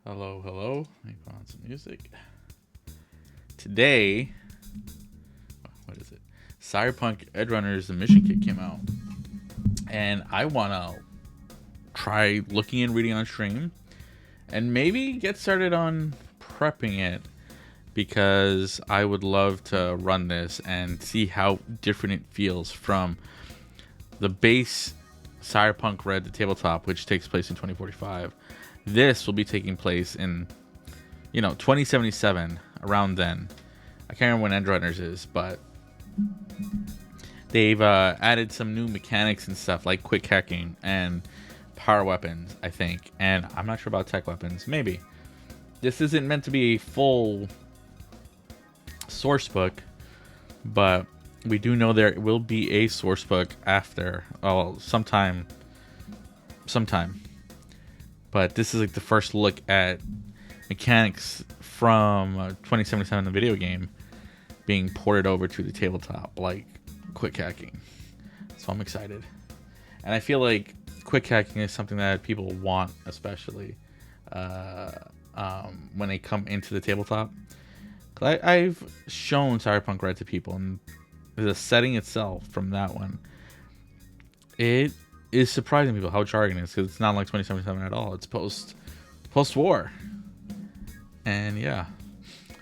Hello, hello. Let me put on some music. Today, what is it? Cyberpunk Edgerunner's mission kit came out. And I want to try looking and reading on stream. And maybe get started on prepping it. Because I would love to run this and see how different it feels from the base Cyberpunk Red, the tabletop, which takes place in 2045. This will be taking place in, 2077, around then. I can't remember when Edgerunners is, but they've added some new mechanics and stuff like quick hacking and power weapons, I think. And I'm not sure about tech weapons. Maybe. This isn't meant to be a full source book, but we do know there will be a source book after sometime. But this is like the first look at mechanics from 2077, the video game, being ported over to the tabletop, like quick hacking. So I'm excited, and I feel like quick hacking is something that people want, especially when they come into the tabletop. I've shown Cyberpunk Red to people, and the setting itself from that one, it is surprising people how jarring it is, because it's not like 2077 at all. It's post-war, and yeah.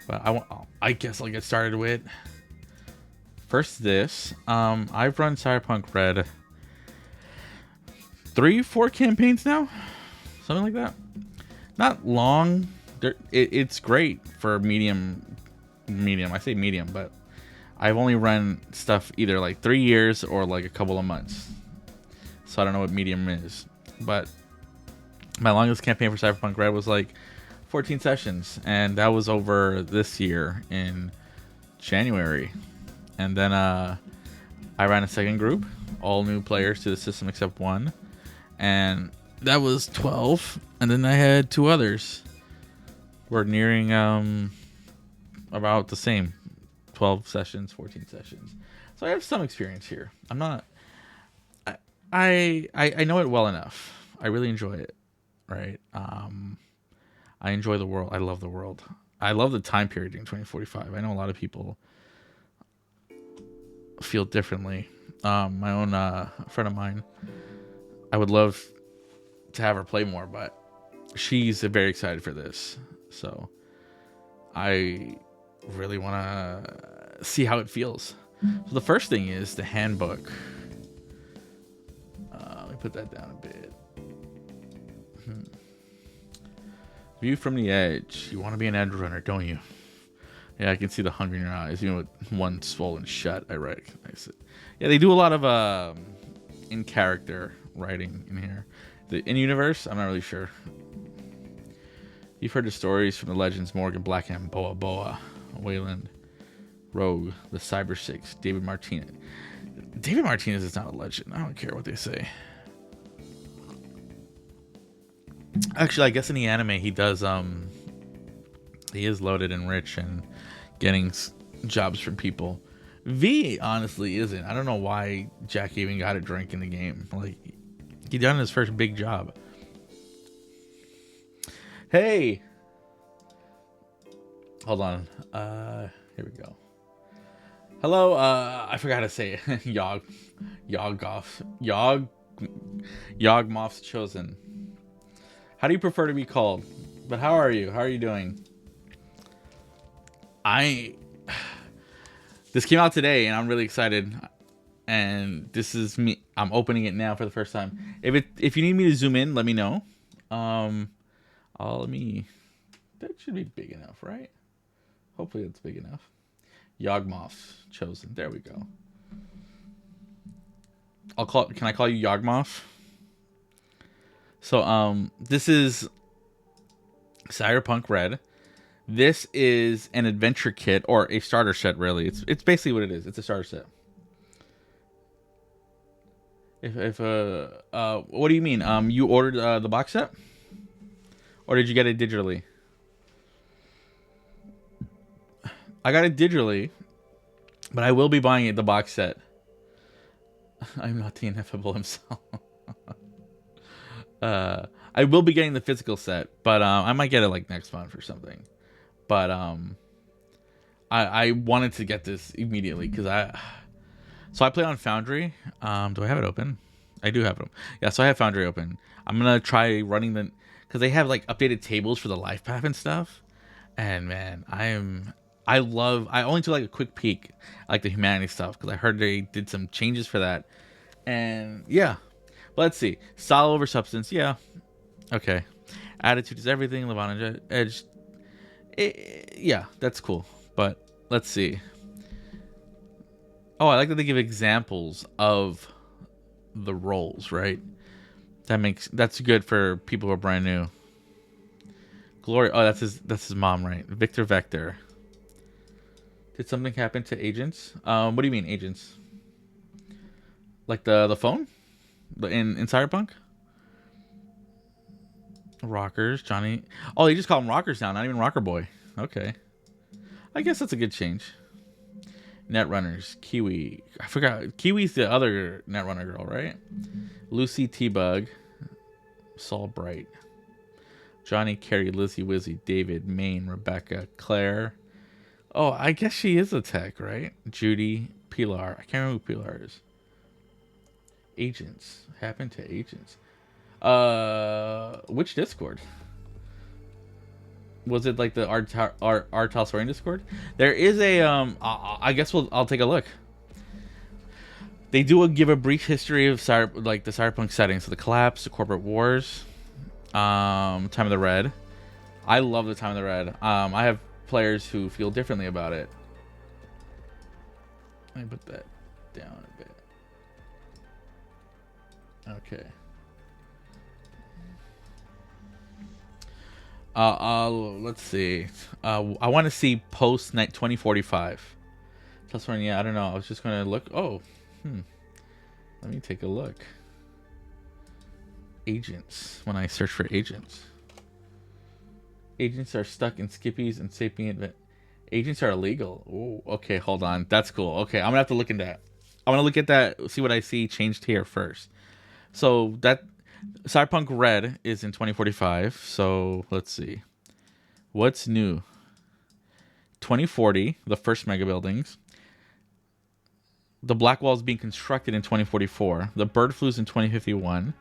But I guess I'll get started with first this. I've run Cyberpunk Red 3-4 campaigns now, something like that. Not long. It's great for medium. I say medium, but I've only run stuff either like 3 years or like a couple of months. So I don't know what medium is. But my longest campaign for Cyberpunk Red was like 14 sessions. And that was over this year in January. And then I ran a second group. All new players to the system except one. And that was 12. And then I had 2 others. We're nearing about the same. 12 sessions, 14 sessions. So I have some experience here. I'm not... I know it well enough. I really enjoy it, right? I enjoy the world. I love the world. I love the time period in 2045. I know a lot of people feel differently. My own friend of mine, I would love to have her play more, but she's very excited for this. So I really want to see how it feels. So the first thing is the handbook. Let me put that down a bit. View from the edge. You want to be an Edgerunner, don't you? Yeah, I can see the hunger in your eyes, even with one swollen shut. I recognize it. Yeah, they do a lot of in character writing in here. The in universe, I'm not really sure. You've heard the stories from the legends: Morgan, Blackhand, Boa, Wayland, Rogue, the Cyber Six, David Martinez. David Martinez is not a legend. I don't care what they say. Actually, I guess in the anime he does. He is loaded and rich and getting jobs from people. V honestly isn't. I don't know why Jack even got a drink in the game. Like, he done his first big job. Hey, hold on. Here we go. Hello. I forgot to say it. Yawgmoth's chosen. How do you prefer to be called? But how are you? How are you doing? This came out today, and I'm really excited. And this is me. I'm opening it now for the first time. If you need me to zoom in, let me know. That should be big enough, right? Hopefully it's big enough. Yawgmoth's chosen. There we go. Can I call you Yawgmoth? So this is Cyberpunk Red. This is an adventure kit, or a starter set, really. It's basically what it is. It's a starter set. What do you mean? You ordered the box set? Or did you get it digitally? I got it digitally, but I will be buying the box set. I'm not the ineffable himself. I I will be getting the physical set, but I might get it like next month or something. But I wanted to get this immediately because I play on Foundry. Do I have it open? I do have it. Yeah, so I have Foundry open. I'm gonna try running the because they have like updated tables for the life path and stuff. And man, I only took like a quick peek, like the humanity stuff, because I heard they did some changes for that. And yeah, but let's see. Style over substance, yeah, okay. Attitude is everything. Live on edge. Yeah, that's cool. But let's see. Oh, I like that they give examples of the roles, right? That's good for people who are brand new. Glory. Oh, that's his mom, right? Victor Vector. Did something happen to agents? What do you mean agents? Like the phone? In Cyberpunk? Rockers, Johnny. Oh, they just call him Rockers now, not even Rocker Boy. Okay. I guess that's a good change. Netrunners, Kiwi. I forgot. Kiwi's the other Netrunner girl, right? Lucy T-Bug. Saul Bright. Johnny, Carrie, Lizzie, Wizzy, David, Maine, Rebecca, Claire. Oh, I guess she is a tech, right? Judy, Pilar. I can't remember who Pilar is. Agents. Happened to agents. Which Discord? Was it like the Art Talsorian Discord? There is a I guess I'll take a look. They do give a brief history of the Cyberpunk setting. So the collapse, the corporate wars, Time of the Red. I love the Time of the Red. I have players who feel differently about it. Let me put that down a bit. Okay. Let's see. I want to see post night 2045. Plus one, yeah, I don't know. I was just gonna look. Oh, let me take a look. Agents. When I search for agents, agents are stuck in Skippies and sapient. Agents are illegal. Oh, okay. Hold on. That's cool. Okay, I'm gonna have to look into that. I'm gonna look at that. See what I see changed here first. So that. Cyberpunk Red is in 2045, so let's see. What's new? 2040, the first mega buildings. The Black Wall is being constructed in 2044. The bird flu's in 2051.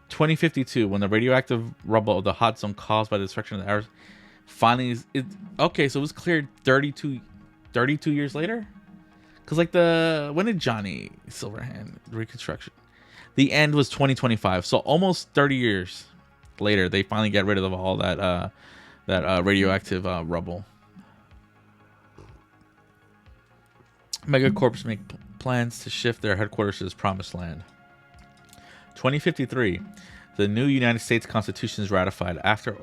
2052, when the radioactive rubble of the hot zone caused by the destruction of the hours finally is... Okay, so it was cleared 32 years later? Because like when did Johnny Silverhand reconstruction? The end was 2025, so almost 30 years later, they finally get rid of all that radioactive rubble. Megacorps make plans to shift their headquarters to this promised land. 2053, the new United States Constitution is ratified. After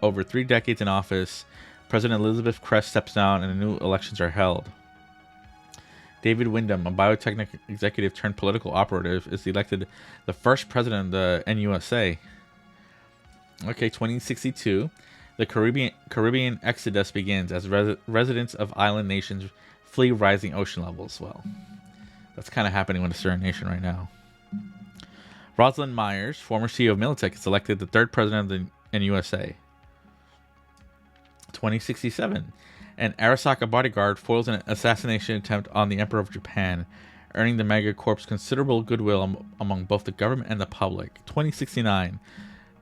over 3 decades in office, President Elizabeth Crest steps down and new elections are held. David Wyndham, a biotech executive turned political operative, is elected the first president of the NUSA. Okay, 2062. The Caribbean exodus begins as residents of island nations flee rising ocean levels. Well, that's kind of happening with a certain nation right now. Rosalind Myers, former CEO of Militech, is elected the 3rd president of the NUSA. 2067. An Arasaka bodyguard foils an assassination attempt on the Emperor of Japan, earning the Megacorps considerable goodwill among both the government and the public. 2069.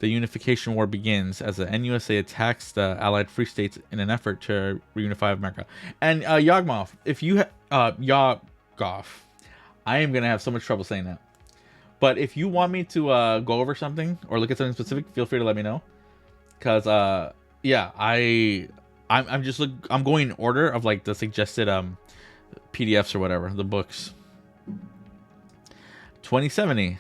The Unification War begins as the NUSA attacks the Allied Free States in an effort to reunify America. And Yagmoth, if you Yaggoff, I am going to have so much trouble saying that. But if you want me to go over something or look at something specific, feel free to let me know. Because, yeah, I'm going in order of like the suggested PDFs or whatever, the books. 2070.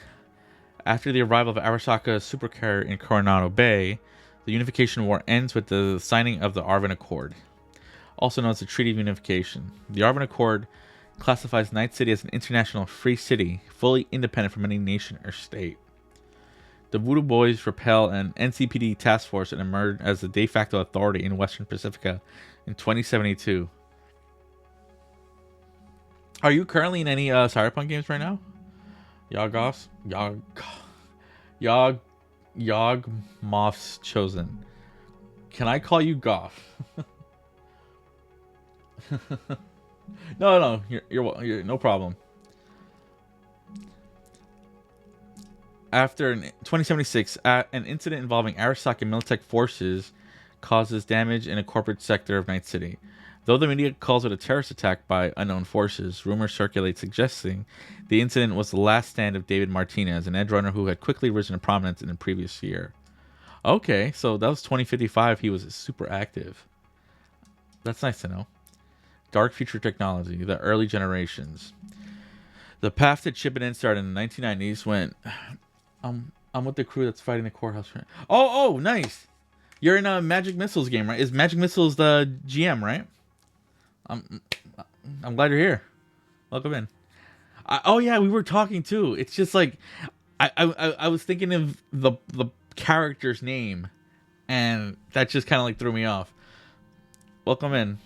After the arrival of Arasaka supercarrier in Coronado Bay, the Unification War ends with the signing of the Arvin Accord, also known as the Treaty of Unification. The Arvin Accord classifies Night City as an international free city, fully independent from any nation or state. The Voodoo Boys repel an NCPD task force and emerge as the de facto authority in Western Pacifica in 2072. Are you currently in any Cyberpunk games right now? Yaggoff? Yog Moth's chosen. Can I call you Goff? No, you're no problem. After 2076, an incident involving Arasaka Militech forces causes damage in a corporate sector of Night City. Though the media calls it a terrorist attack by unknown forces, rumors circulate suggesting the incident was the last stand of David Martinez, an Edgerunner who had quickly risen to prominence in the previous year. Okay, so that was 2055. He was super active. That's nice to know. Dark future technology, the early generations. The path to chip and in started in the 1990s when I'm with the crew that's fighting the courthouse. Oh, nice. You're in a Magic Missiles game, right? Is Magic Missiles the GM, right? I'm glad you're here. Welcome in. Oh yeah, we were talking too. It's just like I was thinking of the character's name, and that just kind of like threw me off. Welcome in.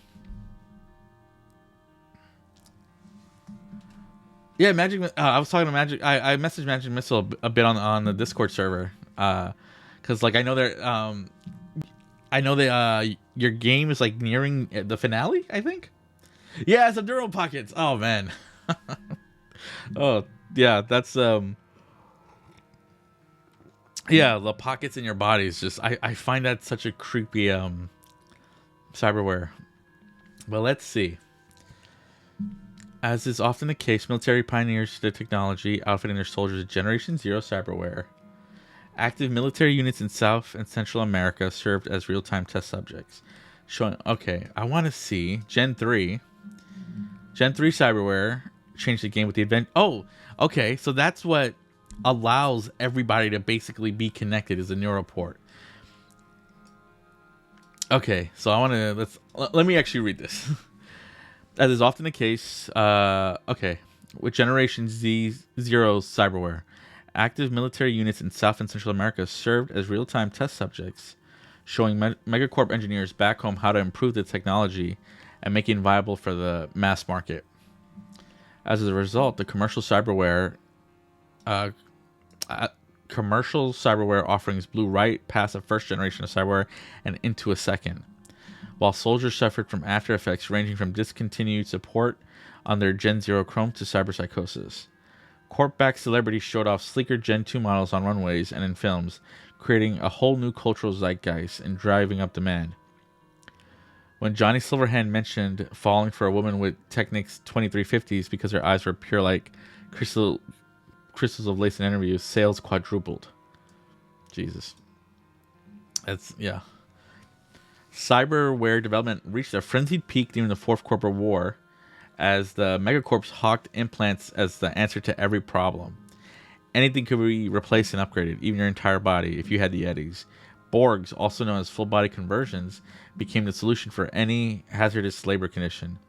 Yeah, Magic. I was talking to Magic. I messaged Magic Missile a bit on the Discord server, because like I know your game is like nearing the finale. I think. Yeah, Subdural Pockets. Oh man. Oh yeah, that's yeah, the pockets in your body is just I find that such a creepy cyberware. But let's see. As is often the case, military pioneers the technology, outfitting their soldiers with Generation Zero cyberware. Active military units in South and Central America served as real-time test subjects. Showing, okay, I want to see Gen 3. Gen 3 cyberware changed the game with the event. Oh, okay, so that's what allows everybody to basically be connected is a neural port. Okay, so I want to, let me actually read this. As is often the case, okay, with Generation Zero cyberware, active military units in South and Central America served as real-time test subjects, showing Megacorp engineers back home how to improve the technology and make it viable for the mass market. As a result, the commercial cyberware offerings blew right past the first generation of cyberware and into a second, while soldiers suffered from after effects ranging from discontinued support on their Gen 0 Chrome to cyberpsychosis. Corp-backed celebrities showed off sleeker Gen 2 models on runways and in films, creating a whole new cultural zeitgeist and driving up demand. When Johnny Silverhand mentioned falling for a woman with Technics 2350s because her eyes were pure like crystals of lace in interviews, sales quadrupled. Jesus. That's, yeah. Cyberware development reached a frenzied peak during the Fourth Corporate War as the megacorps hawked implants as the answer to every problem. Anything could be replaced and upgraded, even your entire body, if you had the Eddies. Borgs, also known as full-body conversions, became the solution for any hazardous labor condition,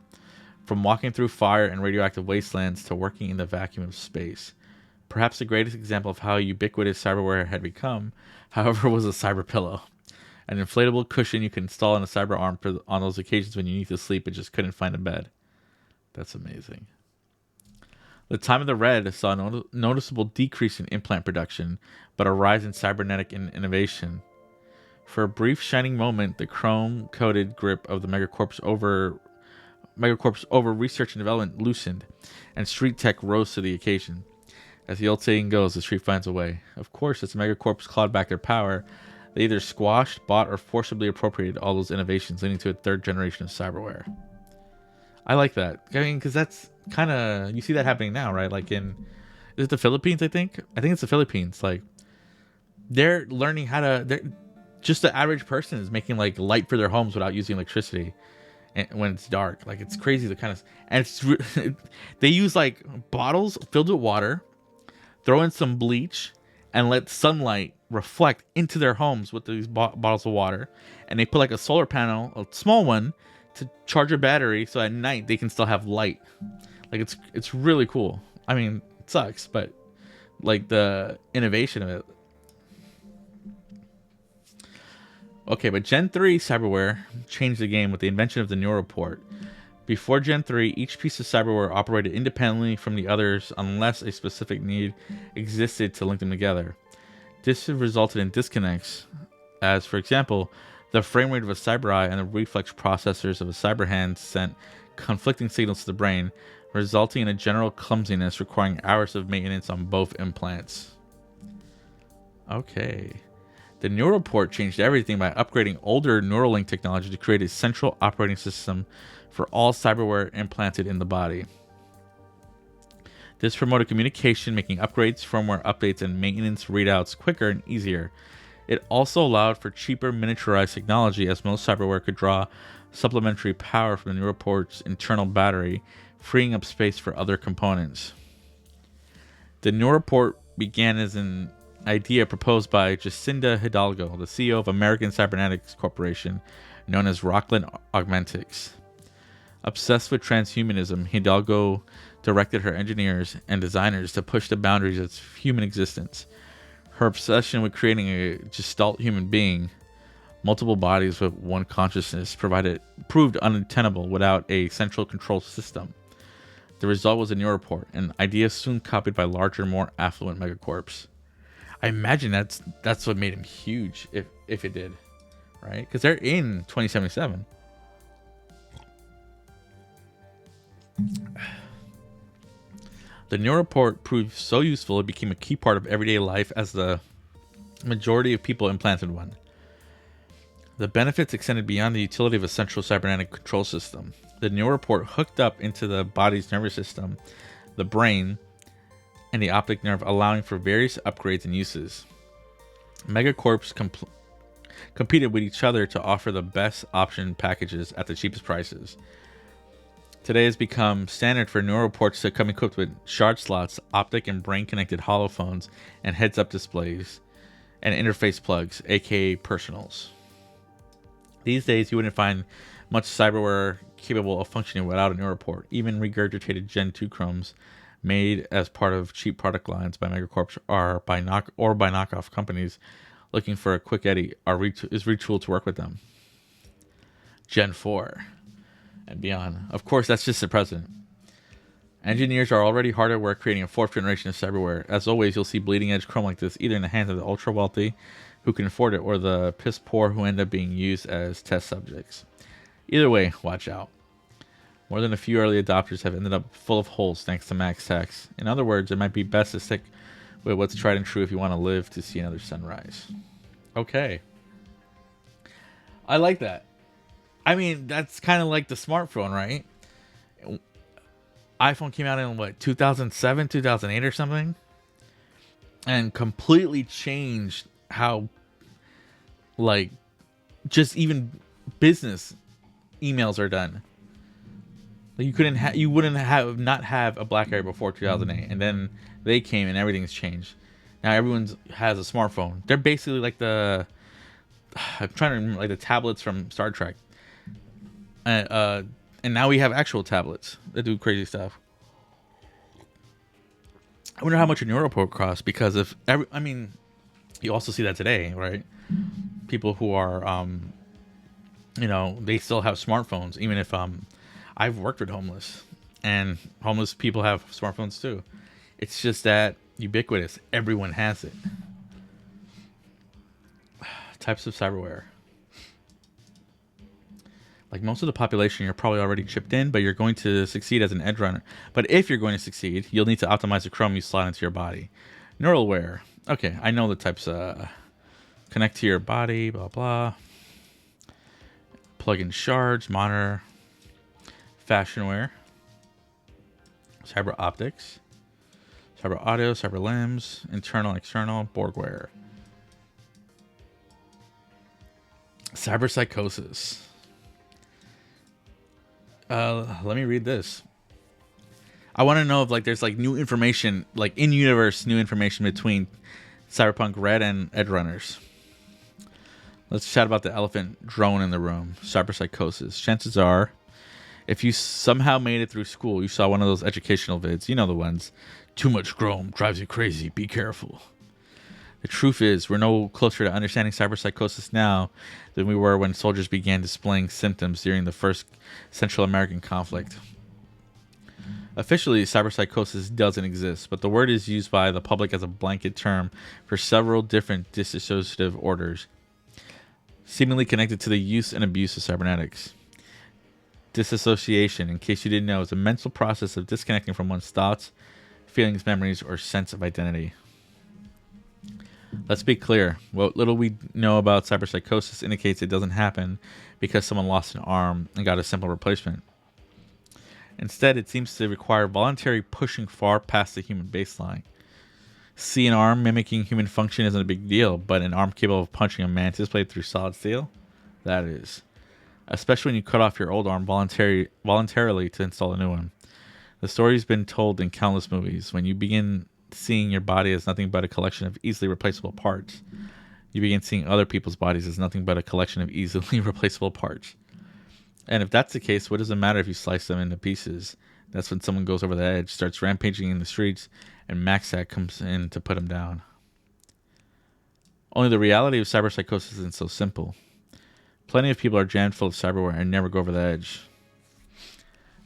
from walking through fire and radioactive wastelands to working in the vacuum of space. Perhaps the greatest example of how ubiquitous cyberware had become, however, was a cyber pillow. An inflatable cushion you could install in a cyber arm on those occasions when you need to sleep and just couldn't find a bed. That's amazing. The time of the Red saw a noticeable decrease in implant production, but a rise in cybernetic innovation. For a brief shining moment, the chrome-coated grip of the Megacorp's over research and development loosened, and street tech rose to the occasion. As the old saying goes, the street finds a way. Of course, as Megacorps clawed back their power, they either squashed, bought, or forcibly appropriated all those innovations, leading to a third generation of cyberware. I like that. I mean, because that's kind of, you see that happening now, right? Like is it the Philippines, I think? I think it's the Philippines. Like, they're learning how to, just the average person is making, like, light for their homes without using electricity when it's dark. Like, it's crazy, the kind of, and it's, they use, like, bottles filled with water, throw in some bleach, and let sunlight reflect into their homes with these bottles of water. And they put like a solar panel, a small one, to charge a battery so at night they can still have light. Like it's really cool. I mean, it sucks, but like the innovation of it. Okay, but Gen 3 cyberware changed the game with the invention of the Neuroport. Before Gen 3, each piece of cyberware operated independently from the others unless a specific need existed to link them together. This resulted in disconnects, as, for example, the frame rate of a cyber eye and the reflex processors of a cyber hand sent conflicting signals to the brain, resulting in a general clumsiness requiring hours of maintenance on both implants. Okay. The neural port changed everything by upgrading older Neuralink technology to create a central operating system for all cyberware implanted in the body. This promoted communication, making upgrades, firmware updates, and maintenance readouts quicker and easier. It also allowed for cheaper miniaturized technology, as most cyberware could draw supplementary power from the neural port's internal battery, freeing up space for other components. The neural port began as an idea proposed by Jacinda Hidalgo, the CEO of American Cybernetics Corporation, known as Rockland Augmentics. Obsessed with transhumanism, Hidalgo directed her engineers and designers to push the boundaries of human existence. Her obsession with creating a gestalt human being, multiple bodies with one consciousness, proved untenable without a central control system. The result was a neuroport, an idea soon copied by larger, more affluent megacorps. I imagine that's what made him huge, if it did, right? Because they're in 2077. The neuroport proved so useful it became a key part of everyday life, as the majority of people implanted one. The benefits extended beyond the utility of a central cybernetic control system. The neuroport hooked up into the body's nervous system, the brain, and the optic nerve, allowing for various upgrades and uses. Megacorps competed with each other to offer the best option packages at the cheapest prices. Today has become standard for neuroports to come equipped with shard slots, optic and brain-connected holophones, and heads-up displays, and interface plugs, aka personals. These days, you wouldn't find much cyberware capable of functioning without a neuroport. Even regurgitated Gen 2 chromes made as part of cheap product lines by megacorps by knockoff companies looking for a quick eddy is retooled to work with them. Gen 4 and beyond. Of course, that's just the present. Engineers are already hard at work creating a fourth generation of cyberware. As always, you'll see bleeding edge chrome like this either in the hands of the ultra wealthy who can afford it, or the piss poor who end up being used as test subjects. Either way, watch out. More than a few early adopters have ended up full of holes thanks to max tax. In other words, it might be best to stick with what's tried and true if you want to live to see another sunrise. Okay. I like that. I mean, that's kind of like the smartphone, right? iPhone came out in, 2007, 2008 or something? And completely changed how, just even business emails are done. You wouldn't have a BlackBerry before 2008, and then they came and everything's changed. Now everyone has a smartphone. They're basically like I'm trying to remember, like the tablets from Star Trek. And now we have actual tablets that do crazy stuff. I wonder how much a neuroport costs, because you also see that today, right? People who are, they still have smartphones, even if I've worked with homeless, and homeless people have smartphones too. It's just that ubiquitous. Everyone has it. Types of cyberware. Like most of the population, you're probably already chipped in, but you're going to succeed as an Edgerunner. But if you're going to succeed, you'll need to optimize the chrome you slot into your body. Neuralware. Okay, I know the types. Connect to your body, blah, blah. Plug in shards, monitor. Fashionware. Cyber optics. Cyber audio, cyber limbs. Internal, external. Borgware. Cyber psychosis. Let me read this. I want to know if there's new information, in universe new information between Cyberpunk Red and Edgerunners. Let's chat about the elephant drone in the room. Cyber psychosis. Chances are, if you somehow made it through school, you saw one of those educational vids. You know the ones. Too much chrome drives you crazy. Be careful. The truth is, we're no closer to understanding cyber psychosis now than we were when soldiers began displaying symptoms during the first Central American conflict. Officially, cyberpsychosis doesn't exist, but the word is used by the public as a blanket term for several different dissociative orders, seemingly connected to the use and abuse of cybernetics. Disassociation, in case you didn't know, is a mental process of disconnecting from one's thoughts, feelings, memories, or sense of identity. Let's be clear. What little we know about cyberpsychosis indicates it doesn't happen because someone lost an arm and got a simple replacement. Instead, it seems to require voluntary pushing far past the human baseline. See, an arm mimicking human function isn't a big deal, but an arm capable of punching a mantis blade through solid steel? That is. Especially when you cut off your old arm voluntarily to install a new one. The story's been told in countless movies. When you begin seeing your body as nothing but a collection of easily replaceable parts, you begin seeing other people's bodies as nothing but a collection of easily replaceable parts. And if that's the case, what does it matter if you slice them into pieces? That's when someone goes over the edge, starts rampaging in the streets, and MaxSack comes in to put him down. Only the reality of cyberpsychosis isn't so simple. Plenty of people are jammed full of cyberware and never go over the edge.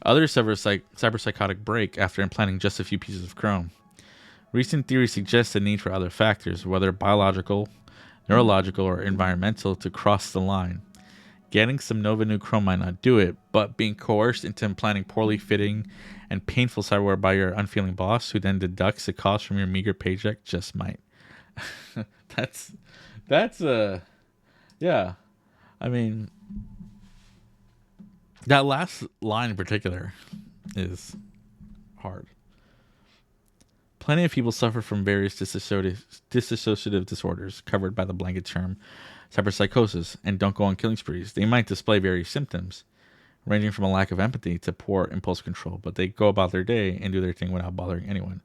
Others suffer cyberpsychotic break after implanting just a few pieces of chrome. Recent theories suggest the need for other factors, whether biological, neurological, or environmental, to cross the line. Getting some Nova New Chrome might not do it, but being coerced into implanting poorly fitting and painful cyberware by your unfeeling boss, who then deducts the cost from your meager paycheck, just might. Yeah. I mean, that last line in particular is hard. Plenty of people suffer from various dissociative disorders covered by the blanket term cyberpsychosis and don't go on killing sprees. They might display various symptoms, ranging from a lack of empathy to poor impulse control, but they go about their day and do their thing without bothering anyone.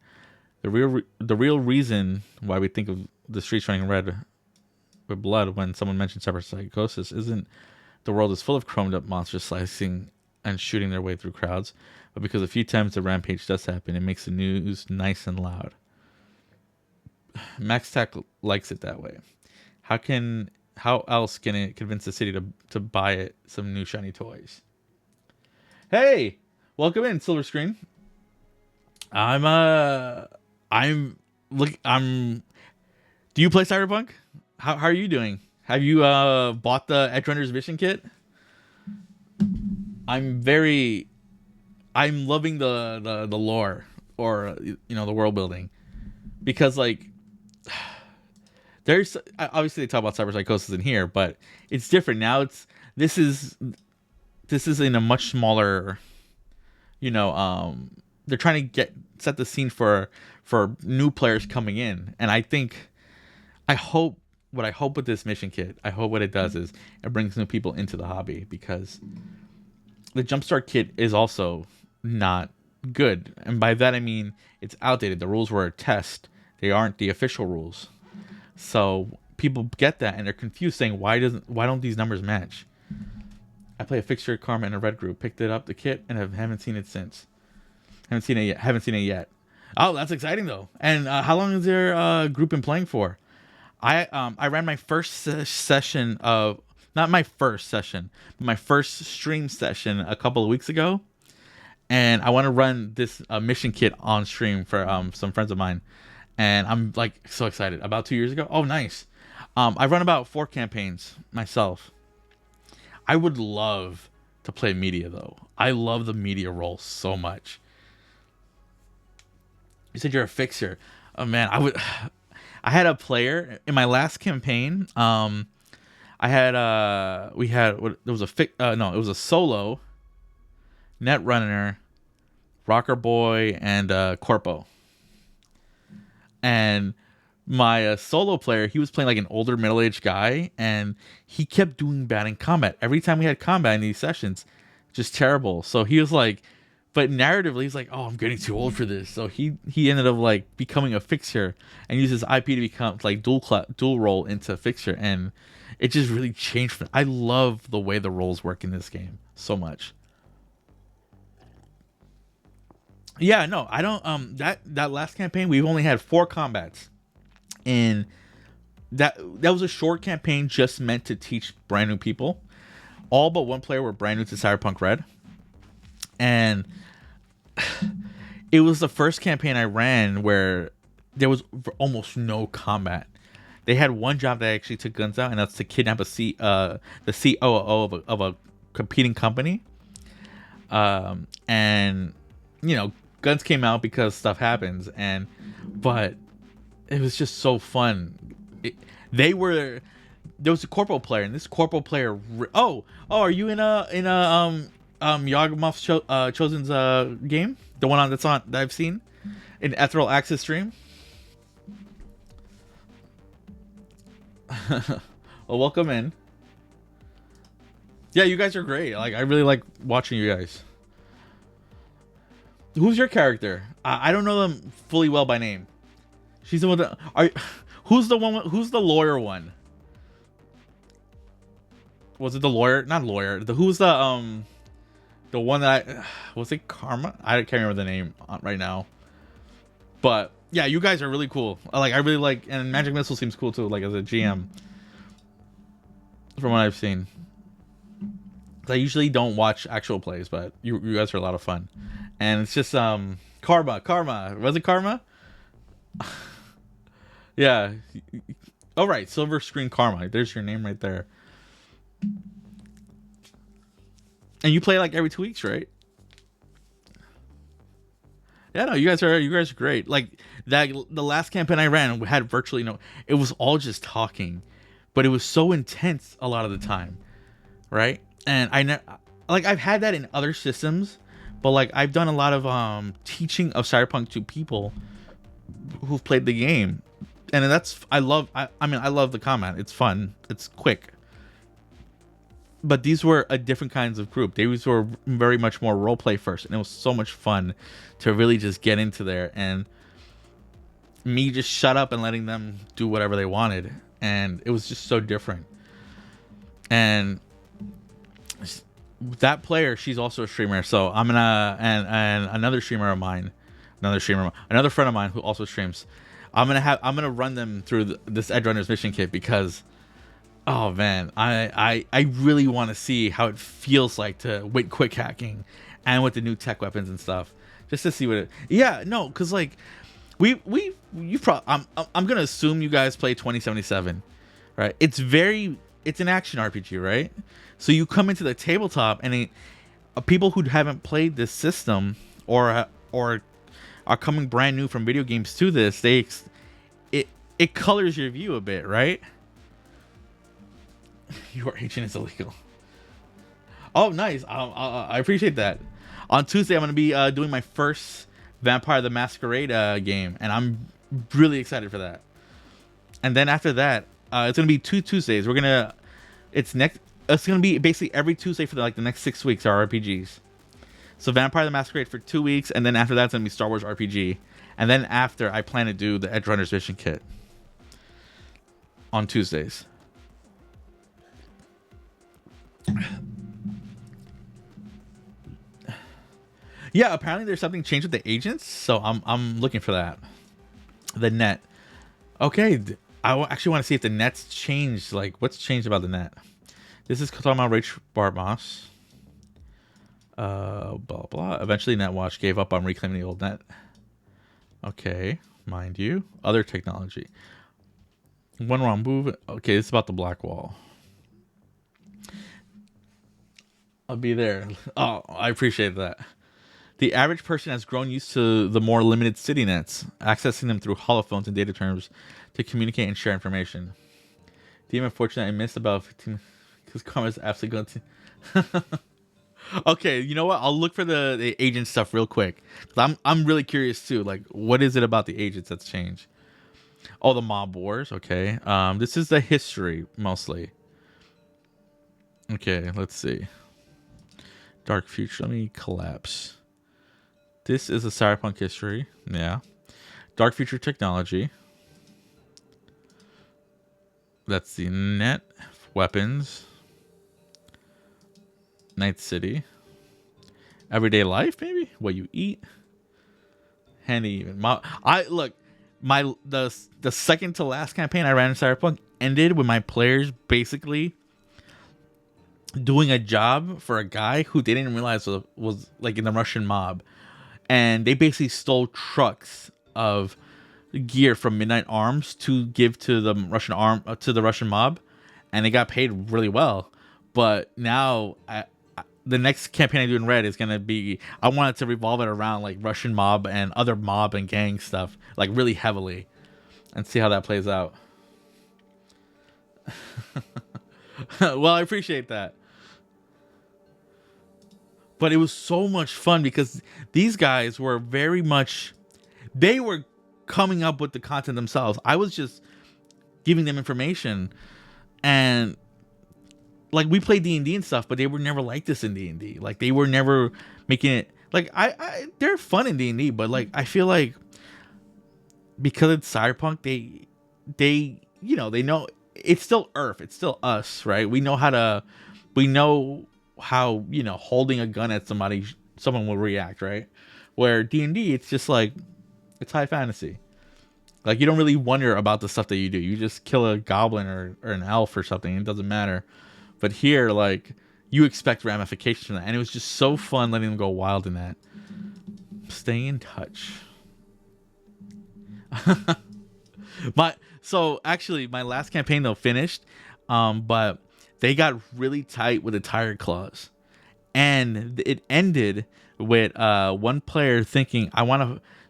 The real reason why we think of the streets running red with blood when someone mentions cyberpsychosis isn't the world is full of chromed up monsters slicing and shooting their way through crowds, but because a few times the rampage does happen, it makes the news nice and loud. MaxTac likes it that way. How else can it convince the city to buy it some new shiny toys? Hey, welcome in, Silver Screen. I'm do you play Cyberpunk? How are you doing? Have you bought the Edgerunner's mission kit? I'm loving the lore, or the world building, because like there's obviously they talk about cyberpsychosis in here, but it's different now. This is in a much smaller, they're trying to set the scene for new players coming in, and I hope with this mission kit, I hope what it does is it brings new people into the hobby, because the Jumpstart kit is also not good, and by that I mean it's outdated. The rules were a test; they aren't the official rules. So people get that and they're confused, saying, why don't these numbers match? I play a fixture Karma in a red group, picked it up, the kit, and haven't seen it since. Haven't seen it yet. Oh, that's exciting though. And how long has their group been playing for? I ran my first session of, not my first session, but my first stream session a couple of weeks ago, and I want to run this mission kit on stream for some friends of mine. And I'm like so excited. About 2 years ago. Oh, nice. I've run about 4 campaigns myself. I would love to play media though. I love the media role so much. You said you're a fixer. Oh man, I had a player in my last campaign. It was a solo, Netrunner, Rocker Boy, and Corpo. And my solo player, he was playing like an older middle-aged guy, and he kept doing bad in combat. Every time we had combat in these sessions, just terrible. So he was like, but narratively, he's like, oh, I'm getting too old for this. So he ended up like becoming a fixer and used his IP to become like dual role into fixer, and it just really changed. I love the way the roles work in this game so much. Yeah, no, I don't. That last campaign, we've only had 4 combats, and that was a short campaign just meant to teach brand new people. All but one player were brand new to Cyberpunk Red, and It was the first campaign I ran where there was almost no combat. They had one job that actually took guns out, and that's to kidnap the COO of a competing company. And guns came out because stuff happens, but it was just so fun. They were There was a corporal player, and this corporal player. Are you in Yagmoth's Chosen's game? The one that I've seen in Ethereal Access stream. Well, welcome in. Yeah, you guys are great. Like, I really like watching you guys. Who's your character? I don't know them fully well by name. She's the one that who's the one? Who's the lawyer one? Was it the lawyer? Not lawyer. Who's the one that was it Karma? I can't remember the name right now. But yeah, you guys are really cool. I really like, and Magic Missile seems cool too. Like as a GM, from what I've seen. I usually don't watch actual plays, but you guys are a lot of fun. And it's just Karma. Was it Karma? Yeah. Oh right, Silver Screen Karma. There's your name right there. And you play like every 2 weeks, right? Yeah, no, you guys are great. Like that, the last campaign I ran had virtually no. It was all just talking, but it was so intense a lot of the time, right? And I've had that in other systems, but like I've done a lot of teaching of Cyberpunk to people who've played the game, and I love the combat. It's fun. It's quick. But these were a different kinds of group. These were very much more role play first, and it was so much fun to really just get into there and me just shut up and letting them do whatever they wanted, and it was just so different. And that player, she's also a streamer, so I'm gonna and another friend of mine who also streams. I'm gonna run them through this Edgerunner's mission kit because, oh man, I really want to see how it feels like to with quick hacking and with the new tech weapons and stuff, just to see what it. Yeah, no, because like I'm gonna assume you guys play 2077, right? It's an action RPG, right? So you come into the tabletop, and people who haven't played this system or are coming brand new from video games to this, it colors your view a bit, right? Your agent is illegal. Oh, nice. I appreciate that. On Tuesday, I'm going to be doing my first Vampire the Masquerade game, and I'm really excited for that. And then after that, it's going to be 2 Tuesdays. It's going to be basically every Tuesday for the next 6 weeks are RPGs. So Vampire the Masquerade for 2 weeks, and then after that, it's going to be Star Wars RPG. And then after, I plan to do the Edgerunner's Mission Kit on Tuesdays. Yeah, apparently there's something changed with the agents, so I'm looking for that. The net. Okay, I actually want to see if the net's changed. Like, what's changed about the net? This is talking about Rach Bartmoss. Blah blah. Eventually, NetWatch gave up on reclaiming the old net. Okay, mind you, other technology. One wrong move. Okay, this is about the black wall. I'll be there. Oh, I appreciate that. The average person has grown used to the more limited city nets, accessing them through holophones and data terms to communicate and share information. The unfortunate I missed about 15 because Karma's absolutely going to. Okay, you know what? I'll look for the agent stuff real quick. I'm really curious too. Like, what is it about the agents that's changed? Oh, the mob wars. Okay. This is the history mostly. Okay, let's see. Dark future. Let me collapse. This is a Cyberpunk history. Yeah. Dark future technology. That's the net. Weapons. Night City. Everyday life, maybe? What you eat. Handy even. The second to last campaign I ran in Cyberpunk ended with my players basically doing a job for a guy who they didn't realize was like in the Russian mob. and they basically stole trucks of gear from Midnight Arms to give to the Russian mob, and they got paid really well. But now the next campaign I do in Red is gonna be, I want it to revolve it around like Russian mob and other mob and gang stuff, like really heavily, and see how that plays out. Well, I appreciate that. But it was so much fun because these guys were very much, they were coming up with the content themselves. I was just giving them information, and like we played D&D and stuff, but they were never like this in D&D. Like they were never making it like they're fun in D&D, but like I feel like because it's Cyberpunk, they they know it's still Earth, it's still us, right? We know how holding a gun at someone will react, right? Where D&D, it's just like it's high fantasy. Like you don't really wonder about the stuff that you do. You just kill a goblin or an elf or something. It doesn't matter. But here, like you expect ramifications from that, and it was just so fun letting them go wild in that. Stay in touch. Actually, my last campaign though finished, but they got really tight with the tire clause, and it ended with one player thinking,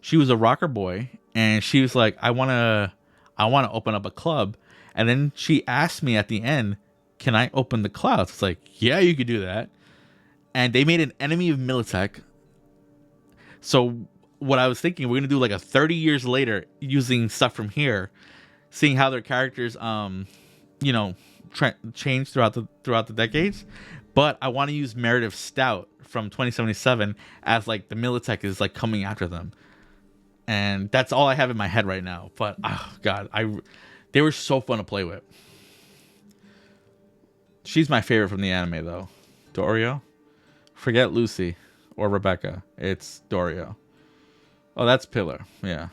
she was a rocker boy, and she was like, I want to open up a club, and then she asked me at the end, can I open the clouds? It's like, yeah, you could do that. And they made an enemy of Militech. So what I was thinking, we're gonna do like a 30 years later using stuff from here, seeing how their characters change throughout the decades. But I want to use Meredith Stout from 2077 as like the Militech is like coming after them, and that's all I have in my head right now. But oh god, they were so fun to play with. She's my favorite from the anime though. Dorio? Forget Lucy or Rebecca. It's Dorio. Oh, that's Pillar. Yeah.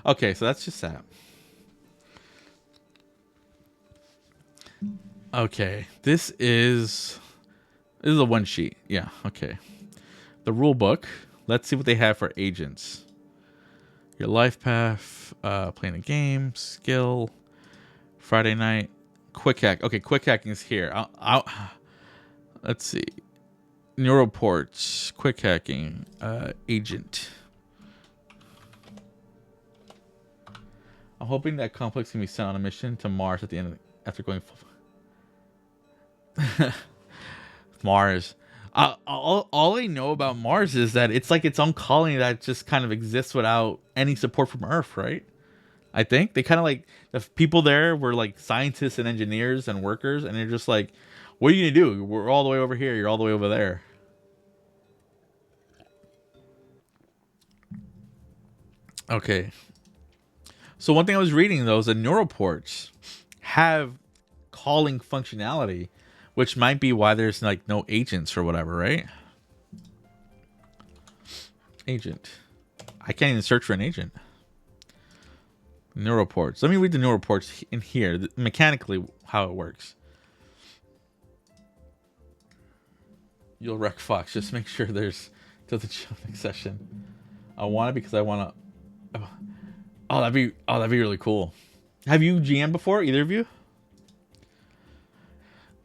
Okay, so that's just that. Okay, this is a one sheet. Yeah, okay. The rule book. Let's see what they have for agents. Your life path, playing a game, skill, Friday night, quick hack. Okay, quick hacking is here. Let's see. Neuroports, quick hacking, agent. I'm hoping that complex can be sent on a mission to Mars at the end after going Mars. All I know about Mars is that it's like its own colony that just kind of exists without any support from Earth, right? I think they kind of like the people there were like scientists and engineers and workers, and they're just like, what are you gonna do? We're all the way over here, you're all the way over there. Okay. So one thing I was reading though is that neuroports have calling functionality, which might be why there's like no agents or whatever, right? Agent. I can't even search for an agent. Neuroports. Let me read the neuroports in here, mechanically how it works. You'll wreck Fox. Just make sure doesn't show next session. I want it because I want to. Oh, that'd be really cool. Have you GM before, either of you?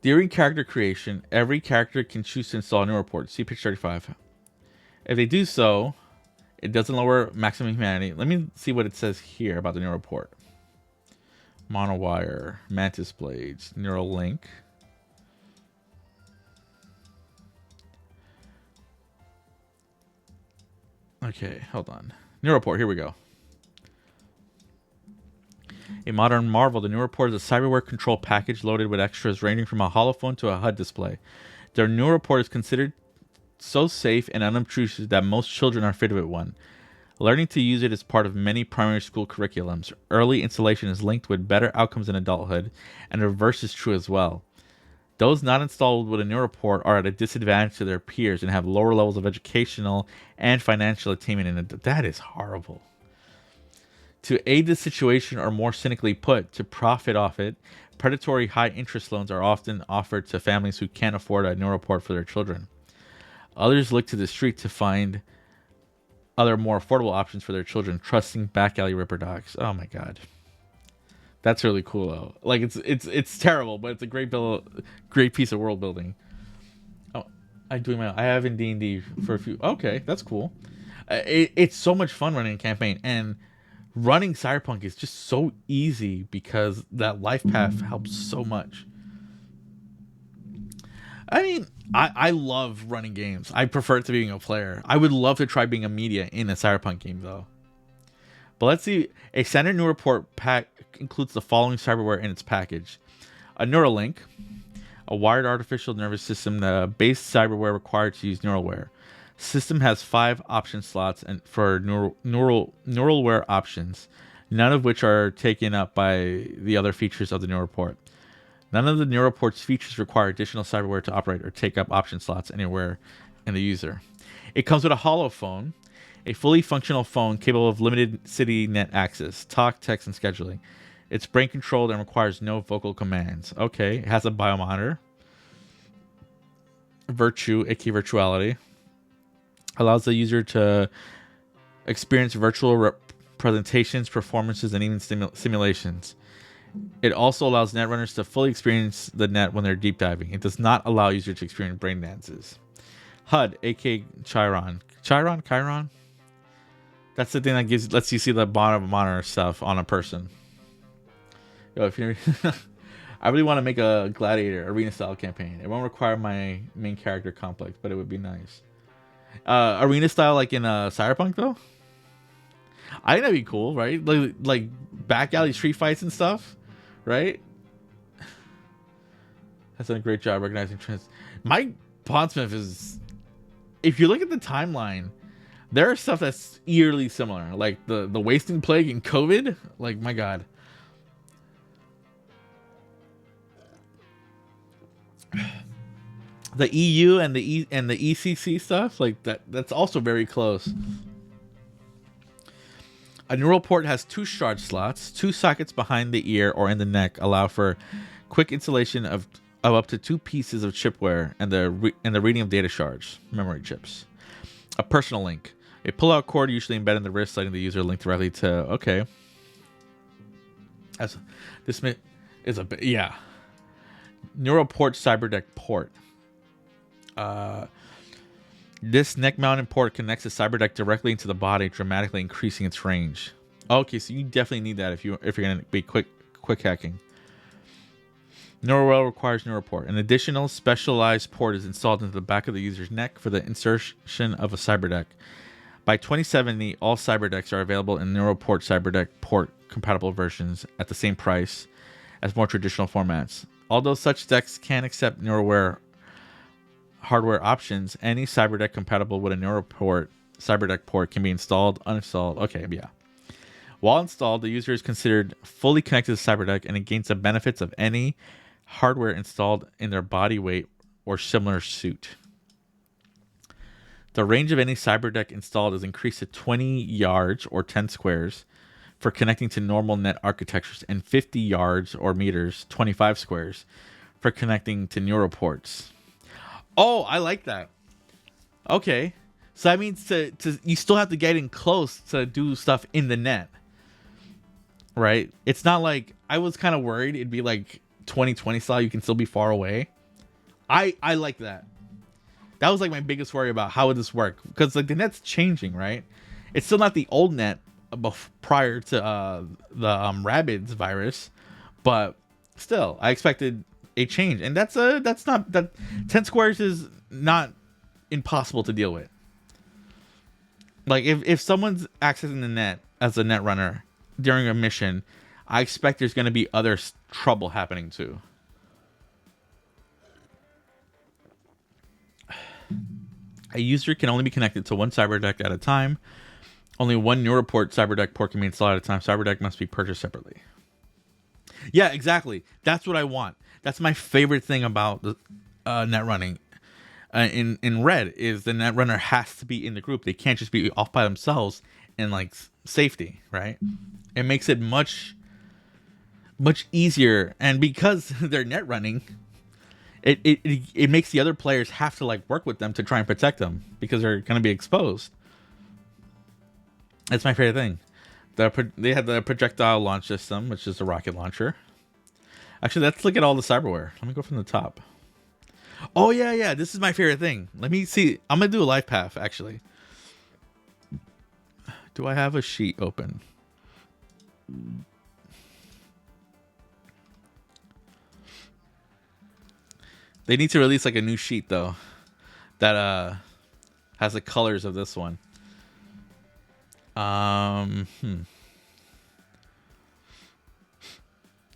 During character creation, every character can choose to install a neuroport. See page 35. If they do so, it doesn't lower maximum humanity. Let me see what it says here about the neuroport. Monowire, mantis blades, neural link. Okay, hold on. Neuroport, here we go. A modern marvel, the Neuroport is a cyberware control package loaded with extras ranging from a holophone to a HUD display. Their Neuroport is considered so safe and unobtrusive that most children are fitted with one. Learning to use it is part of many primary school curriculums. Early installation is linked with better outcomes in adulthood, and the reverse is true as well. Those not installed with a Neuroport are at a disadvantage to their peers and have lower levels of educational and financial attainment. And that is horrible. To aid this situation, or more cynically put, to profit off it, predatory high-interest loans are often offered to families who can't afford a Neuroport for their children. Others look to the street to find other more affordable options for their children, trusting back alley ripper dogs. Oh my god. That's really cool though. Like it's terrible, but it's a great piece of world building. Oh, I have in D&D for a few. Okay, that's cool. It's so much fun running a campaign, and running Cyberpunk is just so easy because that life path helps so much. I mean, I love running games. I prefer it to being a player. I would love to try being a media in a Cyberpunk game though. But let's see. A standard new report pack includes the following cyberware in its package: a Neuralink, a wired artificial nervous system, the base cyberware required to use Neuralware. System has 5 option slots and for Neuralware options, none of which are taken up by the other features of the new report. None of the new report's features require additional cyberware to operate or take up option slots anywhere in the user. It comes with a hollow phone, a fully functional phone capable of limited city net access, talk, text, and scheduling. It's brain controlled and requires no vocal commands. Okay, it has a biomonitor. Virtue, aka virtuality, allows the user to experience virtual presentations, performances, and even simulations. It also allows netrunners to fully experience the net when they're deep diving. It does not allow users to experience brain dances. HUD, aka Chiron. Chiron? That's the thing that lets you see the bottom monitor stuff on a person. Yo, if you're I really want to make a gladiator arena style campaign. It won't require my main character complex, but it would be nice. Arena style like in Cyberpunk though? I think that'd be cool, right? Like back alley street fights and stuff, right? Has done a great job recognizing trends. Mike Pondsmith is, if you look at the timeline, there are stuff that's eerily similar, like the wasting plague and COVID. Like my god. The EU and the ECC stuff, like that's also very close. A neural port has 2 shard slots. 2 sockets behind the ear or in the neck allow for quick installation of up to 2 pieces of chipware and the reading of data shards, memory chips. A personal link. A pull-out cord usually embedded in the wrist, letting the user link directly to. Okay. This is yeah. Neural port cyberdeck port. This neck-mounted port connects the cyberdeck directly into the body, dramatically increasing its range. Okay, so you definitely need that if you're gonna be quick hacking. Neuralware requires Neuroport. An additional specialized port is installed into the back of the user's neck for the insertion of a cyberdeck. By 2070, all cyberdecks are available in Neuroport cyberdeck port compatible versions at the same price as more traditional formats. Although such decks can accept Neuralware hardware options, any cyberdeck compatible with a Neuroport cyberdeck port can be installed, uninstalled. Okay, yeah. While installed, the user is considered fully connected to the cyberdeck and it gains the benefits of any hardware installed in their body weight or similar suit. The range of any cyberdeck installed is increased to 20 yards or 10 squares for connecting to normal net architectures and 50 yards or meters, 25 squares, for connecting to Neuroports. Oh, I like that. Okay. So that means to you still have to get in close to do stuff in the net. Right? It's not like, I was kind of worried it'd be like 2020 style, you can still be far away. I like that. That was like my biggest worry about how would this work, because like the net's changing, right? It's still not the old net prior to the Rabbids virus, but still I expected a change, and that's not that 10 squares is not impossible to deal with. Like if someone's accessing the net as a net runner during a mission, I expect there's going to be other trouble happening too. A user can only be connected to one cyberdeck at a time. Only one Neuroport cyberdeck port can be installed at a time. Cyberdeck must be purchased separately. Yeah, exactly. That's what I want. That's my favorite thing about the net running. In Red is the net runner has to be in the group. They can't just be off by themselves in like safety, right? It makes it much easier, and because they're net running, it makes the other players have to like work with them to try and protect them because they're going to be exposed. It's my favorite thing. They had the projectile launch system, which is a rocket launcher. Actually, let's look at all the cyberware. Let me go from the top. Oh yeah, yeah. This is my favorite thing. Let me see. I'm gonna do a life path. Actually, do I have a sheet open? They need to release like a new sheet though, that has the colors of this one.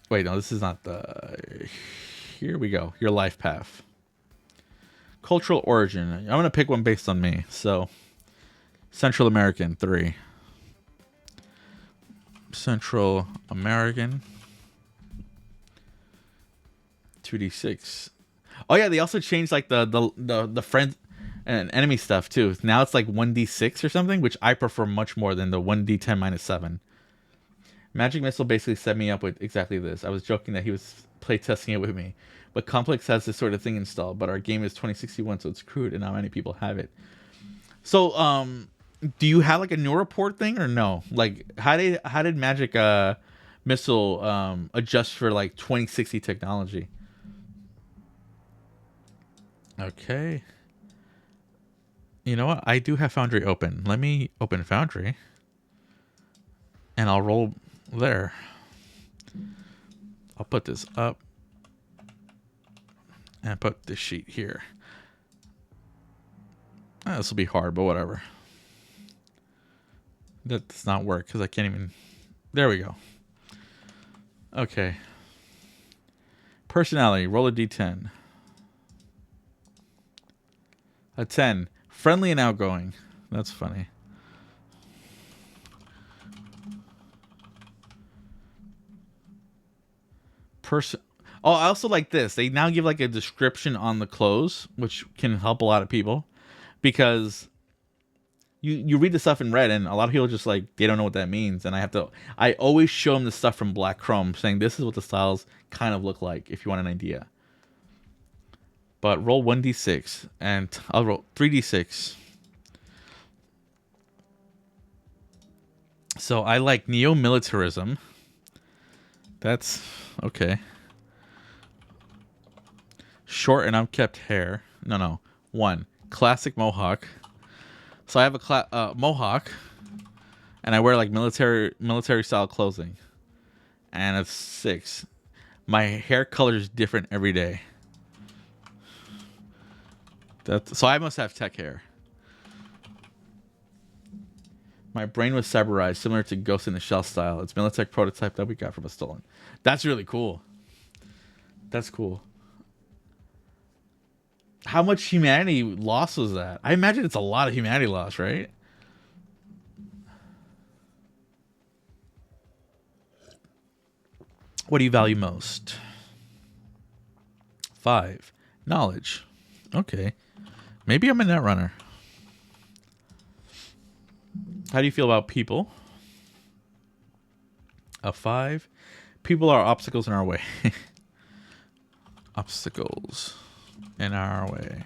Wait, no, this is not the. Here we go. Your life path. Cultural origin. I'm gonna pick one based on me. So, Central American 3. Central American. 2d6. Oh yeah, they also changed like the friend and enemy stuff too. Now it's like 1d6 or something, which I prefer much more than the 1d10 minus 7. Magic Missile basically set me up with exactly this. I was joking that he was playtesting it with me. But Complex has this sort of thing installed, but our game is 2061, so it's crude, and not many people have it. So, do you have like a Neuroport thing or no? Like, how did Magic Missile adjust for like 2060 technology? Okay. You know what? I do have Foundry open. Let me open Foundry, and I'll roll there. I'll put this up and put this sheet here. This will be hard, but whatever. That does not work because I can't even. There we go. Okay. Personality. Roll a d10. A 10. Friendly and outgoing. That's funny. Oh, I also like this. They now give like a description on the clothes, which can help a lot of people, because you read the stuff in red, and a lot of people just like they don't know what that means, and I always show them the stuff from Black Chrome, saying this is what the styles kind of look like if you want an idea. But roll 1d6, and I'll roll 3d6. So I like neo-militarism. That's okay. Short and unkempt hair. No. 1. Classic mohawk. So I have a mohawk, and I wear like military style clothing. And a 6. My hair color is different every day. So I must have tech hair. My brain was cyberized, similar to Ghost in the Shell style. It's Militech prototype that we got from a stolen. That's really cool. That's cool. How much humanity loss was that? I imagine it's a lot of humanity loss, right? What do you value most? 5. Knowledge. Okay. Maybe I'm a Netrunner. How do you feel about people? A 5. People are obstacles in our way. Obstacles in our way.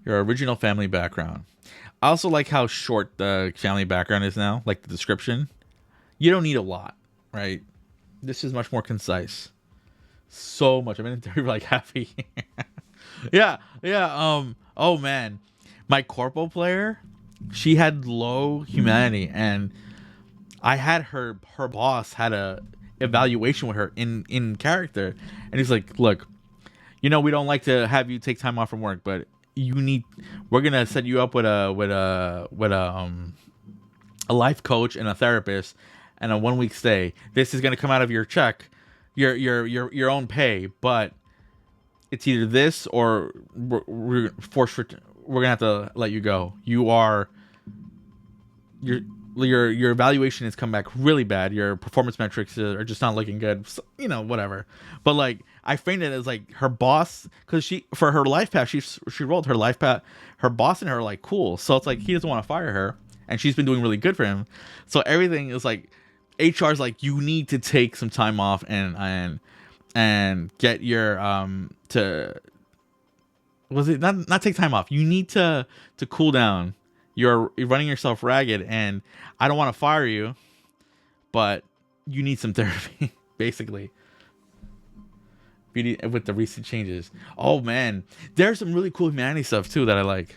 Your original family background. I also like how short the family background is now, like the description. You don't need a lot, right? This is much more concise. So much. I've been in there for like half a year. Yeah. Oh man, my corpo player, she had low humanity, and I had her boss had a evaluation with her in character, and he's like, look, we don't like to have you take time off from work, but we're gonna set you up with a life coach and a therapist and a 1-week stay. This is gonna come out of your check, your own pay, but it's either this or we're gonna have to let you go. Your evaluation has come back really bad. Your performance metrics are just not looking good. So, whatever. But like, I framed it as like her boss, because for her life path, she rolled her life path. Her boss and her are like cool. So it's like he doesn't want to fire her, and she's been doing really good for him. So everything is like, HR's like, you need to take some time off and get your not take time off. You need to cool down You're running yourself ragged, and I don't want to fire you, but you need some therapy, basically. With the recent changes. Oh man, there's some really cool humanity stuff too that I like.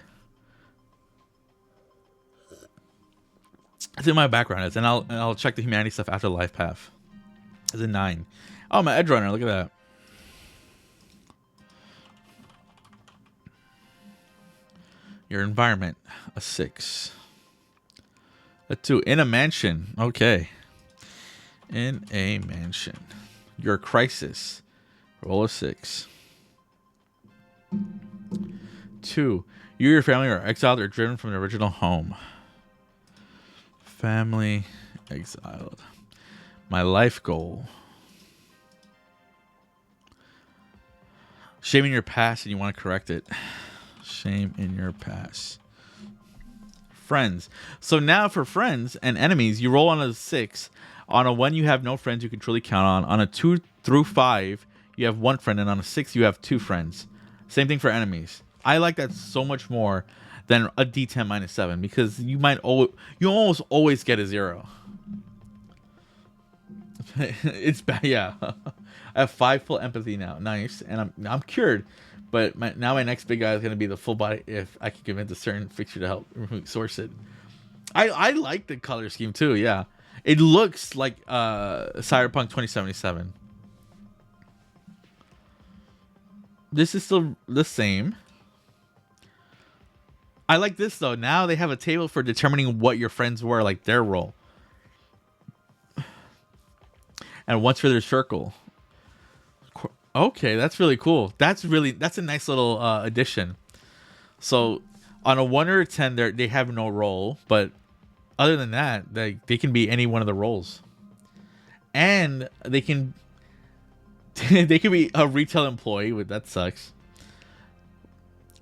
That's in my background is, and I'll check the humanity stuff after the life path. It's a 9. Oh, my Edgerunner, look at that. Your environment, a 6. A 2. In a mansion. Okay. In a mansion. Your crisis. Roll a 6. 2. You or your family are exiled or driven from the original home. Family exiled. My life goal. Shame in your past and you want to correct it. Shame in your past. Friends. So now for friends and enemies, you roll on a 6. On a 1, you have no friends you can truly count on. On a 2 through 5, you have 1 friend. And on a 6, you have 2 friends. Same thing for enemies. I like that so much more than a D10 minus 7 because you almost always get a 0. It's bad, yeah. I have 5 full empathy now. Nice, and I'm cured. But now my next big guy is gonna be the full body. If I can convince a certain fixture to help source it, I like the color scheme too. Yeah, it looks like Cyberpunk 2077. This is still the same. I like this though. Now they have a table for determining what your friends were, like their role. And once for their circle. Okay, that's really cool. That's a nice little addition. So on a 1 or a 10, they have no role, but other than that, they can be any one of the roles. And they can they can be a retail employee, but that sucks.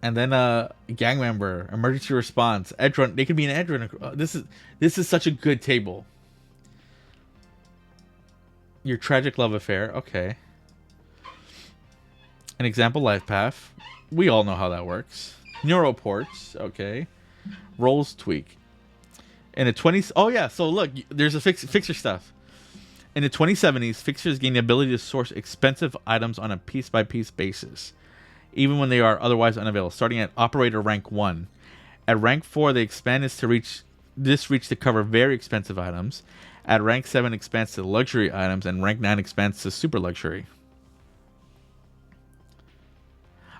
And then a gang member, emergency response, Edgerunner. They could be an Edgerunner. This is such a good table. Your tragic love affair, okay. An example life path. We all know how that works. Neuroports, okay. Roles tweak. In the 20s, oh yeah. So look, there's a fixer stuff. In the 2070s, fixers gain the ability to source expensive items on a piece-by-piece basis, even when they are otherwise unavailable, starting at operator rank 1. At rank 4, they expand this to cover very expensive items. At rank 7, expands to luxury items, and rank 9 expands to super luxury.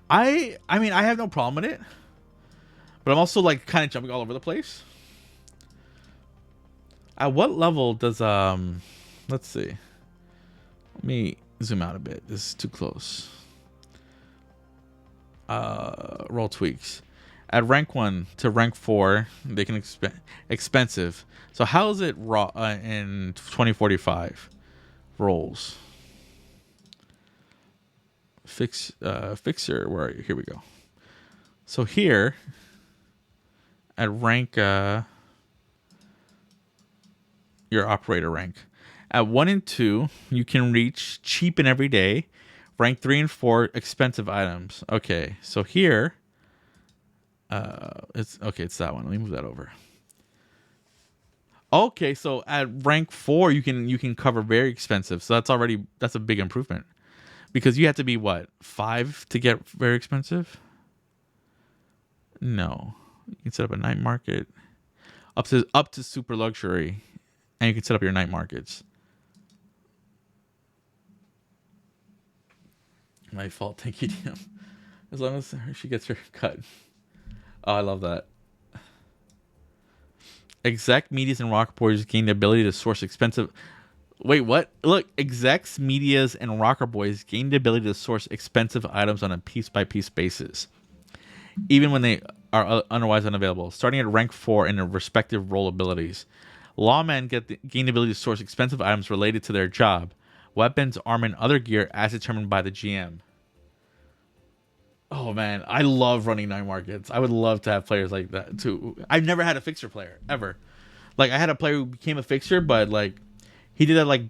I mean, I have no problem with it, but I'm also like kind of jumping all over the place. At what level does let's see. Let me zoom out a bit. This is too close. Roll tweaks. At rank 1 to rank 4, they can expensive. So how is it raw in 2045? Rolls. Fixer. Where are you? Here we go. So here, at rank, your operator rank. At 1 and 2, you can reach cheap and everyday. Rank 3 and 4, expensive items. Okay, so here, it's that one. Let me move that over. Okay, so at rank 4, you can cover very expensive. So that's a big improvement. Because you have to be, what, 5 to get very expensive? No. You can set up a night market. Up to super luxury. And you can set up your night markets. My fault. Thank you, DM. As long as she gets her cut. Oh, I love that. Exec, medias, and rocker boys gain the ability to source expensive... Wait, what? Look, execs, medias, and rocker boys gain the ability to source expensive items on a piece-by-piece basis, even when they are otherwise unavailable, starting at rank 4 in their respective role abilities. Lawmen gain the ability to source expensive items related to their job, weapons, armor, and other gear as determined by the GM. Oh man, I love running night markets. I would love to have players like that too. I've never had a fixer player, ever. Like, I had a player who became a fixer, but like... He did that like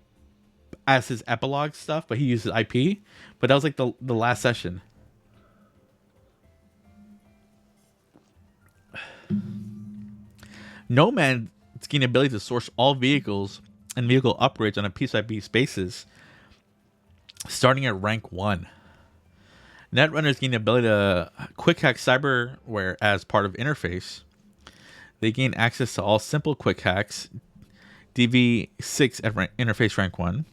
as his epilogue stuff, but he used his IP. But that was like the last session. Nomad it's gained the ability to source all vehicles and vehicle upgrades on a piece-by-piece basis, starting at rank 1. Netrunners gain the ability to quick hack cyberware as part of interface. They gain access to all simple quick hacks, DV6 at interface rank 1,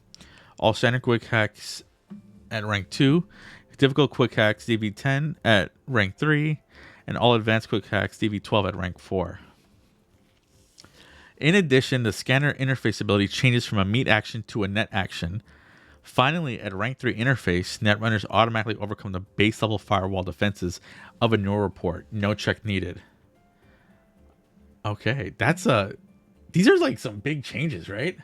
all standard quick hacks at rank 2, difficult quick hacks DV10 at rank 3, and all advanced quick hacks DV12 at rank 4. In addition, the scanner interface ability changes from a meet action to a net action. Finally, at rank 3 interface, Netrunners automatically overcome the base level firewall defenses of a neural report. No check needed. Okay, these are like some big changes, right?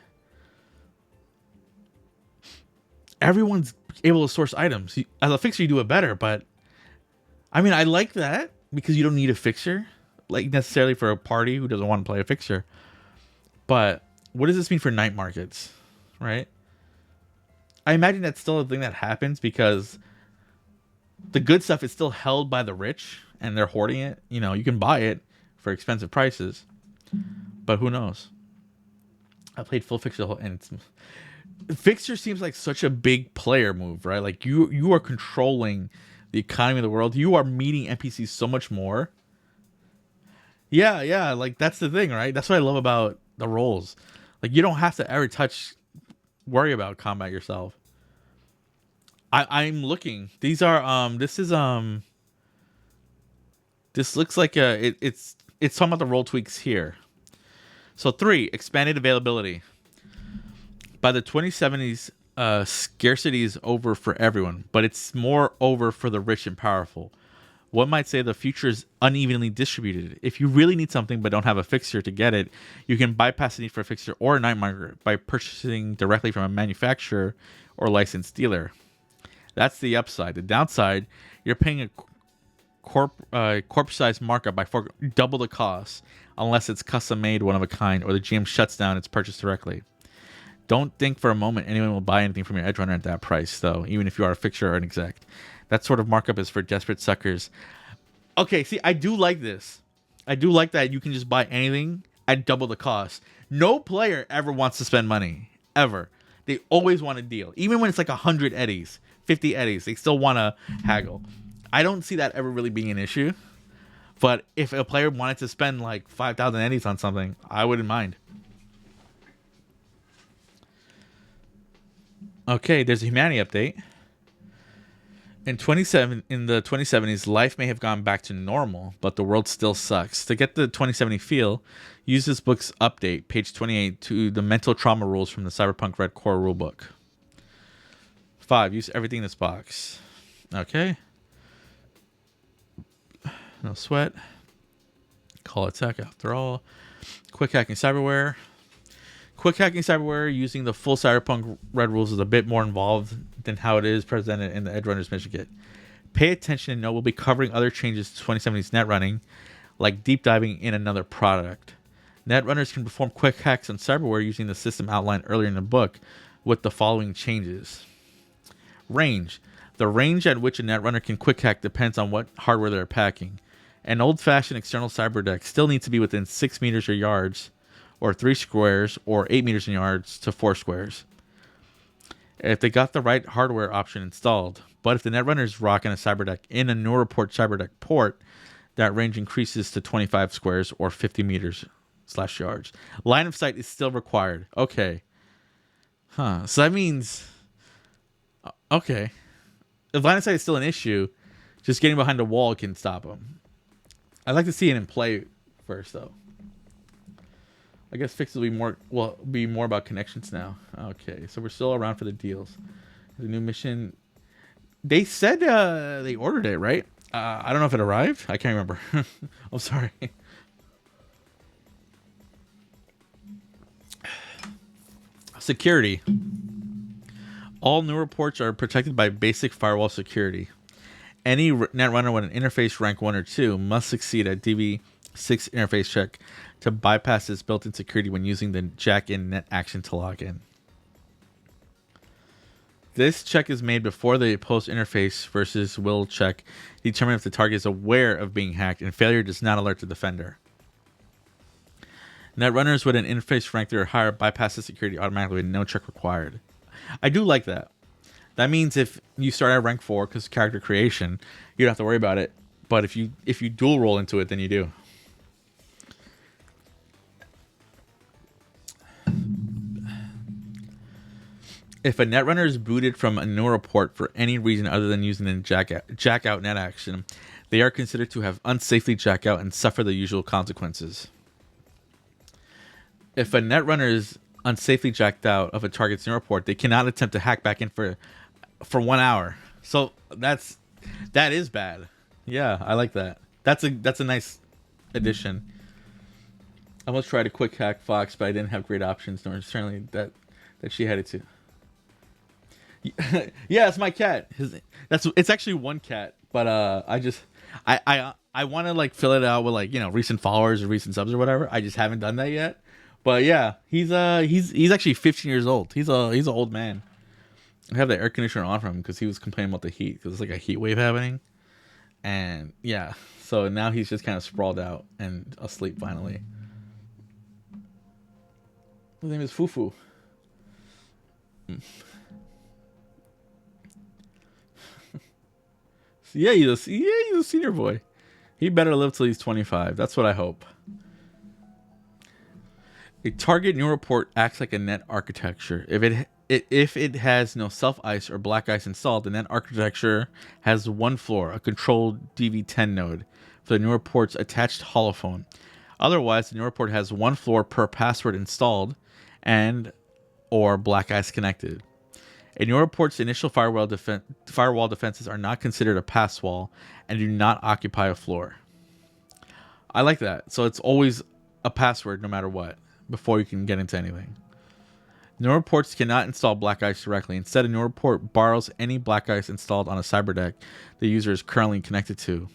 Everyone's able to source items. As a fixer, you do it better, but I mean, I like that because you don't need a fixer, like necessarily for a party who doesn't want to play a fixer. But what does this mean for night markets, right? I imagine that's still a thing that happens because the good stuff is still held by the rich and they're hoarding it. You know, you can buy it for expensive prices, but who knows? I played full fixer and fixer seems like such a big player move, right? Like you are controlling the economy of the world. You are meeting NPCs so much more. Yeah, like that's the thing, right? That's what I love about the roles. Like you don't have to ever worry about combat yourself. I'm looking. These are this looks like it's talking about the role tweaks here. So 3, expanded availability. By the 2070s, scarcity is over for everyone, but it's more over for the rich and powerful. One might say the future is unevenly distributed. If you really need something but don't have a fixer to get it, you can bypass the need for a fixer or a night market by purchasing directly from a manufacturer or licensed dealer. That's the upside. The downside, you're paying a corp-sized markup by double the cost, unless it's custom made, one of a kind, or the GM shuts down its purchase directly. Don't think for a moment anyone will buy anything from your Edgerunner at that price, though, even if you are a fixer or an exec. That sort of markup is for desperate suckers. Okay, see, I do like this. I do like that you can just buy anything at double the cost. No player ever wants to spend money. Ever. They always want a deal. Even when it's like 100 eddies, 50 eddies, they still want to haggle. I don't see that ever really being an issue. But if a player wanted to spend like 5,000 eddies on something, I wouldn't mind. Okay, there's a humanity update. In the 2070s, life may have gone back to normal, but the world still sucks. To get the 2070 feel, use this book's update, page 28, to the mental trauma rules from the Cyberpunk Red Core rulebook. 5, use everything in this box. Okay. No sweat. Call attack after all. Quick hacking cyberware. Quick hacking cyberware using the full Cyberpunk Red rules is a bit more involved than how it is presented in the Edgerunner's mission kit. Pay attention and know we'll be covering other changes to 2070's net running, like deep diving in another product. Netrunners can perform quick hacks on cyberware using the system outlined earlier in the book with the following changes. Range. The range at which a netrunner can quick hack depends on what hardware they're packing. An old-fashioned external cyber deck still needs to be within 6 meters or yards, or 3 squares, or 8 meters and yards to 4 squares, if they got the right hardware option installed. But if the netrunner is rocking a cyber deck in a neural report cyber deck port, that range increases to 25 squares or 50 meters / yards. Line of sight is still required. Okay. So that means... Okay. If line of sight is still an issue, just getting behind a wall can stop them. I'd like to see it in play first, though. I guess fixes will be more about connections now. Okay, so we're still around for the deals. The new mission. They said they ordered it, right? I don't know if it arrived. I can't remember. I'm sorry. Security. All new reports are protected by basic firewall security. Any netrunner with an interface rank 1 or 2 must succeed at DV6 interface check to bypass this built-in security when using the jack-in net action to log in. This check is made before the post-interface versus will check, determine if the target is aware of being hacked, and failure does not alert the defender. Netrunners with an interface rank 3 or higher bypass the security automatically with no check required. I do like that. That means if you start at rank 4 because character creation, you don't have to worry about it. But if you dual roll into it, then you do. If a netrunner is booted from a neural port for any reason other than using a jack out net action, they are considered to have unsafely jack out and suffer the usual consequences. If a netrunner is unsafely jacked out of a target's neural port, they cannot attempt to hack back in for 1 hour. So that is bad. Yeah, I like that. That's a nice addition. I almost tried a quick hack Fox, but I didn't have great options, nor certainly that she had it too. Yeah, it's my cat. It's actually one cat, but I want to like fill it out with like, you know, recent followers or recent subs or whatever. I just haven't done that yet. But yeah, he's actually 15 years old. He's an old man. I have the air conditioner on for him because he was complaining about the heat because it's like a heat wave happening. And yeah, so now he's just kind of sprawled out and asleep finally. His name is Fufu. Yeah, he's a senior boy. He better live till he's 25. That's what I hope. A target neural port acts like a net architecture. If it has no self ice or black ice installed, the net architecture has one floor, a controlled DV10 node for the neural port's attached holophone. Otherwise, the neural port has one floor per password installed and or black ice connected. A neural port's initial firewall defenses are not considered a pass wall and do not occupy a floor. I like that. So it's always a password no matter what before you can get into anything. Neural ports cannot install black ice directly. Instead, a neural port borrows any black ice installed on a cyberdeck the user is currently connected to.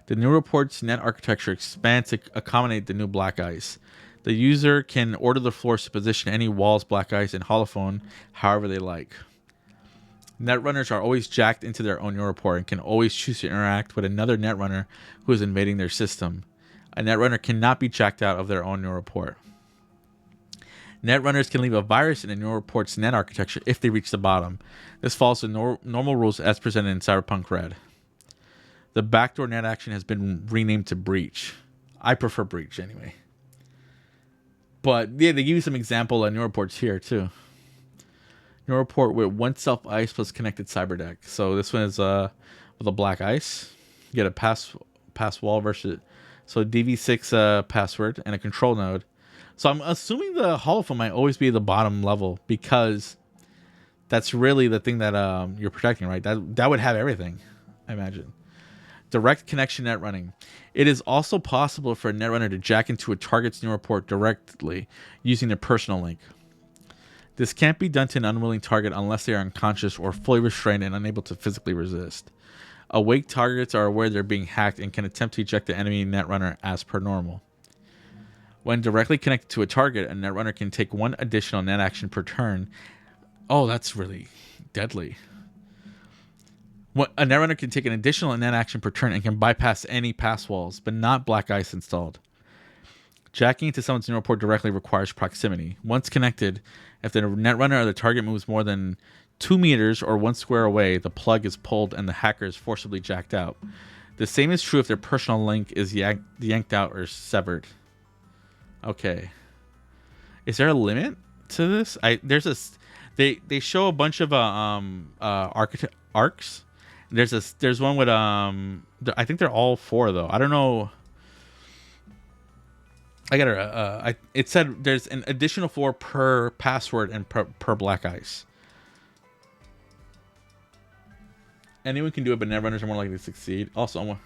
The neural port's net architecture expands to accommodate the new black ice. The user can order the floors to position any walls, black ice, and holophone however they like. Netrunners are always jacked into their own neural port and can always choose to interact with another netrunner who is invading their system. A netrunner cannot be jacked out of their own neural port. Netrunners can leave a virus in a neural port's net architecture if they reach the bottom. This follows the normal rules as presented in Cyberpunk Red. The backdoor net action has been renamed to breach. I prefer breach anyway. But yeah, they give you some example of neural ports here too. Neural port with one self ice plus connected cyberdeck. So this one is with a black ice. You get a pass wall versus so DV6 password and a control node. So I'm assuming the holophone might always be the bottom level because that's really the thing that you're protecting, right? That would have everything, I imagine. Direct connection net running. It is also possible for a netrunner to jack into a target's neural port directly using their personal link. This can't be done to an unwilling target unless they are unconscious or fully restrained and unable to physically resist. Awake targets are aware they're being hacked and can attempt to eject the enemy netrunner as per normal. When directly connected to a target, a netrunner can take one additional net action per turn. Oh, that's really deadly. A netrunner can take an additional net action per turn and can bypass any pass walls, but not black ice installed. Jacking into someone's neural port directly requires proximity. Once connected, if the netrunner or the target moves more than 2 meters or 1 square away, the plug is pulled and the hacker is forcibly jacked out. The same is true if their personal link is yanked out or severed. Okay. Is there a limit to this? They show a bunch of arcs. There's one with I think they're all 4 though. I don't know. It said there's an additional 4 per password and per black ice. Anyone can do it, but netrunners are more likely to succeed. Also,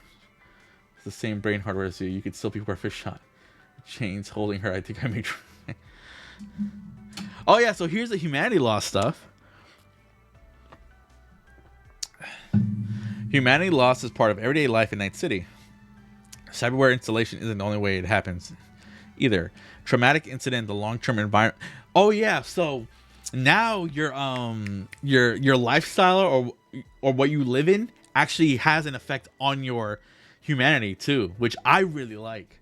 it's the same brain hardware as you. You could still be per fish shot. Chains holding her. I think I made. Oh yeah, so here's the humanity loss stuff. Humanity loss is part of everyday life in Night City. Cyberware installation isn't the only way it happens either. Traumatic incident, the long-term environment. Oh yeah, so now your lifestyle or what you live in actually has an effect on your humanity too, which I really like.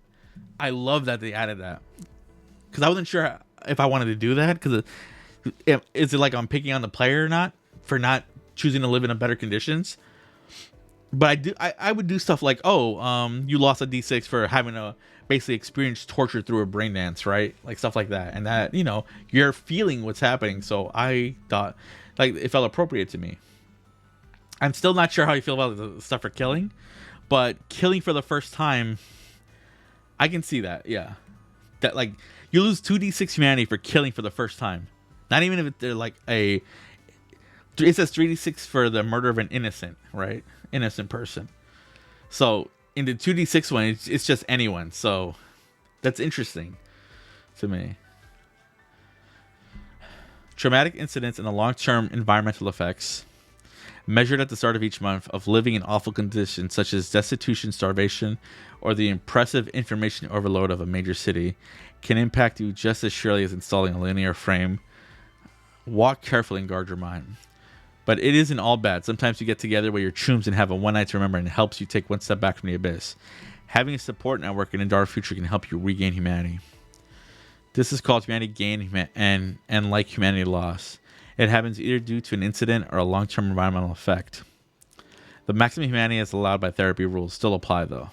I love that they added that. because I wasn't sure if I wanted to do that, because is it like I'm picking on the player or not for not choosing to live in a better conditions. But I would do stuff like, you lost a D6 for having to basically experience torture through a brain dance, right? Like stuff like that, and that, you're feeling what's happening. So I thought like it felt appropriate to me. I'm still not sure how you feel about the stuff for killing, but killing for the first time, I can see that. Yeah, that like you lose 2d6 humanity for killing for the first time. Not even if they're like it says 3d6 for the murder of an innocent, right? Innocent person. So in the 2d6 one, it's just anyone. So that's interesting to me. Traumatic incidents and the long-term environmental effects measured at the start of each month of living in awful conditions such as destitution, starvation, or the impressive information overload of a major city can impact you just as surely as installing a linear frame. Walk carefully and guard your mind. But it isn't all bad. Sometimes you get together with your chums and have a one night to remember, and it helps you take one step back from the abyss. Having a support network in a dark future can help you regain humanity. This is called humanity gain and like humanity loss. It happens either due to an incident or a long-term environmental effect. The maximum humanity as allowed by therapy rules still apply, though.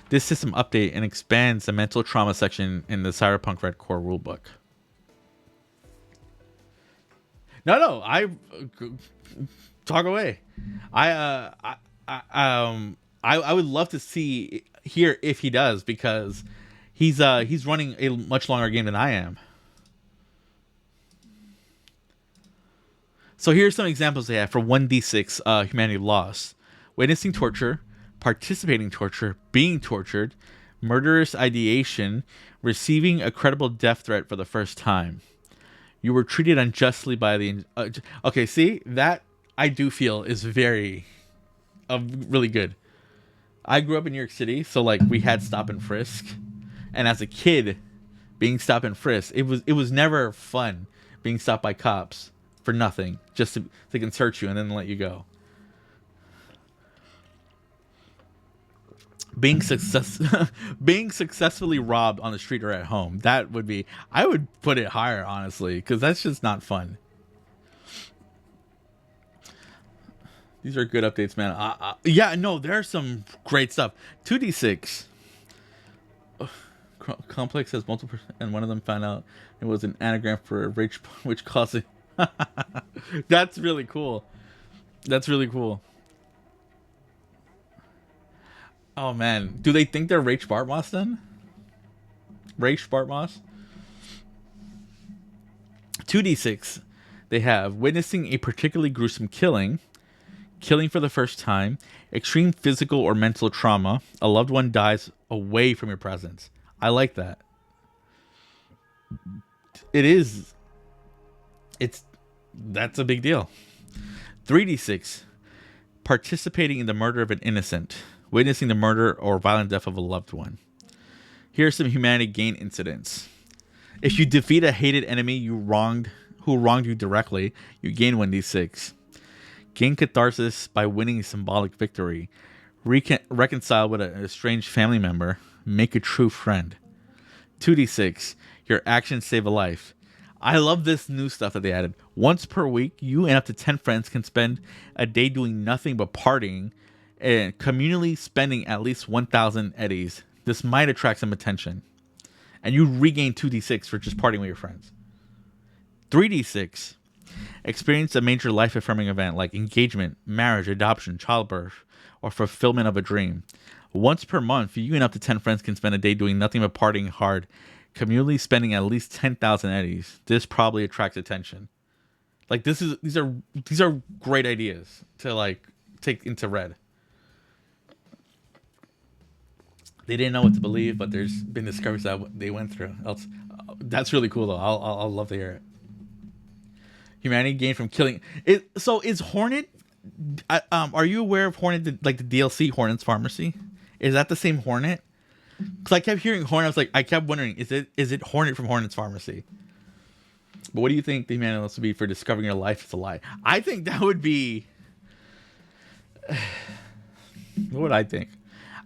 This system update and expands the mental trauma section in the Cyberpunk Red Core rulebook. No, I talk away. I would love to hear if he does, because he's running a much longer game than I am. So here's some examples they have for 1d6 humanity loss: witnessing torture, participating in torture, being tortured, murderous ideation, receiving a credible death threat for the first time. You were treated unjustly by the... okay, see? That I do feel is very... really good. I grew up in New York City, so like we had stop and frisk. And as a kid, being stop and frisk, it was never fun being stopped by cops for nothing. Just to they can search you and then let you go. Being successfully robbed on the street or at home, that would be... I would put it higher, honestly, because that's just not fun. These are good updates, man. Yeah, no, there's some great stuff. 2d6 complex has multiple, and one of them found out it was an anagram for a rage, which caused it. That's really cool. That's really cool. Oh man, do they think they're Rach Bartmoss then? Rach Bartmoss? 2d6. They have witnessing a particularly gruesome killing, killing for the first time, extreme physical or mental trauma, a loved one dies away from your presence. I like that. That's a big deal. 3d6. Participating in the murder of an innocent, witnessing the murder or violent death of a loved one. Here are some humanity gain incidents. If you defeat a hated enemy who wronged you directly, you gain 1d6. Gain catharsis by winning a symbolic victory. Reconcile with an estranged family member. Make a true friend. 2d6. Your actions save a life. I love this new stuff that they added. Once per week, you and up to 10 friends can spend a day doing nothing but partying and communally spending at least 1,000 eddies. This might attract some attention. And you regain 2d6 for just partying with your friends. 3d6. Experience a major life-affirming event like engagement, marriage, adoption, childbirth, or fulfillment of a dream. Once per month, you and up to 10 friends can spend a day doing nothing but partying hard, communally spending at least 10,000 eddies. This probably attracts attention. Like these are great ideas to like take into Red. They didn't know what to believe, but there's been discoveries that they went through. That's really cool though. I'll love to hear it. Humanity gained from killing it. So is Hornet? Are you aware of Hornet, like the DLC Hornet's Pharmacy? Is that the same Hornet? Because I kept hearing Hornet. I kept wondering, is it Hornet from Hornet's Pharmacy? But what do you think the humanity wants to be for discovering your life is a lie? I think that would be... What would I think?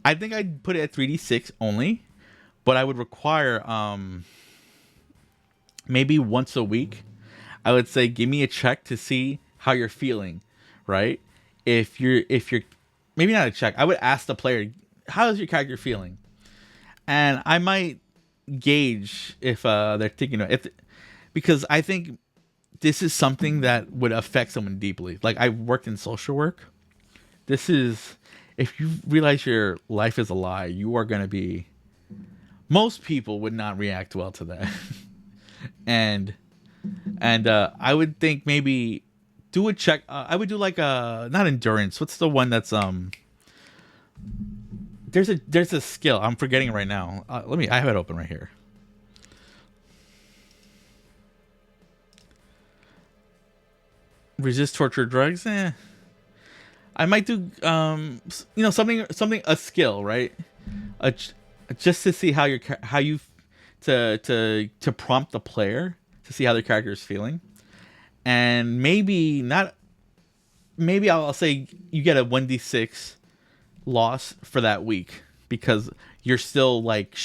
I think I'd put it at 3d6 only, but I would require maybe once a week, I would say give me a check to see how you're feeling, right? If you're maybe not a check, I would ask the player, how is your character feeling? And I might gauge if they're thinking if because I think this is something that would affect someone deeply. Like I worked in social work. This is if you realize your life is a lie, you are going to be most people would not react well to that. and I would think maybe do a check. I would do like a not endurance. What's the one that's there's a skill I'm forgetting right now. I have it open right here. Resist torture drugs. I might do something a skill, right? A, just to see how you to prompt the player to see how their character is feeling, and maybe not. Maybe I'll say you get a 1d6 loss for that week because you're still like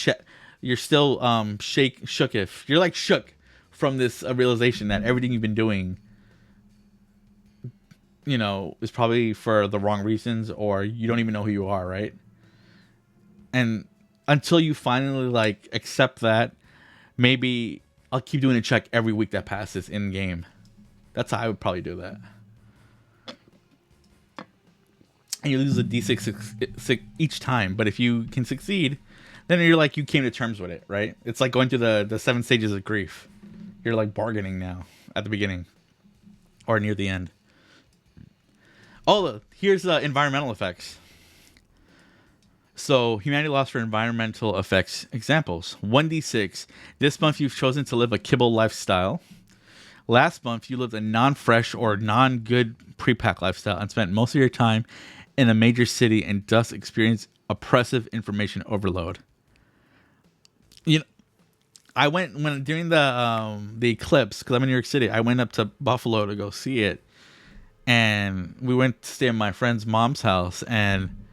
you're still shook if you're like shook from this realization that everything you've been doing is probably for the wrong reasons or you don't even know who you are, right? And until you finally like accept that, maybe I'll keep doing a check every week that passes in game. That's how I would probably do that. And you lose a d6 each time, but if you can succeed, then you're like you came to terms with it, right? It's like going through the 7 stages of grief. You're like bargaining now at the beginning or near the end. Oh, here's environmental effects. So, humanity lost for environmental effects examples. 1d6. This month you've chosen to live a kibble lifestyle. Last month you lived a non-fresh or non-good pre-pack lifestyle and spent most of your time in a major city and thus experienced oppressive information overload. I went when during the eclipse because I'm in New York City. I went up to Buffalo to go see it, and we went to stay at my friend's mom's house. And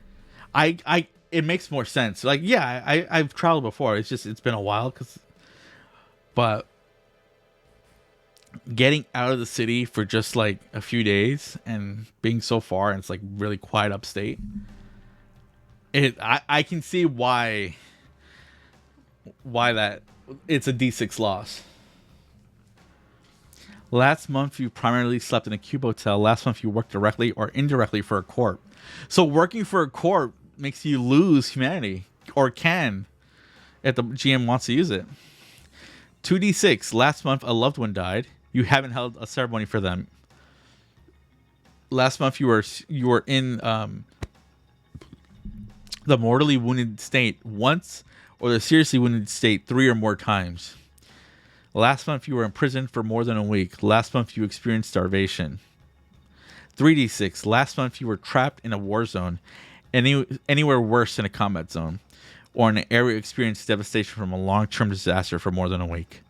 I it makes more sense. Like I've traveled before. It's been a while but getting out of the city for just like a few days and being so far and it's like really quiet upstate. I can see why that it's a D6 loss. Last month you primarily slept in a cube hotel. Last month you worked directly or indirectly for a corp. So working for a corp makes you lose humanity or can if the GM wants to use it. 2d6. Last month a loved one died. You haven't held a ceremony for them. Last month you were in the mortally wounded state once or the seriously wounded state 3 or more times. Last month you were in prison for more than a week. Last month you experienced starvation. 3d6. Last month you were trapped in a war zone, anywhere worse than a combat zone, or in an area experienced devastation from a long-term disaster for more than a week.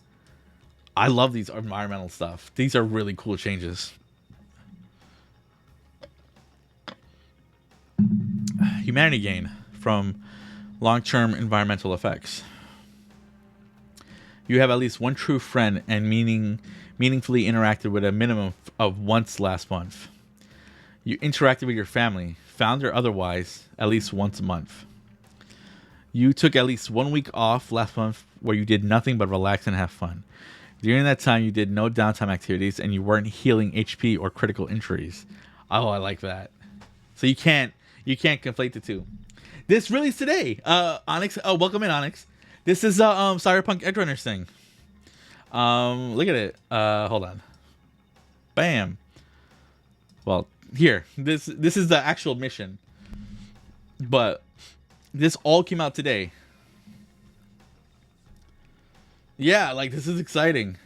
I love these environmental stuff. These are really cool changes. Humanity gain from long-term environmental effects. You have at least one true friend and meaningfully interacted with a minimum of once last month. You interacted with your family, found or otherwise, at least once a month. You took at least 1 week off last month where you did nothing but relax and have fun. During that time, you did no downtime activities and you weren't healing HP or critical injuries. Oh, I like that. So you can't conflate the two. This released today. Onyx. Oh, welcome in, Onyx. This is Cyberpunk Edgerunner thing. Look at it. Hold on. Bam. Well, here. This is the actual mission. But this all came out today. Yeah, like this is exciting.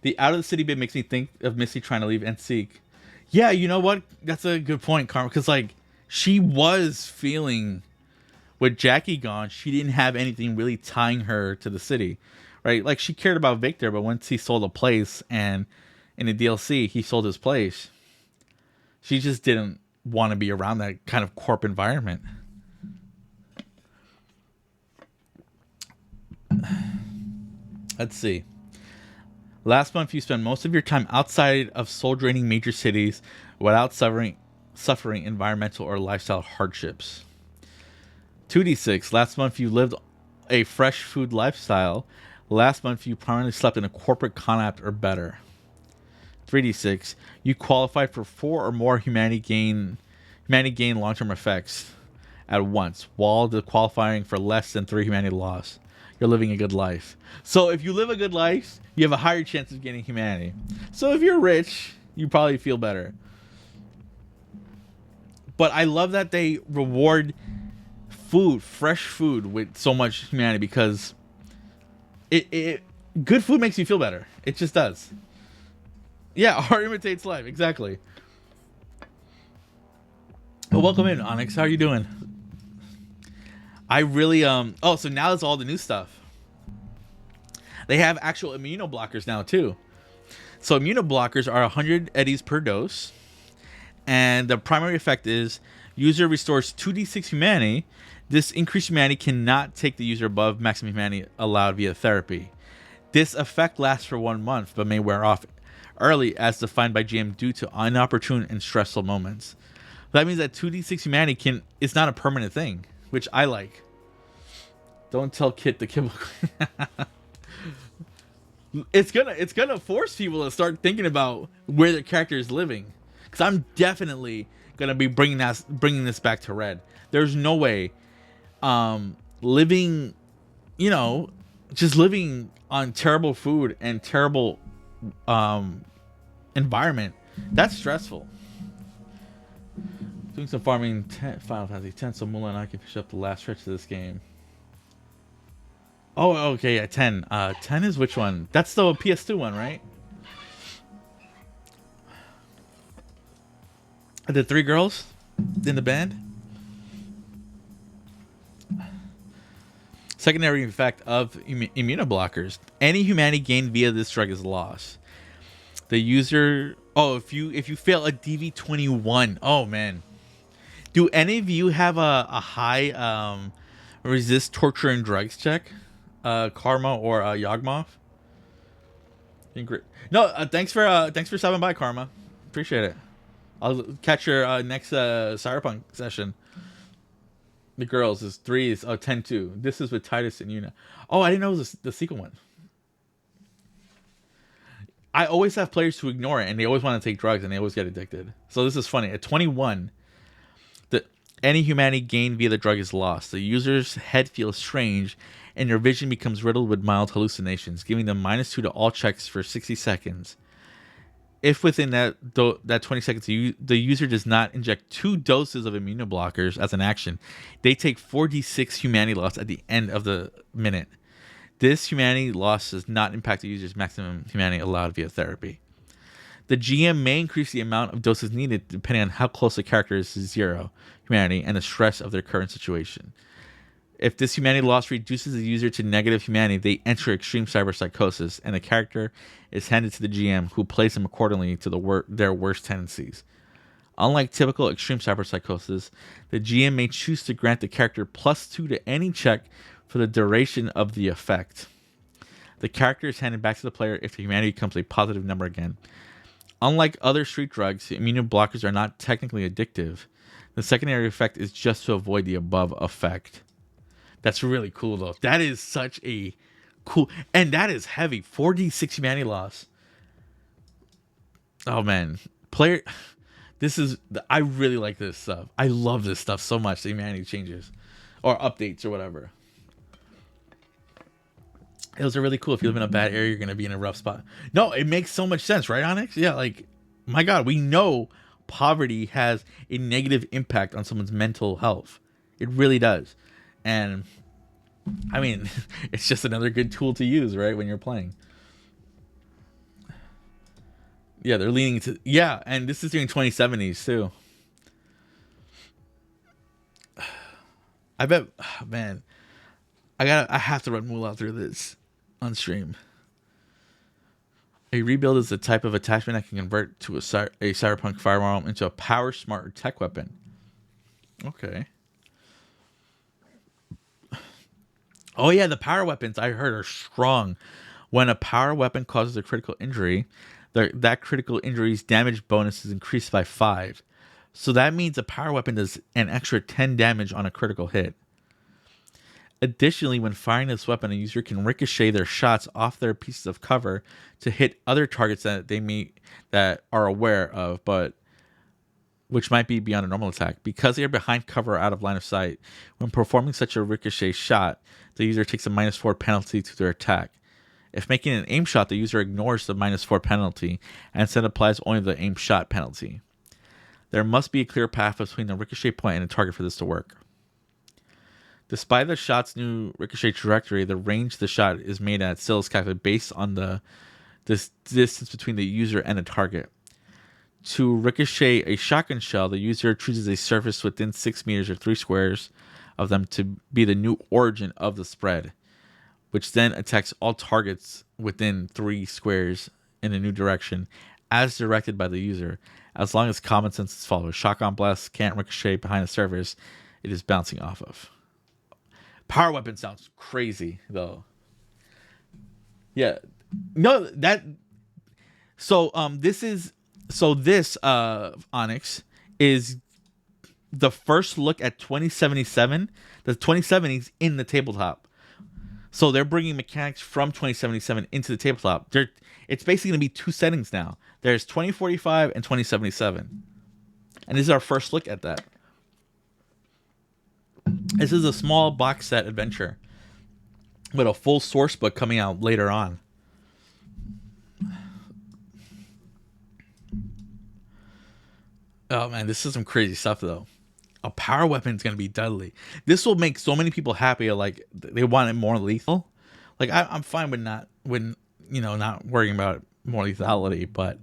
The out of the city bit makes me think of Misty trying to leave Enseek. Yeah, you know what? That's a good point, Karma, because like she was feeling with Jackie gone, she didn't have anything really tying her to the city, right? Like she cared about Victor, but once he sold a place and in the DLC he sold his place, she just didn't want to be around that kind of corp environment. Let's see. Last month, you spent most of your time outside of soul-draining major cities without suffering environmental or lifestyle hardships. 2d6. Last month, you lived a fresh food lifestyle. Last month, you primarily slept in a corporate Connaught or better. 3d6. You qualified for 4 or more humanity gain long-term effects at once, while qualifying for less than 3 humanity loss. You're living a good life. So if you live a good life, you have a higher chance of getting humanity. So if you're rich, you probably feel better. But I love that they reward food, fresh food, with so much humanity, because it good food makes you feel better. It just does. Yeah, art imitates life. Exactly. Well, welcome in, Onyx. How are you doing? I really so now it's all the new stuff. They have actual immunoblockers now too. So immunoblockers are 100 eddies per dose, and the primary effect is user restores 2d6 humanity. This increased humanity cannot take the user above maximum humanity allowed via therapy. This effect lasts for 1 month, but may wear off early as defined by GM due to inopportune and stressful moments. That means that 2d6 humanity it's not a permanent thing, which I like. Don't tell Kit the kibble. It's gonna force people to start thinking about where their character is living, because I'm definitely gonna be bringing this back to Red. There's no way, living, just living on terrible food and terrible environment. That's stressful. Doing some farming, Final Fantasy X, so Mula and I can finish up the last stretch of this game. Oh, okay, yeah, 10. 10 is which one? That's the PS2 one, right? The 3 girls in the band? Secondary effect of immunoblockers. Any humanity gained via this drug is lost. The user... Oh, if you fail a DV21. Oh, man. Do any of you have a high resist torture and drugs check? Karma or Yawgmoth? No, thanks for stopping by, Karma. Appreciate it. I'll catch your next Cyberpunk session. The girls is 3 is 10-2. This is with Titus and Yuna. Oh, I didn't know it was the sequel one. I always have players who ignore it, and they always want to take drugs, and they always get addicted. So this is funny. At 21, any humanity gained via the drug is lost. The user's head feels strange, and their vision becomes riddled with mild hallucinations, giving them -2 to all checks for 60 seconds. If within that 20 seconds the user does not inject 2 doses of immunoblockers as an action, they take 4d6 humanity loss at the end of the minute. This humanity loss does not impact the user's maximum humanity allowed via therapy. The GM may increase the amount of doses needed depending on how close the character is to 0 humanity and the stress of their current situation. If this humanity loss reduces the user to negative humanity, they enter extreme cyberpsychosis, and the character is handed to the GM, who plays them accordingly to their worst tendencies. Unlike typical extreme cyberpsychosis, the GM may choose to grant the character +2 to any check for the duration of the effect. The character is handed back to the player if the humanity becomes a positive number again. Unlike other street drugs, immunoblockers are not technically addictive. The secondary effect is just to avoid the above effect. That's really cool, though. That is such a cool... And that is heavy. 4d6 humanity loss. Oh, man. I really like this stuff. I love this stuff so much. The humanity changes. Or updates or whatever. Those are really cool. If you live in a bad area, you're going to be in a rough spot. No, it makes so much sense, right, Onyx? Yeah, like, my God, we know poverty has a negative impact on someone's mental health. It really does. And, I mean, it's just another good tool to use, right, when you're playing. Yeah, they're leaning to... Yeah, and this is during 2070s, too. I bet... Oh, man. I have to run Moolah through this on stream. A rebuild is the type of attachment that can convert to a cyberpunk firearm into a power smart tech weapon. Okay. Oh yeah, the power weapons I heard are strong. When a power weapon causes a critical injury, that critical injury's damage bonus is increased by 5. So that means a power weapon does an extra 10 damage on a critical hit. Additionally, when firing this weapon, a user can ricochet their shots off their pieces of cover to hit other targets that are aware of, but which might be beyond a normal attack. Because they are behind cover or out of line of sight, when performing such a ricochet shot, the user takes a -4 penalty to their attack. If making an aim shot, the user ignores the -4 penalty and instead applies only the aim shot penalty. There must be a clear path between the ricochet point and the target for this to work. Despite the shot's new ricochet trajectory, the range of the shot is made at still is calculated based on this distance between the user and the target. To ricochet a shotgun shell, the user chooses a surface within 6 meters or 3 squares of them to be the new origin of the spread, which then attacks all targets within 3 squares in a new direction, as directed by the user, as long as common sense is followed. Shotgun blast can't ricochet behind a surface it is bouncing off of. Power weapon sounds crazy, though. Yeah. No, that... So, this Onyx is the first look at 2077, the 2070s in the tabletop. So they're bringing mechanics from 2077 into the tabletop. It's basically going to be 2 settings now. There's 2045 and 2077. And this is our first look at that. This is a small box set adventure with a full source book coming out later on. Oh man, this is some crazy stuff though. A power weapon is going to be deadly. This will make so many people happy. Like they want it more lethal. Like I'm fine with not worrying about more lethality, but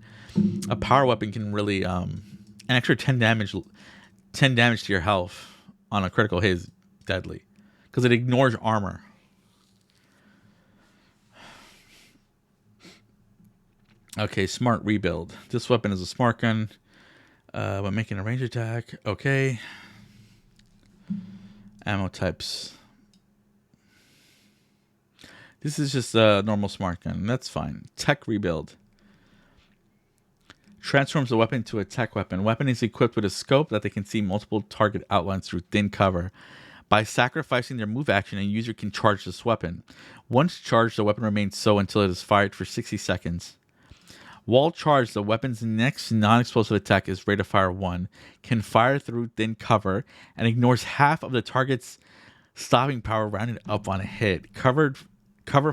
a power weapon can really an extra 10 damage to your health on a critical hit is deadly because it ignores armor. Okay, smart rebuild. This weapon is a smart gun. When making a range attack, okay. Ammo types. This is just a normal smart gun. That's fine. Tech rebuild. Transforms the weapon to a tech weapon. Weapon is equipped with a scope that they can see multiple target outlines through thin cover. By sacrificing their move action, a user can charge this weapon. Once charged, the weapon remains so until it is fired for 60 seconds. While charged, the weapon's next non-explosive attack is rate of fire 1, can fire through thin cover, and ignores half of the target's stopping power rounded up on a hit. Cover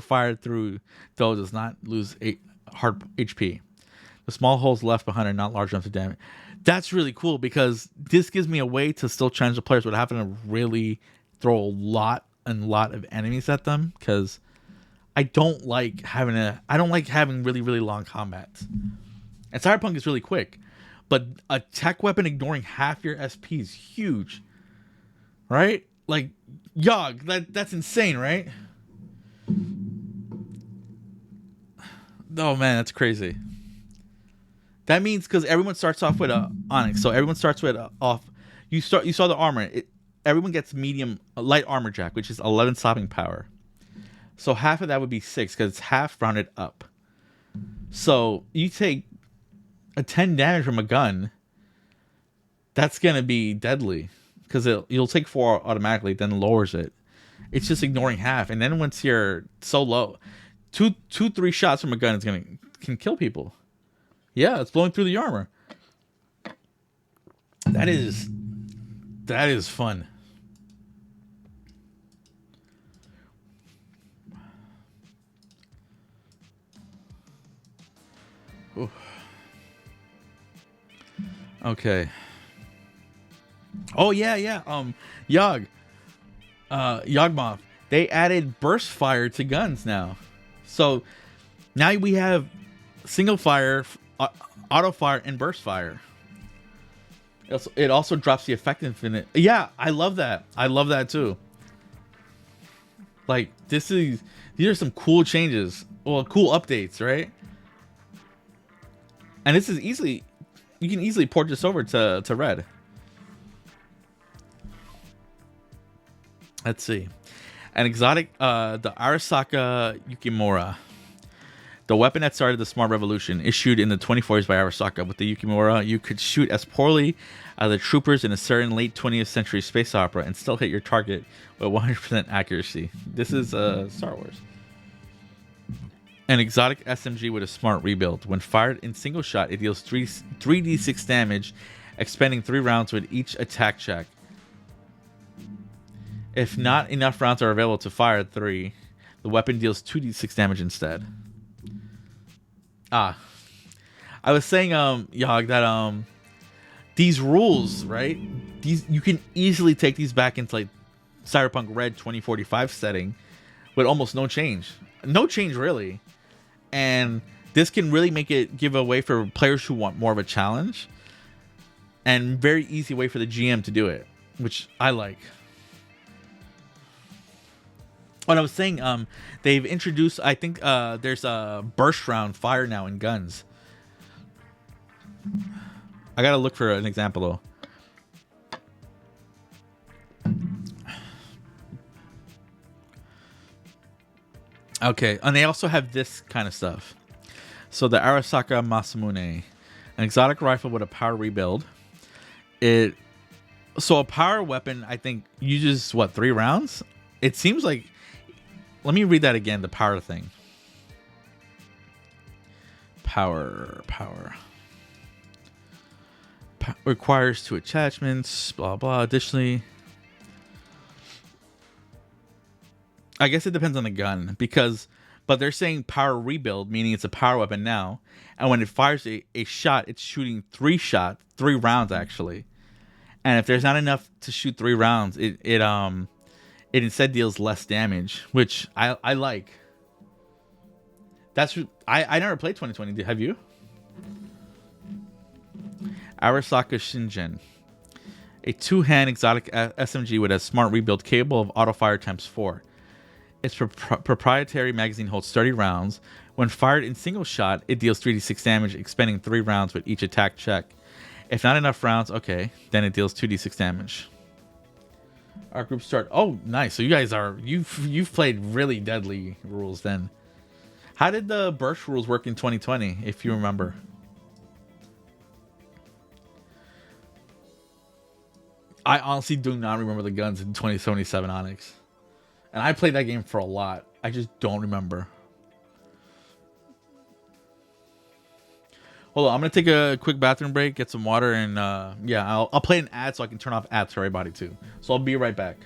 fired through, though, does not lose hard HP. The small holes left behind are not large enough to damage. That's really cool because this gives me a way to still challenge the players without having to really throw a lot of enemies at them because I don't like having really, really long combats. And Cyberpunk is really quick, but a tech weapon ignoring half your SP is huge, right? Like, Yog, that's insane, right? Oh man, that's crazy. That means because everyone starts off with a Onyx, so everyone starts with You saw the armor. Everyone gets light armor jack, which is 11 stopping power. So half of that would be 6 because it's half rounded up. So you take a 10 damage from a gun. That's gonna be deadly because you'll take 4 automatically, then lowers it. It's just ignoring half, and then once you're so low, 3 shots from a gun can kill people. Yeah, it's blowing through the armor. That is fun. Ooh. Okay. Oh yeah. Yawgmoth. They added burst fire to guns now. So now we have single fire, auto fire, and burst fire. It also drops the effectiveness in it. Yeah, I love that. I love that too. Like these are some cool changes. Well, cool updates, right? And this is you can easily port this over to Red. Let's see. An exotic, the Arasaka Yukimura. The weapon that started the smart revolution, issued in the 2040s by Arasaka with the Yukimura, you could shoot as poorly as the troopers in a certain late 20th century space opera and still hit your target with 100% accuracy. This is Star Wars. An exotic SMG with a smart rebuild. When fired in single shot, it deals 3d6 damage, expending 3 rounds with each attack check. If not enough rounds are available to fire at 3, the weapon deals 2d6 damage instead. I was saying, Yog, that these rules, right? These you can easily take these back into like Cyberpunk Red 2045 setting with almost no change. No change really. And this can really make it give a way for players who want more of a challenge. And very easy way for the GM to do it, which I like. What I was saying, they've introduced, I think there's a burst round fire now in guns. I gotta look for an example though. Okay, and they also have this kind of stuff. So the Arasaka Masamune, an exotic rifle with a power rebuild. So a power weapon, I think, uses 3 rounds? It seems like. Let me read that again, the power thing. Power. Requires 2 attachments, blah, blah. Additionally, I guess it depends on the gun, but they're saying power rebuild, meaning it's a power weapon now. And when it fires a shot, it's shooting 3 rounds actually. And if there's not enough to shoot 3 rounds, it instead deals less damage, which I like. I never played 2020. Have you? Arasaka Shingen, a 2-hand exotic SMG with a smart rebuild capable of auto fire ×4. Its proprietary magazine holds 30 rounds. When fired in single shot, it deals 3d6 damage, expending 3 rounds with each attack check. If not enough rounds, okay, then it deals 2d6 damage. Our group start. Oh, nice. So you guys you've played really deadly rules then. How did the burst rules work in 2020, if you remember? I honestly do not remember the guns in 2077 Onyx. And I played that game for a lot. I just don't remember. Hold on, I'm gonna take a quick bathroom break, get some water, and yeah, I'll play an ad so I can turn off ads for everybody too. So I'll be right back.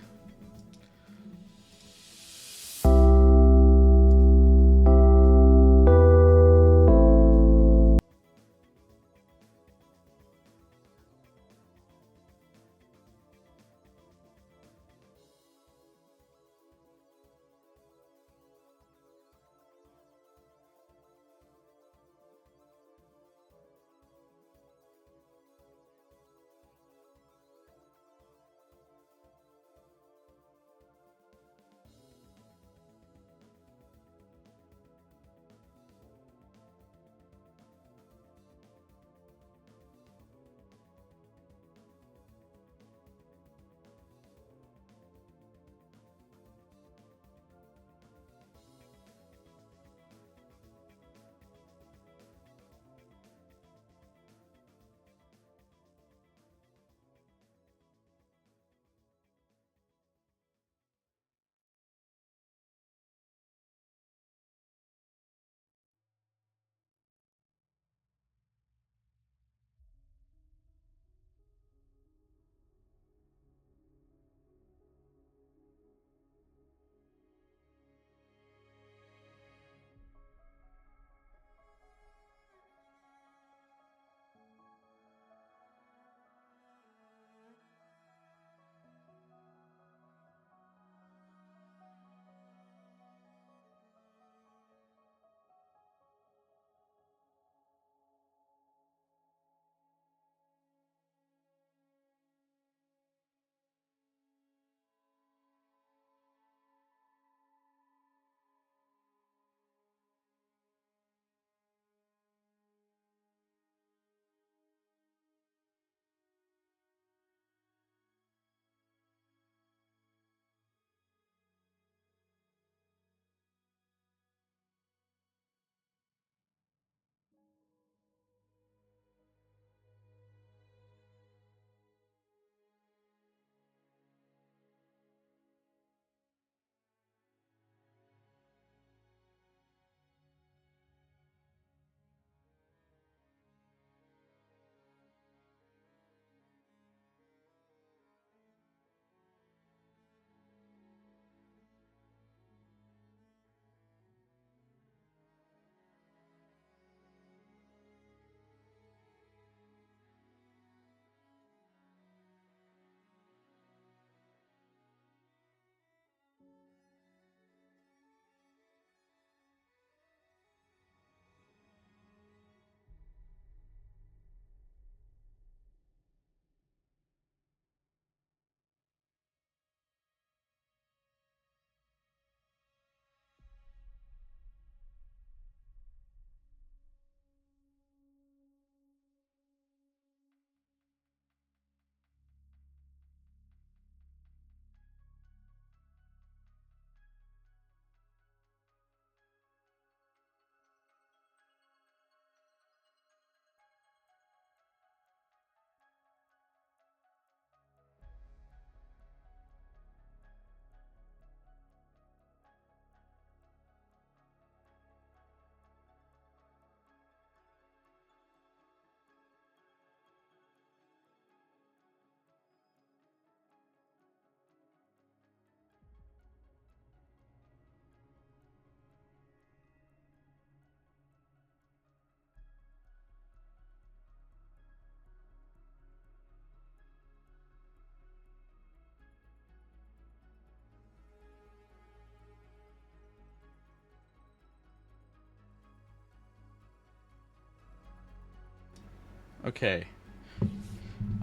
Okay.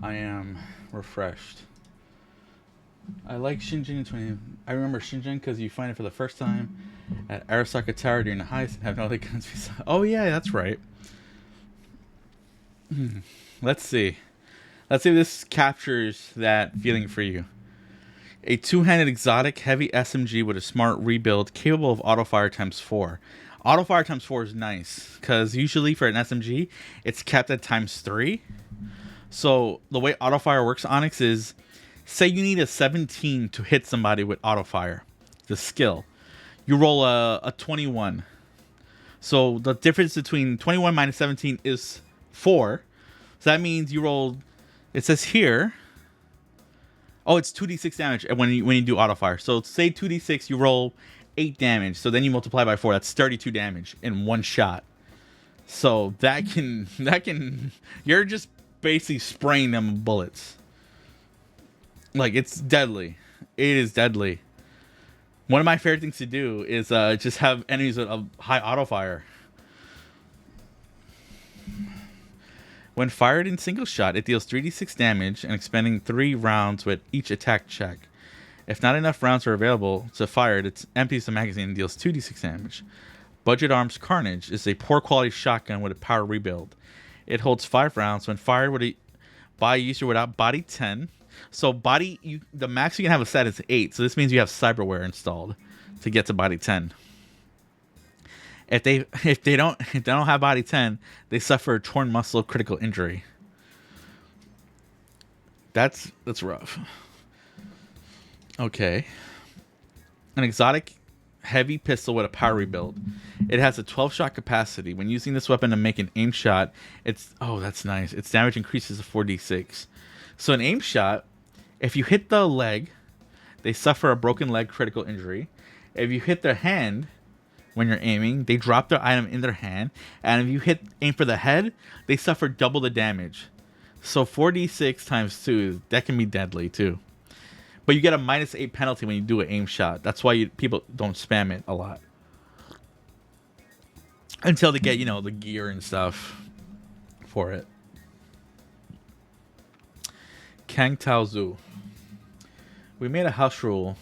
I am refreshed. I like Shinjin 20. I remember Shinjin because you find it for the first time at Arasaka Tower during the heist and have no other guns beside. Oh, yeah, that's right. Let's see. Let's see if this captures that feeling for you. A two-handed exotic heavy SMG with a smart rebuild capable of auto fire times 4. Auto fire times 4 is nice because usually for an SMG it's capped at times 3. So the way auto fire works, Onyx, is say you need a 17 to hit somebody with auto fire, the skill. You roll a 21. So the difference between 21 minus 17 is 4. So that means you roll. It says here. Oh, it's 2d6 damage when you do auto fire. So say 2d6, you roll 8 damage. So then you multiply by 4. That's 32 damage in one shot. So that can you're just basically spraying them with bullets. Like, it's deadly. It is deadly. One of my favorite things to do is just have enemies with a high auto fire. When fired in single shot, it deals 3d6 damage and expending 3 rounds with each attack check. If not enough rounds are available to fire it, it empties the magazine and deals 2d6 damage. Budget Arms Carnage is a poor quality shotgun with a power rebuild. It holds 5 rounds when fired by a user without body 10. So the max you can have a set is 8. So this means you have cyberware installed to get to body 10. If they don't have body 10, they suffer a torn muscle critical injury. That's rough. Okay. An exotic heavy pistol with a power rebuild. It has a 12-shot capacity. When using this weapon to make an aim shot, that's nice. Its damage increases to 4d6. So an aim shot, if you hit the leg, they suffer a broken leg critical injury. If you hit their hand when you're aiming, they drop their item in their hand. And if you aim for the head, they suffer double the damage. So 4d6 times 2, that can be deadly too. But you get a -8 penalty when you do an aim shot. That's why people don't spam it a lot. Until they get, the gear and stuff for it. Kang Tao Zu. We made a house rule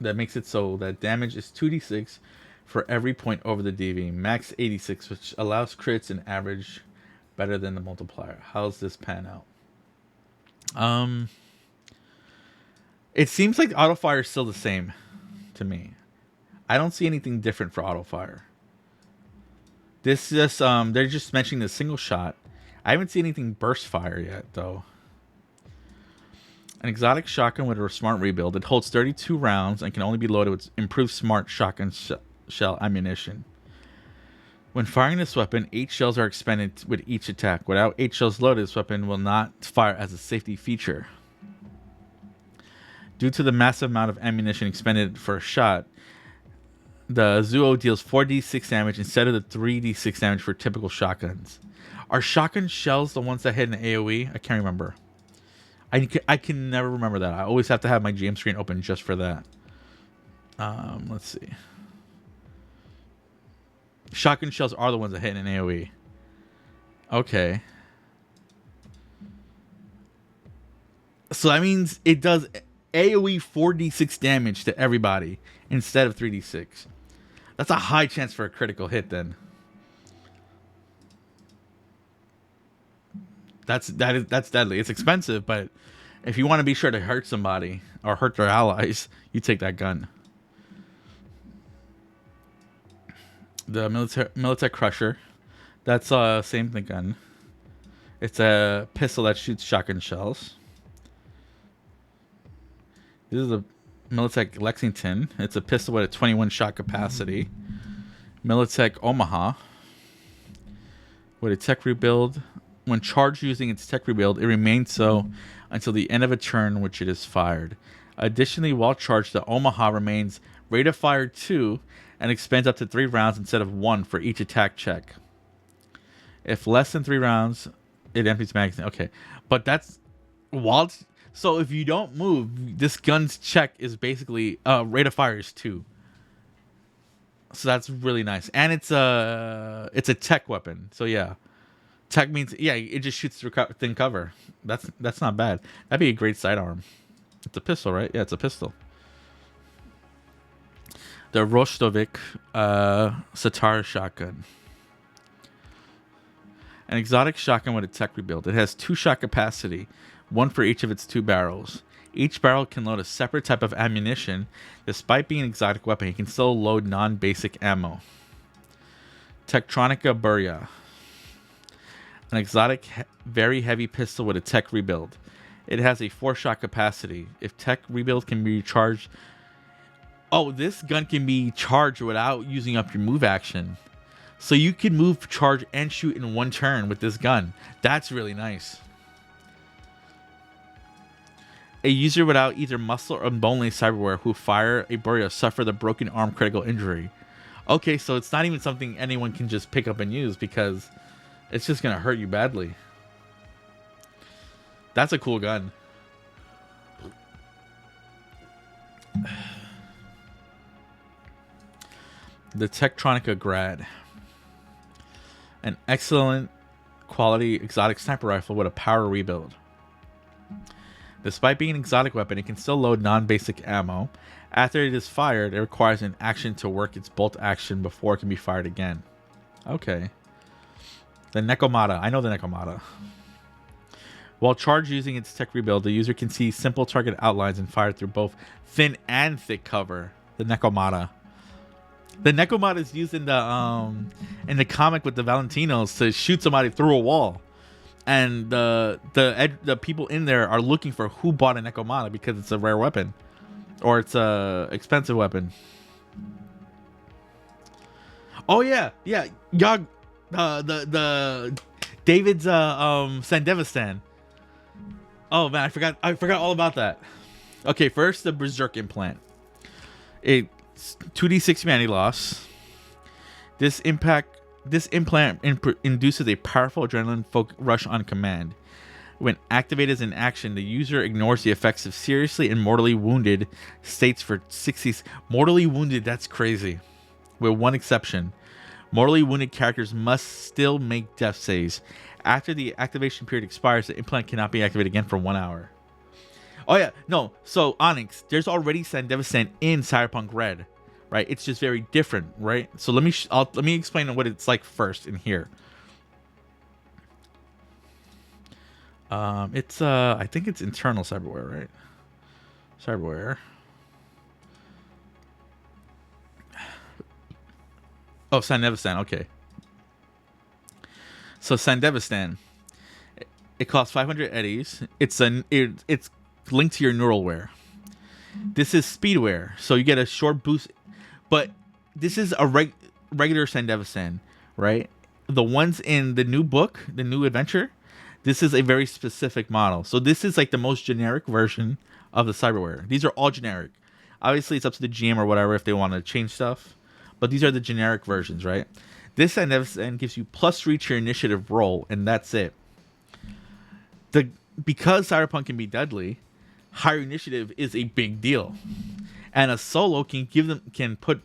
that makes it so that damage is 2d6 for every point over the DV, max 86, which allows crits and average better than the multiplier. How's this pan out? It seems like auto fire is still the same to me. I don't see anything different for auto fire. This just they're just mentioning the single shot. I haven't seen anything burst fire yet though. An exotic shotgun with a smart rebuild. It holds 32 rounds and can only be loaded with improved smart shotgun shell ammunition. When firing this weapon, 8 shells are expended with each attack. Without 8 shells loaded, this weapon will not fire as a safety feature. Due to the massive amount of ammunition expended for a shot, the Zuo deals 4d6 damage instead of the 3d6 damage for typical shotguns. Are shotgun shells the ones that hit an AoE? I can't remember. I can never remember that. I always have to have my GM screen open just for that. Let's see. Shotgun shells are the ones that hit an AoE. Okay. So that means it does AoE 4d6 damage to everybody instead of 3d6. That's a high chance for a critical hit then. That's deadly. It's expensive, but if you want to be sure to hurt somebody or hurt their allies, you take that gun. The Militech Crusher. That's same thing gun. It's a pistol that shoots shotgun shells. This is a Militech Lexington. It's a pistol with a 21 shot capacity. Militech Omaha with a tech rebuild. When charged using its tech rebuild, it remains so until the end of a turn which it is fired. Additionally, while charged, the Omaha remains rate of fire 2 and expends up to 3 rounds instead of 1 for each attack check. If less than 3 rounds, it empties magazine. Okay, but that's so if you don't move, this gun's check is basically rate of fire is 2. So that's really nice, and it's a tech weapon. So yeah, Tech means yeah, it just shoots through thin cover. That's not bad. That'd be a great sidearm. It's a pistol, right? Yeah, it's a pistol. The Rostovik Satar shotgun. An exotic shotgun with a tech rebuild. It has 2 shot capacity, one for each of its 2 barrels. Each barrel can load a separate type of ammunition. Despite being an exotic weapon, it can still load non-basic ammo. Tektronika Burya. An exotic, very heavy pistol with a tech rebuild. It has a 4 shot capacity. If tech rebuild can be recharged... Oh, this gun can be charged without using up your move action. So you can move, charge, and shoot in one turn with this gun. That's really nice. A user without either muscle or bone-lace cyberware who fire a Burya suffer the broken arm critical injury. Okay, so it's not even something anyone can just pick up and use because it's just going to hurt you badly. That's a cool gun. The Tektronika Grad. An excellent quality exotic sniper rifle with a power rebuild. Despite being an exotic weapon, it can still load non-basic ammo. After it is fired, it requires an action to work its bolt action before it can be fired again. Okay. The Nekomata. I know the Nekomata. While charged using its tech rebuild, the user can see simple target outlines and fire through both thin and thick cover. The Nekomata. The Nekomata is used in the comic with the Valentinos to shoot somebody through a wall. And the people in there are looking for who bought a Nekomata because it's a rare weapon. Or it's a expensive weapon. Oh yeah, yeah. Yog the David's Sandevistan. Oh man, I forgot all about that. Okay, first the Berserk implant. It's 2d6 humanity loss. This implant induces a powerful adrenaline rush on command. When activated as an action, the user ignores the effects of seriously and mortally wounded states for 60. Mortally wounded, that's crazy. With one exception. Mortally wounded characters must still make death saves. After the activation period expires, the implant cannot be activated again for 1 hour. Oh yeah, no. So Onyx, there's already Sandevistan in Cyberpunk Red, right? It's just very different, right? So let me explain what it's like first in here. It's I think it's internal cyberware, right? Cyberware. Oh, Sandevistan, okay. So Sandevistan, it costs 500 eddies. It's linked to your Neuralware. This is speedware, so you get a short boost, but this is a regular Sandevistan, right? The ones in the new book, the new adventure, this is a very specific model. So this is like the most generic version of the cyberware. These are all generic. Obviously, it's up to the GM or whatever if they want to change stuff, but these are the generic versions, right? This Sandevistan gives you +3 to your initiative roll, and that's it. Because Cyberpunk can be deadly, higher initiative is a big deal, and a solo can put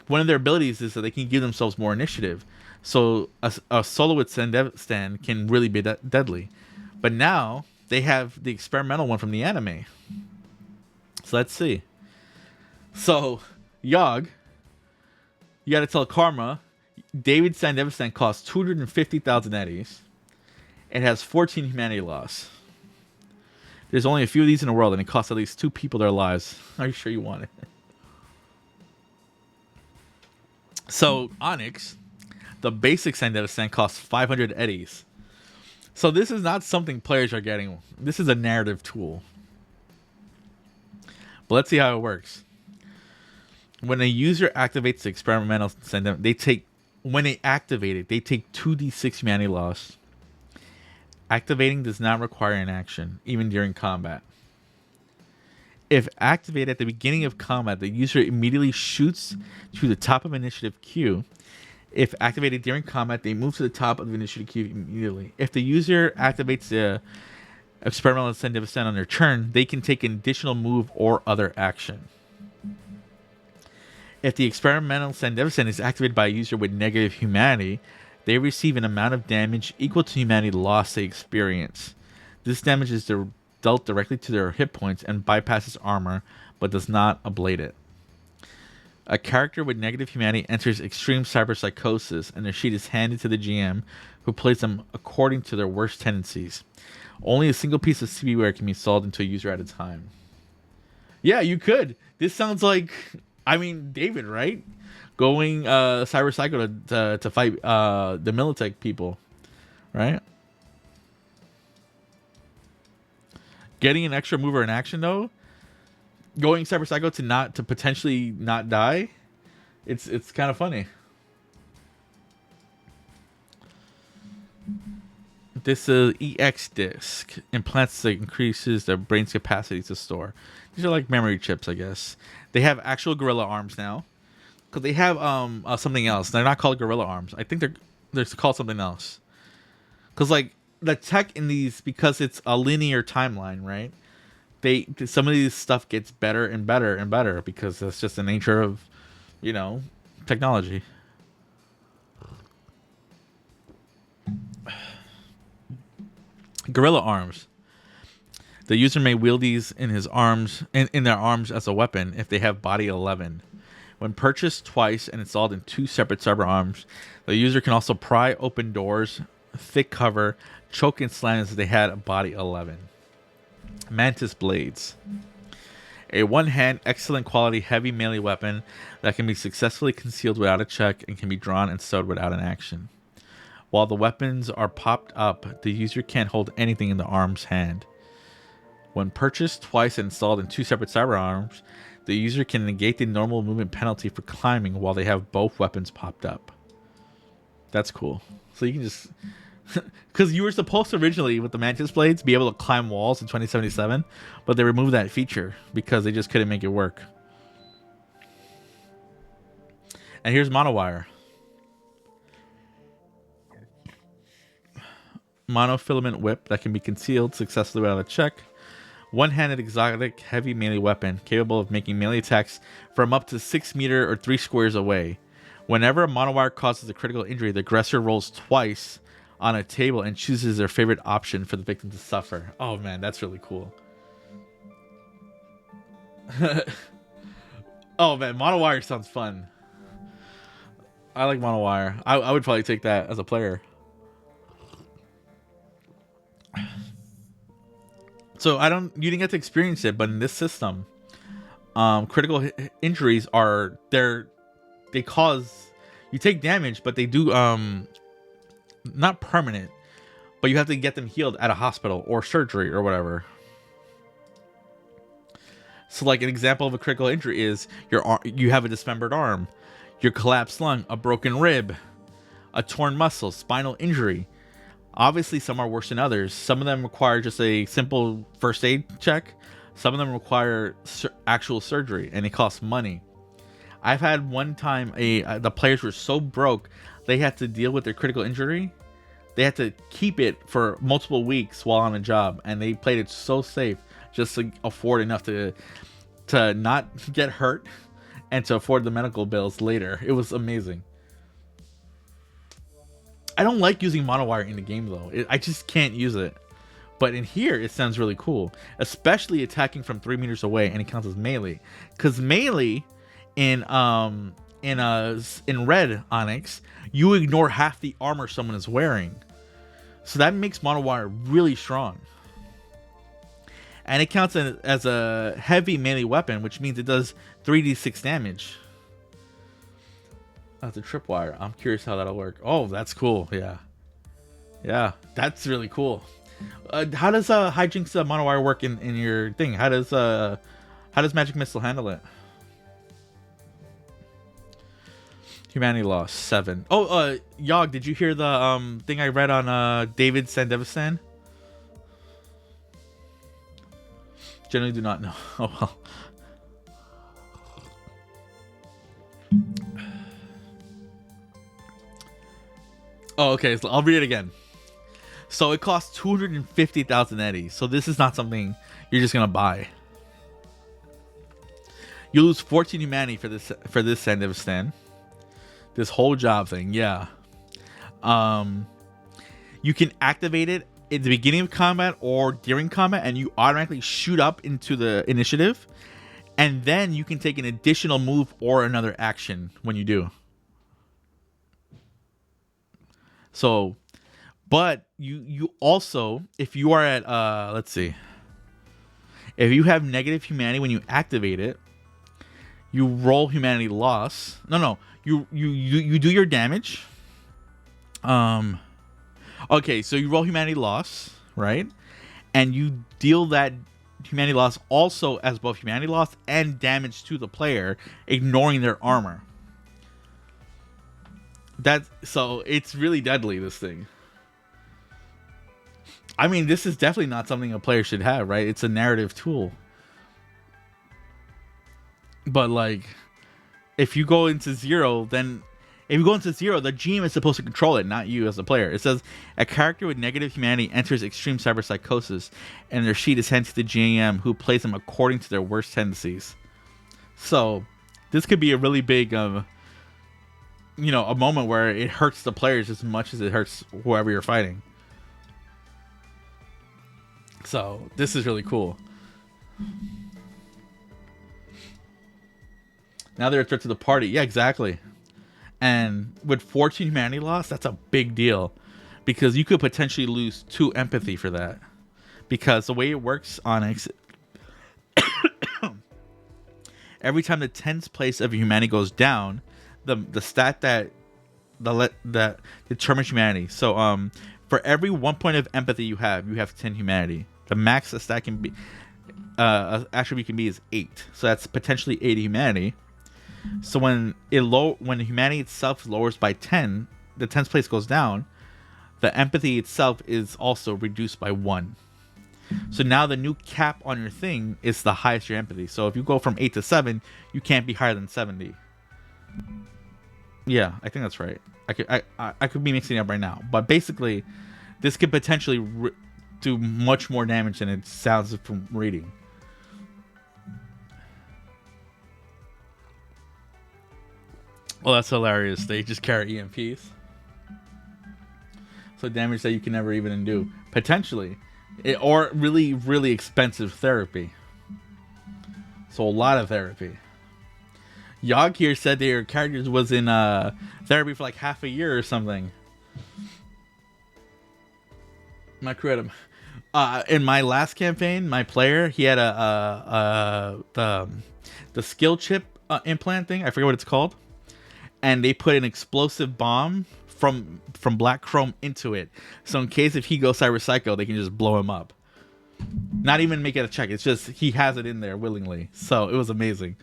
one of their abilities is that they can give themselves more initiative. So a solo with Sandevistan can really be deadly, but now they have the experimental one from the anime. So let's see. So Yog, you got to tell Karma, David Sandevistan costs 250,000 eddies. It has 14 humanity loss. There's only a few of these in the world, and it costs at least 2 people their lives. Are you sure you want it? So, Onyx, the basic Sandevistan costs 500 eddies. So this is not something players are getting. This is a narrative tool. But let's see how it works. When a user activates the experimental Sandevistan, when they activate it, they take 2d6 humanity loss. Activating does not require an action, even during combat. If activated at the beginning of combat, the user immediately shoots to the top of initiative queue. If activated during combat, they move to the top of the initiative queue immediately. If the user activates the experimental Sandevistan on their turn, they can take an additional move or other action. If the experimental Sandevistan is activated by a user with negative humanity, They receive an amount of damage equal to humanity loss they experience. This damage is dealt directly to their hit points and bypasses armor, but does not ablate it. A character with negative humanity enters extreme cyberpsychosis, and their sheet is handed to the GM, who plays them according to their worst tendencies. Only a single piece of CBware can be sold into a user at a time. Yeah, you could. This sounds like, I mean, David, right? Going Cyber Psycho to fight the Militech people, right? Getting an extra mover in action though, going Cyber Psycho to potentially not die, it's kind of funny. This EX disc implants that increases their brain's capacity to store. These are like memory chips, I guess. They have actual gorilla arms now. Because they have something else. They're not called gorilla arms. I think they're called something else. Because like the tech in these, because it's a linear timeline, right? Some of these stuff gets better and better and better because that's just the nature of, technology. Gorilla arms. The user may wield these in his arms in their arms as a weapon if they have body 11. When purchased twice and installed in 2 separate cyber arms, the user can also pry open doors, thick cover, choke and slam as they had a body 11. Mantis blades. A one-hand, excellent quality heavy melee weapon that can be successfully concealed without a check and can be drawn and stowed without an action. While the weapons are popped up, the user can't hold anything in the arm's hand. When purchased twice and installed in 2 separate cyber arms, the user can negate the normal movement penalty for climbing while they have both weapons popped up. That's cool. So you can just... Because you were supposed to originally, with the Mantis Blades, be able to climb walls in 2077, but they removed that feature because they just couldn't make it work. And here's Monowire. Monofilament whip that can be concealed successfully without a check. One-handed exotic heavy melee weapon capable of making melee attacks from up to 6 meters or 3 squares away. Whenever a monowire causes a critical injury, the aggressor rolls twice on a table and chooses their favorite option for the victim to suffer. Oh man, that's really cool. Oh man, monowire sounds fun. I like monowire. I would probably take that as a player. So you didn't get to experience it, but in this system, critical injuries they cause, you take damage, but they do not permanent, but you have to get them healed at a hospital or surgery or whatever. So like an example of a critical injury is you have a dismembered arm, your collapsed lung, a broken rib, a torn muscle, spinal injury. Obviously, some are worse than others. Some of them require just a simple first aid check. Some of them require actual surgery, and it costs money. I've had one time the players were so broke, they had to deal with their critical injury. They had to keep it for multiple weeks while on a job, and they played it so safe just to afford enough to not get hurt and to afford the medical bills later. It was amazing. I don't like using monowire in the game though. I just can't use it. But in here, it sounds really cool, especially attacking from 3 meters away, and it counts as melee. Because melee in Red Onyx, you ignore half the armor someone is wearing, so that makes monowire really strong. And it counts as a heavy melee weapon, which means it does 3d6 damage. That's a tripwire. I'm curious how that'll work. Oh, that's cool. Yeah, that's really cool. How does hijinks monowire work in your thing? How does Magic Missile handle it? Humanity loss 7. Oh, Yog, did you hear the thing I read on David Sandevistan? Generally do not know. Oh well. Oh, okay, so I'll read it again. So it costs 250,000 eddies. So this is not something you're just gonna buy. You lose 14 humanity for this Sandevistan. This whole job thing, yeah. You can activate it at the beginning of combat or during combat, and you automatically shoot up into the initiative. And then you can take an additional move or another action when you do. So, but you also, if you are at let's see, if you have negative humanity when you activate it, you roll humanity loss. No, you do your damage. Okay, so you roll humanity loss, right? And you deal that humanity loss also as both humanity loss and damage to the player, ignoring their armor. So it's really deadly, this thing. I mean, this is definitely not something a player should have, right? It's a narrative tool. But like, if you go into zero, the GM is supposed to control it, not you as a player. It says a character with negative humanity enters extreme cyberpsychosis, and their sheet is handed to the GM, who plays them according to their worst tendencies. So, this could be a really big, a moment where it hurts the players as much as it hurts whoever you're fighting. So, this is really cool. Now they're a threat to the party. Yeah, exactly. And with 14 humanity loss, that's a big deal. Because you could potentially lose 2 empathy for that. Because the way it works, Onyx, every time the 10th place of humanity goes down, the stat that determines humanity. So for every 1 point of empathy you have 10 humanity. The max a stat can be attribute can be is 8. So that's potentially 80 humanity. So when humanity itself lowers by 10, the 10th place goes down, the empathy itself is also reduced by 1. So now the new cap on your thing is the highest your empathy. So if you go from 8 to 7, you can't be higher than 70. Yeah, I think that's right. I could be mixing it up right now. But basically, this could potentially do much more damage than it sounds from reading. Well, that's hilarious. They just carry EMPs. So damage that you can never even undo. Potentially. Or really, really expensive therapy. So a lot of therapy. Yog here said their characters was in therapy for like half a year or something. My crew had in my last campaign, my player, he had the skill chip implant thing. I forget what it's called. And they put an explosive bomb from Black Chrome into it. So in case if he goes Cyber Psycho, they can just blow him up. Not even make it a check. It's just he has it in there willingly. So it was amazing.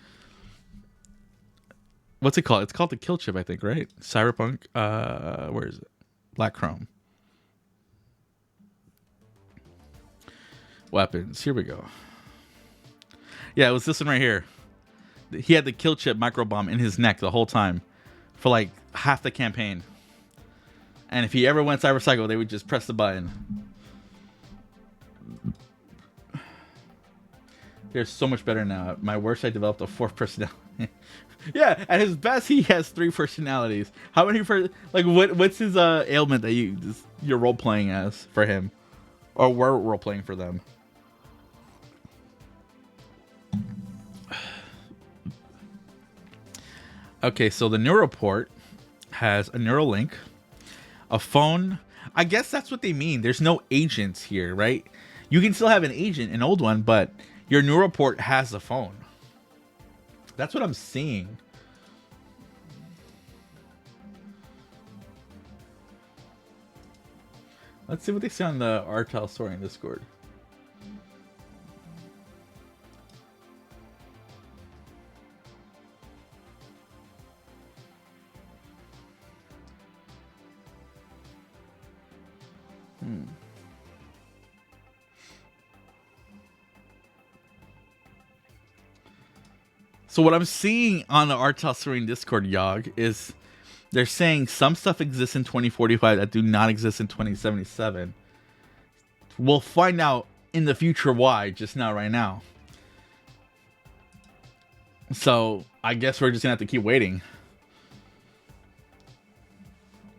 What's it called? It's called the kill chip, I think, right? Cyberpunk. Where is it? Black Chrome. Weapons. Here we go. Yeah, it was this one right here. He had the kill chip micro bomb in his neck the whole time for like half the campaign. And if he ever went Cyber Psycho, they would just press the button. They're so much better now. At my worst, I developed a 4th personality. Yeah, at his best, he has 3 personalities. How many what's his ailment that you're role playing as for him, or we're role playing for them? Okay, so the Neuroport has a Neuralink, a phone. I guess that's what they mean. There's no agents here, right? You can still have an agent, an old one, but your Neuroport has a phone. That's what I'm seeing. Let's see what they say on the Artel story in Discord. So what I'm seeing on the Artel Serene Discord, Yog, is they're saying some stuff exists in 2045 that do not exist in 2077. We'll find out in the future why, just not right now. So I guess we're just gonna have to keep waiting.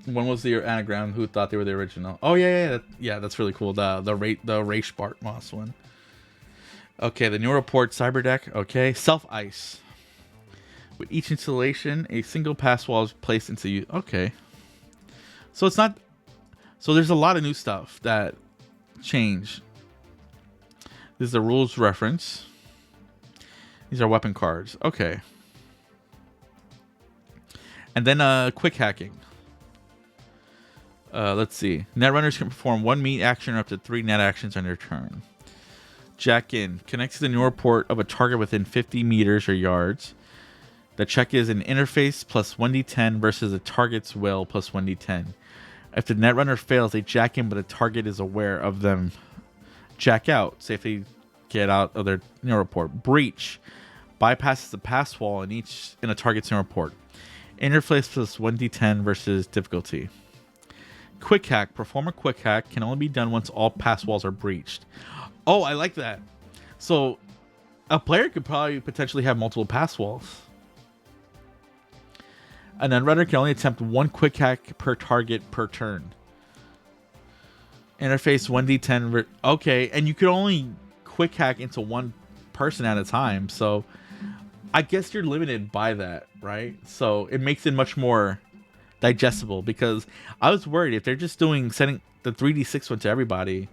When was the anagram? Who thought they were the original? Oh yeah. That's really cool. The race Bart Moss one. Okay, the new report cyber deck. Okay, self ice. With each installation, a single pass wall is placed into you. Okay, so it's not. So there's a lot of new stuff that change. This is the rules reference. These are weapon cards. Okay. And then quick hacking. Let's see. Netrunners can perform one meat action or up to 3 net actions on their turn. Jack in. Connects to the new report of a target within 50 meters or yards. The check is an interface plus 1d10 versus a target's will plus 1d10. If the netrunner fails, they jack in, but the target is aware of them. Jack out. Say if they get out of their new report. Breach. Bypasses the pass wall in a target's new report. Interface plus 1d10 versus difficulty. Quick hack. Perform a quick hack can only be done once all pass walls are breached. Oh, I like that. So a player could probably potentially have multiple pass walls. And then runner can only attempt one quick hack per target per turn. Interface 1d10. Okay, and you could only quick hack into one person at a time. So I guess you're limited by that, right? So it makes it much more digestible, because I was worried if they're just sending the 3d6 one to everybody,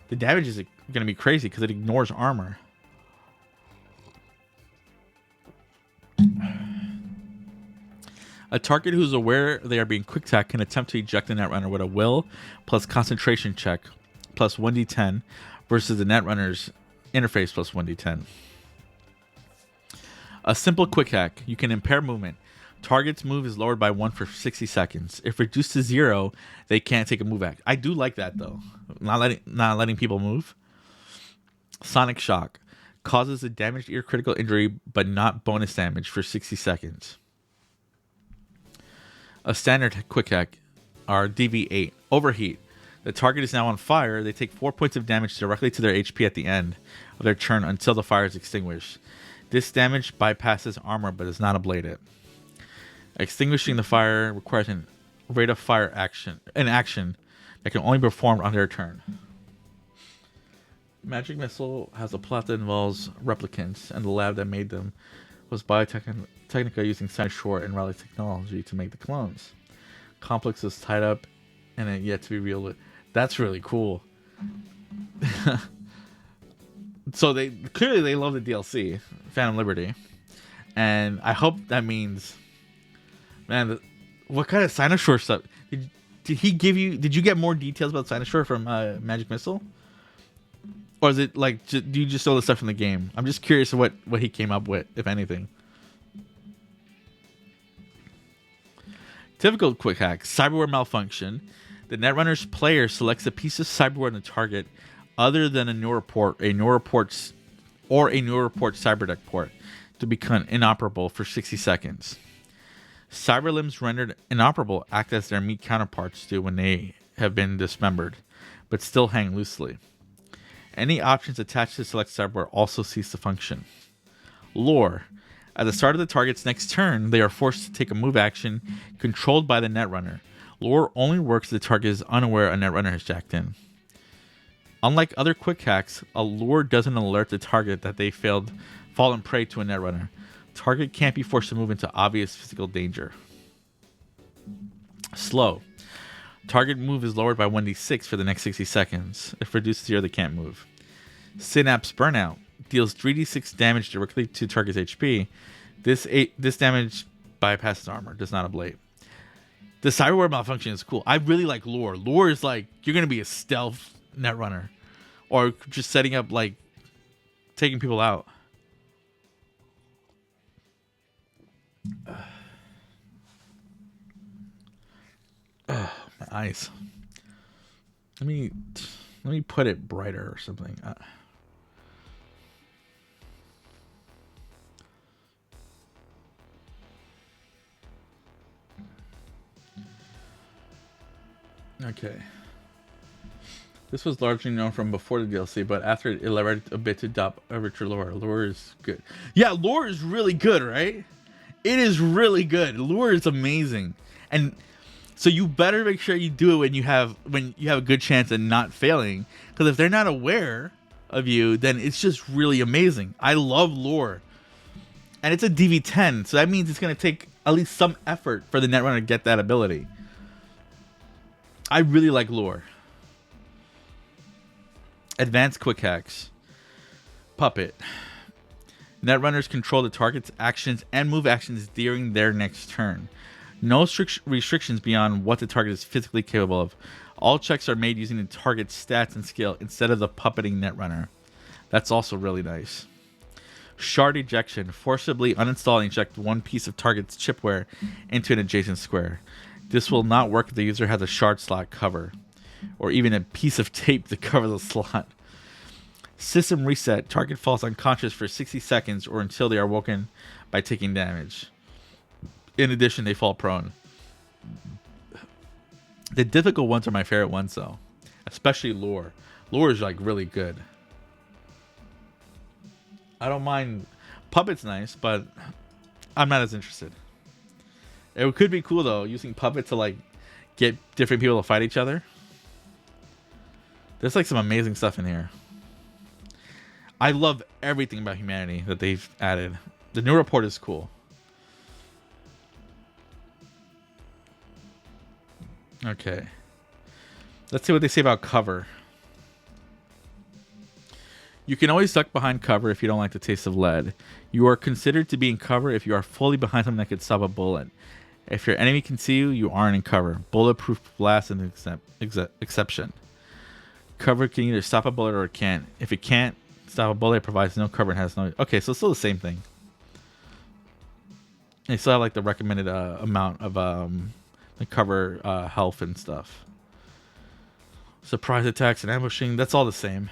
the damage is going to be crazy because it ignores armor. A target who's aware they are being quick attacked can attempt to eject the netrunner with a will plus concentration check plus 1d10 versus the netrunner's interface plus 1d10. A simple quick hack. You can impair movement. Target's move is lowered by 1 for 60 seconds. If reduced to 0, they can't take a move act. I do like that though. Not letting people move. Sonic shock. Causes a damaged ear critical injury but not bonus damage for 60 seconds. A standard quick hack are DV8. Overheat. The target is now on fire. They take 4 points of damage directly to their HP at the end of their turn until the fire is extinguished. This damage bypasses armor but does not ablate it. Extinguishing the fire requires an rate of fire action that can only be performed on their turn. Magic Missile has a plot that involves replicants, and the lab that made them was Biotechnica using Cybershore and Raleigh technology to make the clones. Complex is tied up and it yet to be revealed. That's really cool. So they clearly love the DLC, Phantom Liberty, and I hope that means, man, what kind of Cybershore stuff did he give you? Did you get more details about Cybershore from Magic Missile? Or is it like, do you just know the stuff from the game? I'm just curious what he came up with, if anything. Typical quick hack. Cyberware malfunction. The Netrunner's player selects a piece of cyberware in the target other than a new report cyberdeck port to become inoperable for 60 seconds. Cyber limbs rendered inoperable act as their meat counterparts do when they have been dismembered, but still hang loosely. Any options attached to select cyberware also cease to function. Lore. At the start of the target's next turn, they are forced to take a move action controlled by the Netrunner. Lore only works if the target is unaware a Netrunner has jacked in. Unlike other quick hacks, a lure doesn't alert the target that they fallen prey to a Netrunner. Target can't be forced to move into obvious physical danger. Slow. Target move is lowered by 1d6 for the next 60 seconds. If reduced to 0, they can't move. Synapse Burnout. Deals 3d6 damage directly to target's HP. This damage bypasses armor, does not ablate. The cyberware malfunction is cool. I really like lore. Lore is like, you're going to be a stealth Netrunner. Or just setting up, like, taking people out. My eyes. Let me put it brighter or something. Okay. This was largely known from before the DLC, but after it elaborated a bit to adopt a richer lore. Lore is good. Yeah, lore is really good, right? It is really good. Lore is amazing. And So you better make sure you do it when you have a good chance of not failing. Because if they're not aware of you, then it's just really amazing. I love lore. And it's a DV10, so that means it's going to take at least some effort for the Netrunner to get that ability. I really like lore. Advanced quick hacks. Puppet. Netrunners control the target's actions and move actions during their next turn. No restrictions beyond what the target is physically capable of. All checks are made using the target's stats and skill instead of the puppeting Netrunner. That's also really nice. Shard ejection. Forcibly uninstall and eject one piece of target's chipware into an adjacent square. This will not work if the user has a shard slot cover, or even a piece of tape to cover the slot. System reset. Target falls unconscious for 60 seconds or until they are woken by taking damage. In addition, they fall prone. The difficult ones are my favorite ones, though. Especially lore. Lore is like really good. I don't mind. Puppet's nice, but I'm not as interested. It could be cool though, using Puppet to like get different people to fight each other. There's like some amazing stuff in here. I love everything about humanity that they've added. The new report is cool. Okay. Let's see what they say about cover. You can always duck behind cover if you don't like the taste of lead. You are considered to be in cover if you are fully behind something that could stop a bullet. If your enemy can see you, you aren't in cover. Bulletproof blast is an exception. Cover can either stop a bullet or it can't. If it can't stop a bullet, it provides no cover and has no... Okay, so it's still the same thing. They still have like the recommended amount of the cover health and stuff. Surprise attacks and ambushing, that's all the same.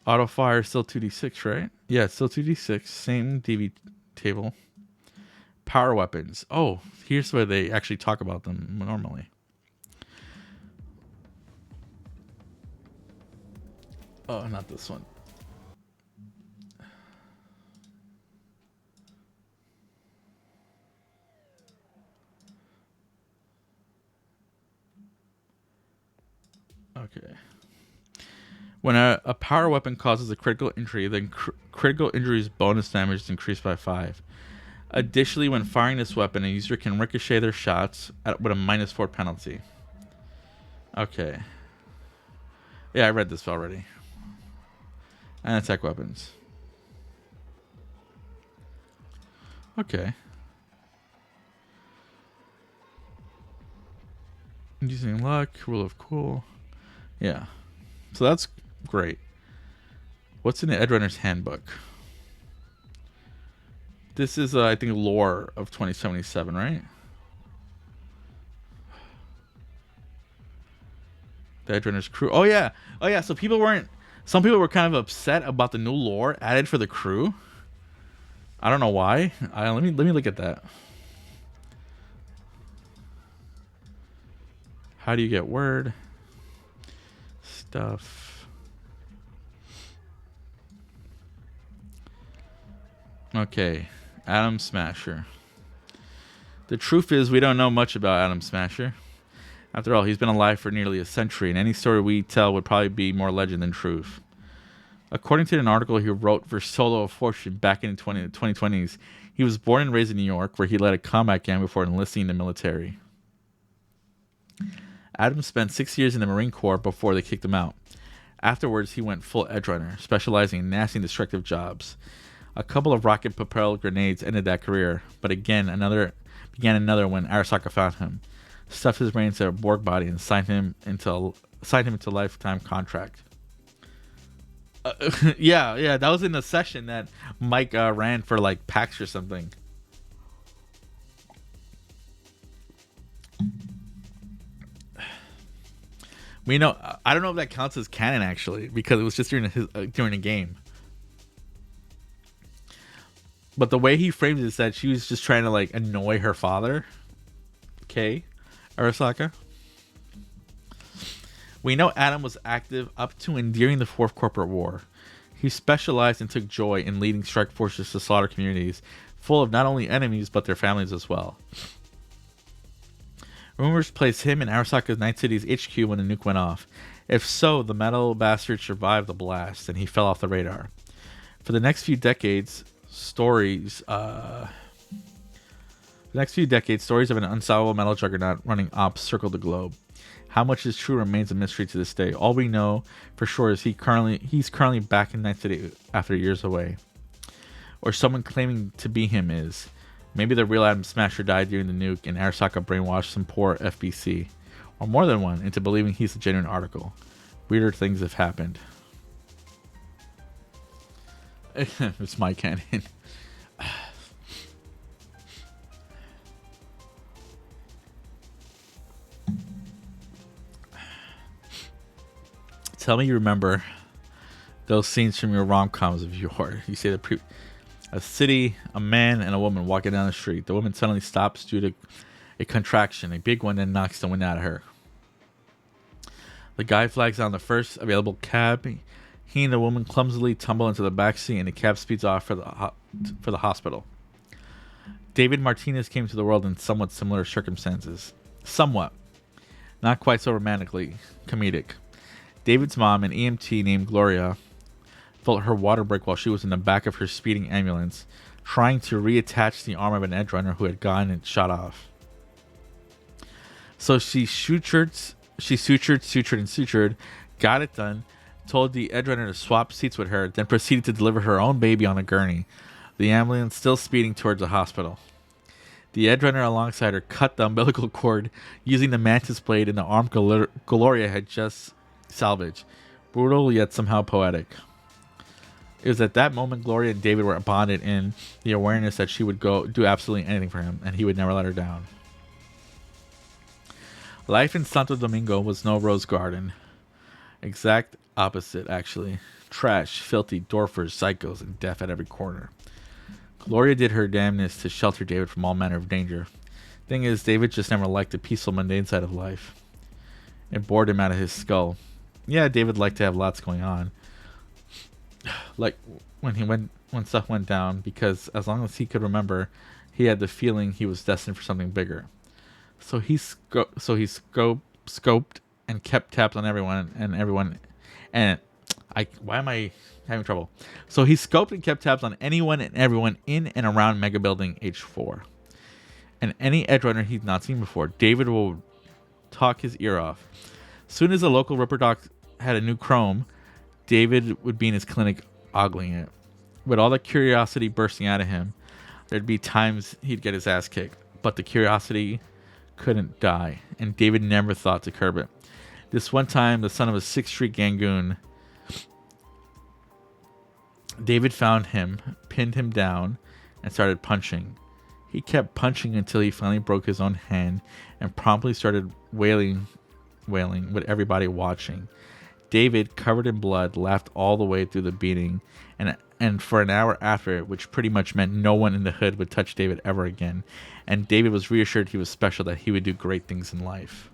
Auto fire still 2d6, right? Yeah, it's still 2d6. Same DV table. Power weapons. Oh, here's where they actually talk about them normally. Oh, not this one. Okay. When a power weapon causes a critical injury, then critical injury's bonus damage is increased by 5. Additionally, when firing this weapon, a user can ricochet their shots with a -4 penalty. Okay. Yeah, I read this already. And attack weapons. Okay. Using luck, rule of cool. Yeah. So that's great. What's in the Edgerunner's handbook? This is, I think, lore of 2077, right? The Edgerunner's crew. Oh yeah. Oh yeah. So some people were kind of upset about the new lore added for the crew. I don't know why. Let me look at that. How do you get word? Stuff. Okay, Atom Smasher. The truth is, we don't know much about Atom Smasher. After all, he's been alive for nearly a century, and any story we tell would probably be more legend than truth. According to an article he wrote for Solo of Fortune back in the 2020s, he was born and raised in New York, where he led a combat gang before enlisting in the military. Adam spent 6 years in the Marine Corps before they kicked him out. Afterwards, he went full Edgerunner, specializing in nasty and destructive jobs. A couple of rocket-propelled grenades ended that career, but began another when Arasaka found him, stuffed his brain into a Borg body, and signed him into a lifetime contract. Yeah, that was in the session that Mike ran for like PAX or something. We know. I don't know if that counts as canon actually, because it was just during a game. But the way he frames it is that she was just trying to like annoy her father, Arasaka. We know Adam was active up to and during the Fourth Corporate War. He specialized and took joy in leading strike forces to slaughter communities full of not only enemies but their families as well. Rumors placed him in Arasaka's Night City's HQ when the nuke went off. If so, the metal bastard survived the blast and he fell off the radar. For the next few decades, stories of an unsolvable metal juggernaut running ops circled the globe. How much is true remains a mystery to this day. All we know for sure is he's currently back in Night City after years away. Or someone claiming to be him is. Maybe the real Atom Smasher died during the nuke and Arasaka brainwashed some poor FBC, or more than one, into believing he's a genuine article. Weirder things have happened. It's my canon. Tell me you remember those scenes from your rom-coms of yore. You say a city, a man, and a woman walking down the street. The woman suddenly stops due to a contraction. A big one then knocks the wind out of her. The guy flags down the first available cab. He and the woman clumsily tumble into the backseat, and the cab speeds off for the hospital. David Martinez came to the world in somewhat similar circumstances. Somewhat. Not quite so romantically comedic. David's mom, an EMT named Gloria, felt her water break while she was in the back of her speeding ambulance, trying to reattach the arm of an Edgerunner who had gone and shot off. So she sutured, got it done, told the Edgerunner to swap seats with her, then proceeded to deliver her own baby on a gurney, the ambulance still speeding towards the hospital. The Edgerunner alongside her cut the umbilical cord using the mantis blade in the arm Gloria had just salvaged. Brutal yet somehow poetic. It was at that moment Gloria and David were bonded in the awareness that she would go do absolutely anything for him, and he would never let her down. Life in Santo Domingo was no rose garden. Exact opposite, actually. Trash, filthy, dwarfers, psychos, and death at every corner. Gloria did her damnness to shelter David from all manner of danger. Thing is, David just never liked the peaceful, mundane side of life. It bored him out of his skull. Yeah, David liked to have lots going on. Like when stuff went down, because as long as he could remember, he had the feeling he was destined for something bigger. So he scoped and kept tabs on everyone. Why am I having trouble? So he scoped and kept tabs on anyone and everyone in and around Mega Building H4. And any Edgerunner he'd not seen before, David will talk his ear off. Soon as a local Ripper Doc had a new chrome, David would be in his clinic ogling it. With all the curiosity bursting out of him, there'd be times he'd get his ass kicked. But the curiosity couldn't die, and David never thought to curb it. This one time, the son of a 6th Street Gangoon, David found him, pinned him down, and started punching. He kept punching until he finally broke his own hand and promptly started wailing with everybody watching. David, covered in blood, laughed all the way through the beating, and for an hour after it, which pretty much meant no one in the hood would touch David ever again. And David was reassured he was special, that he would do great things in life.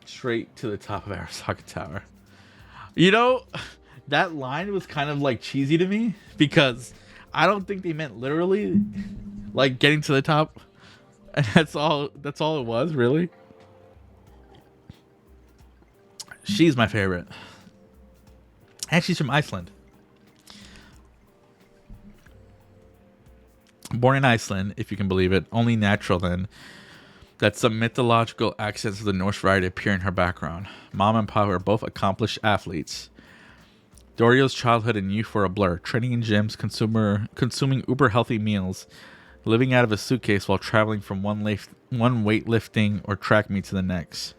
Straight to the top of Arasaka Tower. You know, that line was kind of like cheesy to me, because I don't think they meant literally like getting to the top. And that's all it was, really. She's my favorite. And she's from Iceland. Born in Iceland, if you can believe it. Only natural then that some mythological accents of the Norse variety appear in her background. Mom and Pop are both accomplished athletes. Dorio's childhood and youth were a blur. Training in gyms, consuming uber healthy meals, living out of a suitcase while traveling from one weightlifting or track meet to the next.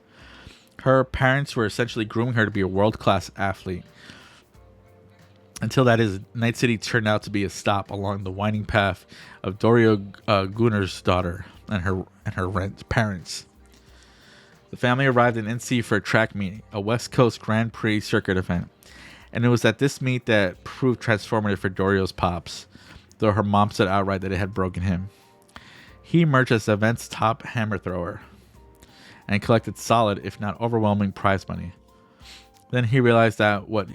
Her parents were essentially grooming her to be a world-class athlete. Until that is, Night City turned out to be a stop along the winding path of Dorio Gunner's daughter and her parents. The family arrived in NC for a track meet, a West Coast Grand Prix circuit event. And it was at this meet that proved transformative for Dorio's pops, though her mom said outright that it had broken him. He emerged as the event's top hammer thrower and collected solid, if not overwhelming, prize money. Then he realized that what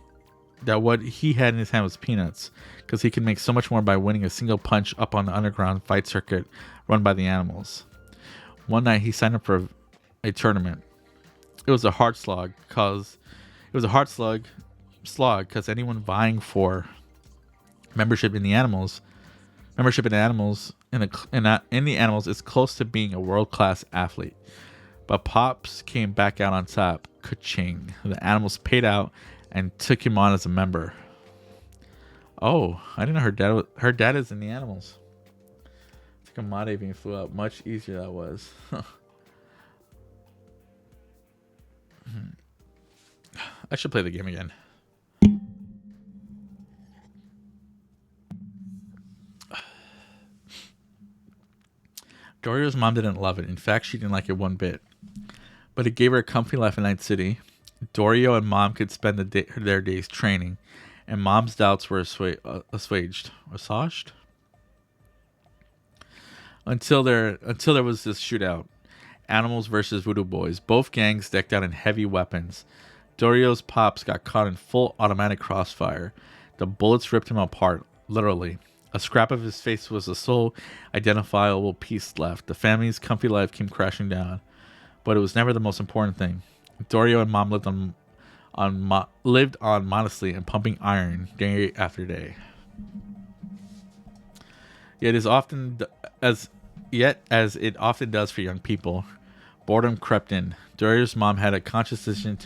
that what he had in his hand was peanuts, because he could make so much more by winning a single punch up on the underground fight circuit run by the animals. One night he signed up for a tournament. It was a hard slog because anyone vying for membership in the animals in the animals is close to being a world-class athlete. But Pops came back out on top. Ka-ching. The animals paid out and took him on as a member. Oh, I didn't know her dad is in the animals. It's like a mod being flew out. Much easier that was. I should play the game again. Dorio's mom didn't love it. In fact, she didn't like it one bit. But it gave her a comfy life in Night City. Dorio and Mom could spend their days training, and Mom's doubts were assuaged. Until there was this shootout. Animals versus Voodoo Boys. Both gangs decked out in heavy weapons. Dorio's Pops got caught in full automatic crossfire. The bullets ripped him apart, literally. A scrap of his face was the sole identifiable piece left. The family's comfy life came crashing down. But it was never the most important thing. Dorio and Mom lived on modestly and pumping iron day after day. Yet as it often does for young people, boredom crept in. Dorio's mom had made a conscious decision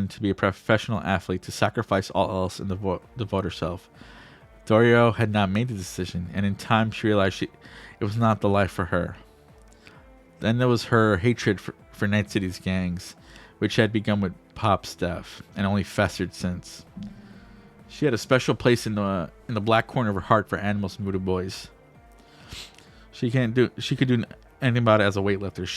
to be a professional athlete, to sacrifice all else and devote herself. Dorio had not made the decision, and in time she realized it was not the life for her. Then there was her hatred for Night City's gangs, which had begun with Pop's death and only festered since. She had a special place in the black corner of her heart for animals and Voodoo Boys. She could do anything about it as a weightlifter.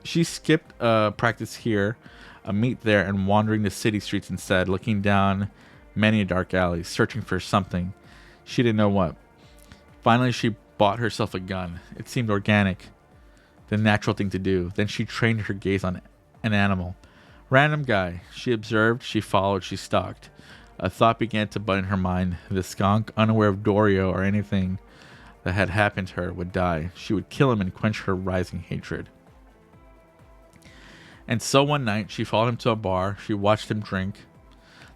She skipped practice here, a meet there, and wandering the city streets instead, looking down many dark alleys, searching for something. She didn't know what. Finally, she bought herself a gun. It seemed organic, the natural thing to do. Then she trained her gaze on an animal. Random guy. She observed, she followed, she stalked. A thought began to bud in her mind. The skunk, unaware of Dorio or anything that had happened to her, would die. She would kill him and quench her rising hatred. And so one night, she followed him to a bar. She watched him drink.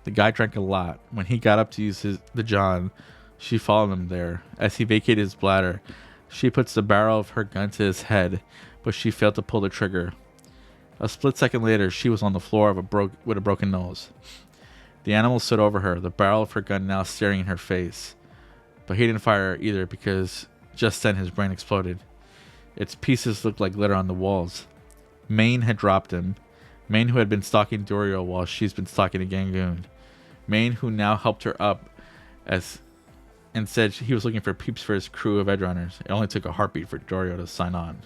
The guy drank a lot. When he got up to use the John, she followed him there. As he vacated his bladder, she puts the barrel of her gun to his head, but she failed to pull the trigger. A split second later, she was on the floor with a broken nose. The animal stood over her, the barrel of her gun now staring in her face. But he didn't fire either, because just then his brain exploded. Its pieces looked like glitter on the walls. Maine had dropped him. Maine, who had been stalking Dorio while she's been stalking a Gangoon. Maine, who now helped her up and said he was looking for peeps for his crew of Edgerunners. It only took a heartbeat for Dorio to sign on.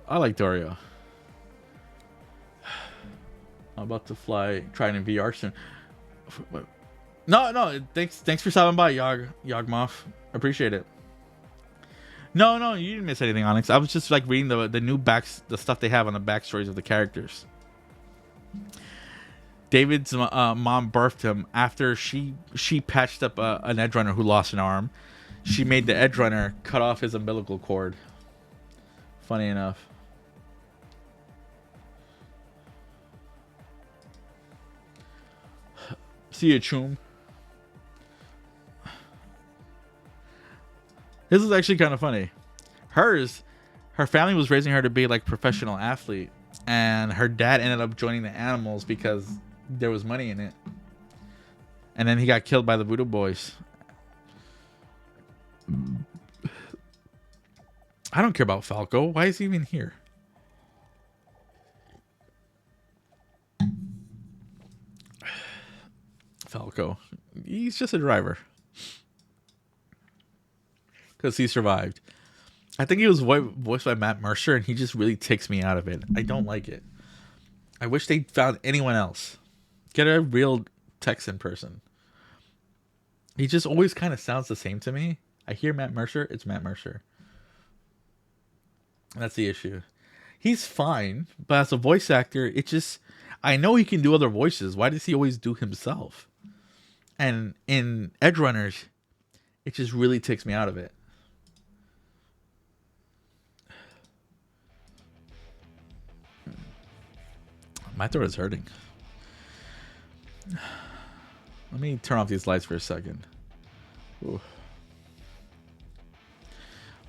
I like Dorio. I'm about to try it in VR soon. No, thanks for stopping by, Yogmoth. Appreciate it. No, you didn't miss anything, Onyx. I was just like reading the new the stuff they have on the backstories of the characters. David's mom birthed him after she patched up an Edgerunner who lost an arm. She made the Edgerunner cut off his umbilical cord. Funny enough. See you, Choom. This is actually kind of funny. Her family was raising her to be like professional athlete, and her dad ended up joining the animals because there was money in it. And then he got killed by the Voodoo Boys. I don't care about Falco. Why is he even here? Falco. He's just a driver. Because he survived. I think he was voiced by Matt Mercer, and he just really takes me out of it. I don't like it. I wish they found anyone else. Get a real Texan person. He just always kind of sounds the same to me. I hear Matt Mercer, it's Matt Mercer. That's the issue. He's fine, but as a voice actor, it just... I know he can do other voices. Why does he always do himself? And in Edgerunners, it just really takes me out of it. My throat is hurting. Let me turn off these lights for a second. Ooh.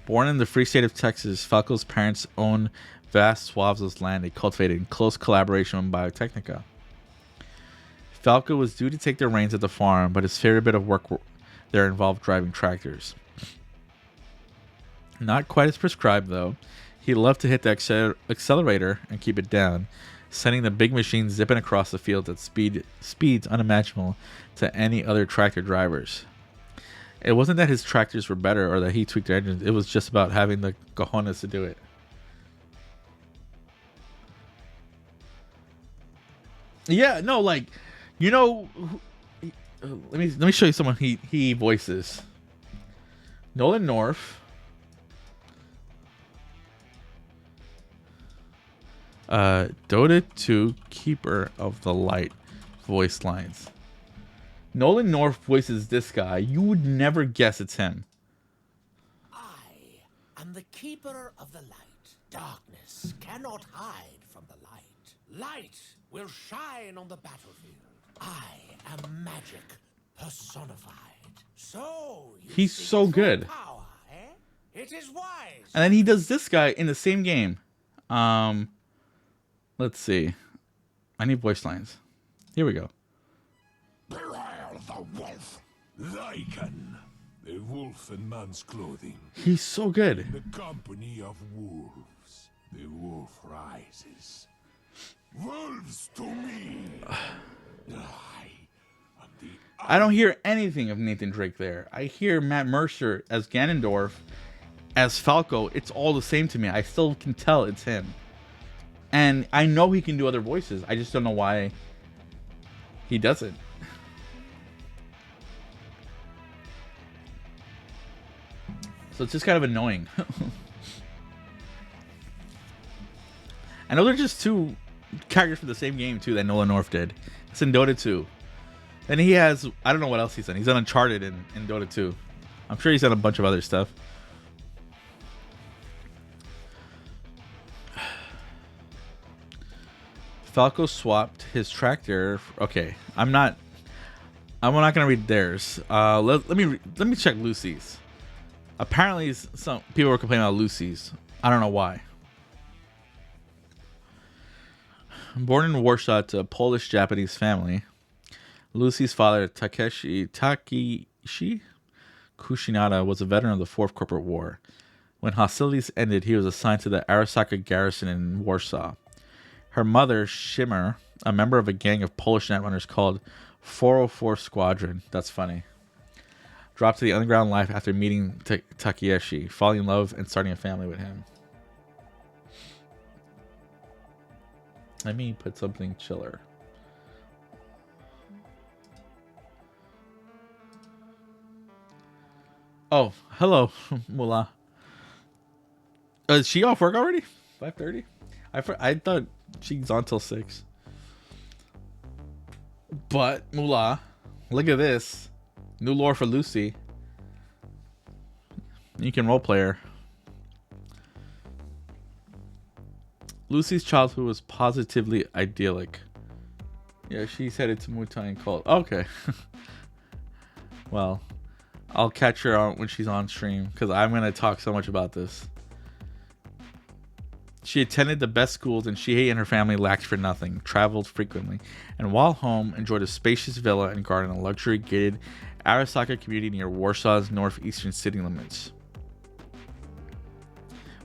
Born in the free state of Texas, Falco's parents own vast swaths of land they cultivated in close collaboration with Biotechnica. Falco was due to take the reins at the farm, but his favorite bit of work there involved driving tractors. Not quite as prescribed, though. He loved to hit the accelerator and keep it down, sending the big machine zipping across the field at speeds unimaginable to any other tractor drivers. It wasn't that his tractors were better or that he tweaked their engines. It was just about having the cojones to do it. Yeah, no, like, you know, let me show you someone he voices. Nolan North. Dota 2 Keeper of the Light voice lines. Nolan North voices this guy. You would never guess it's him. I am the keeper of the light. Darkness cannot hide from the light. Light will shine on the battlefield. I am magic personified. So he's so good. Power, eh? It is wise. And then he does this guy in the same game. Let's see. I need voice lines. Here we go. Beware the wolf. Lycan, a wolf in man's clothing. He's so good. In the company of wolves, the wolf rises. Wolves to me. I don't hear anything of Nathan Drake there. I hear Matt Mercer as Ganondorf, as Falco. It's all the same to me. I still can tell it's him. And I know he can do other voices. I just don't know why he doesn't. So it's just kind of annoying. I know they're just two characters for the same game too that Nolan North did. It's in Dota 2. And he has, I don't know what else he's done. He's done Uncharted in Dota 2. I'm sure he's done a bunch of other stuff. Falco swapped his tractor. Okay, I'm not gonna read theirs. Let me check Lucy's. Apparently, some people were complaining about Lucy's. I don't know why. Born in Warsaw to a Polish-Japanese family, Lucy's father, Takeshi Kushinada, was a veteran of the Fourth Corporate War. When hostilities ended, he was assigned to the Arasaka garrison in Warsaw. Her mother, Shimmer, a member of a gang of Polish netrunners called 404 Squadron, that's funny, dropped to the underground life after meeting Takeshi, falling in love and starting a family with him. Let me put something chiller. Oh, hello, Mullah. Is she off work already? 5:30? I thought she's on till 6. But, Mullah, look at this. New lore for Lucy. You can roleplay her. Lucy's childhood was positively idyllic. Yeah, she's headed to Muay Thai and cult. Okay. Well, I'll catch her on when she's on stream because I'm going to talk so much about this. She attended the best schools and she and her family lacked for nothing, traveled frequently, and while home, enjoyed a spacious villa and garden in a luxury gated Arasaka community near Warsaw's northeastern city limits.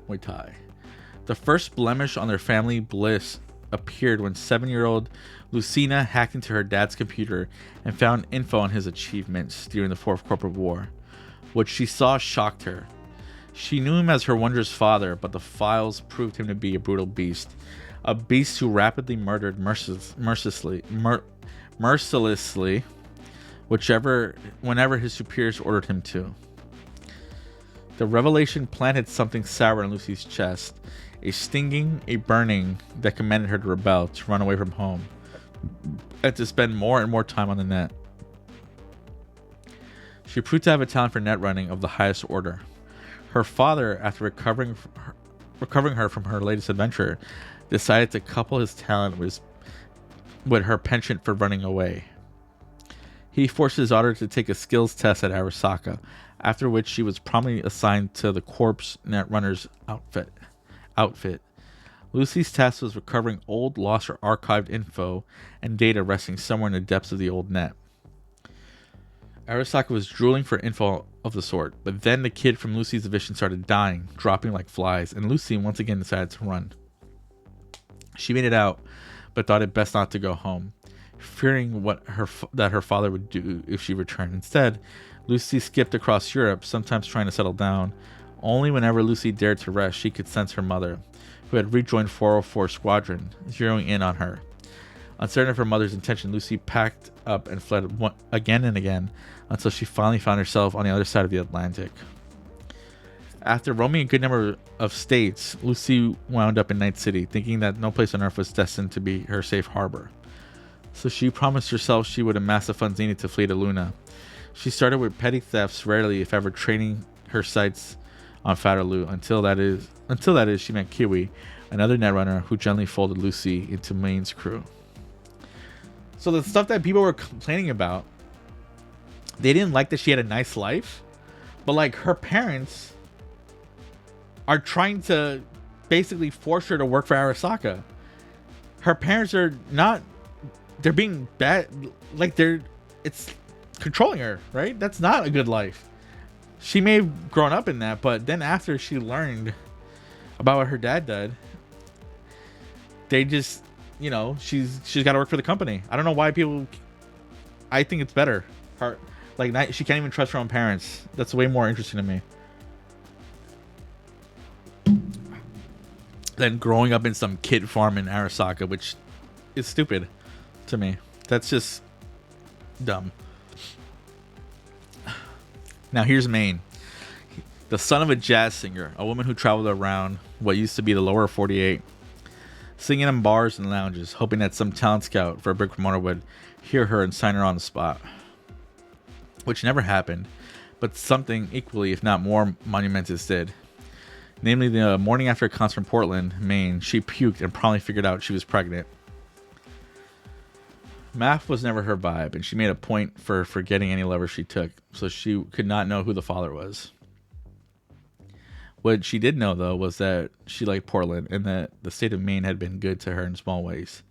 Muay Thai. The first blemish on their family bliss appeared when 7-year-old Lucina hacked into her dad's computer and found info on his achievements during the Fourth Corporate War. What she saw shocked her. She knew him as her wondrous father, but the files proved him to be a brutal beast. A beast who rapidly murdered mercilessly, whenever his superiors ordered him to. The revelation planted something sour in Lucy's chest. a stinging, a burning that commanded her to rebel, to run away from home, and to spend more and more time on the net. She proved to have a talent for net running of the highest order. Her father, after recovering her from her latest adventure, decided to couple his talent with her penchant for running away. He forced his daughter to take a skills test at Arasaka, after which she was promptly assigned to the Corps Netrunner's outfit. Lucy's task was recovering old, lost, or archived info and data resting somewhere in the depths of the old net. Arasaka was drooling for info of the sort, but then the kid from Lucy's division started dying, dropping like flies, and Lucy once again decided to run. She made it out, but thought it best not to go home, fearing that her father would do if she returned. Instead, Lucy skipped across Europe, sometimes trying to settle down. Only whenever Lucy dared to rest, she could sense her mother, who had rejoined 404 Squadron, zeroing in on her. Uncertain of her mother's intention, Lucy packed up and fled again and again until she finally found herself on the other side of the Atlantic. After roaming a good number of states, Lucy wound up in Night City, thinking that no place on Earth was destined to be her safe harbor. So she promised herself she would amass the funds needed to flee to Luna. She started with petty thefts, rarely if ever training her sights on Fataloo, until that is she met Kiwi, another netrunner who gently folded Lucy into Maine's crew. So the stuff that people were complaining about, they didn't like that she had a nice life, but like her parents are trying to basically force her to work for Arasaka. Her parents are not, they're being bad, like it's controlling her, right? That's not a good life. She may have grown up in that, but then after she learned about what her dad did, they just, you know, she's got to work for the company. I don't know why people, I think it's better. Her, like, she can't even trust her own parents. That's way more interesting to me than growing up in some kid farm in Arasaka, which is stupid to me. That's just dumb. Now here's Maine, the son of a jazz singer, a woman who traveled around what used to be the lower 48, singing in bars and lounges, hoping that some talent scout for a big promoter would hear her and sign her on the spot. Which never happened, but something equally, if not more, monumentous did. Namely, the morning after a concert in Portland, Maine, she puked and promptly figured out she was pregnant. Math was never her vibe, and she made a point for forgetting any lovers she took, so she could not know who the father was. What she did know, though, was that she liked Portland, and that the state of Maine had been good to her in small ways.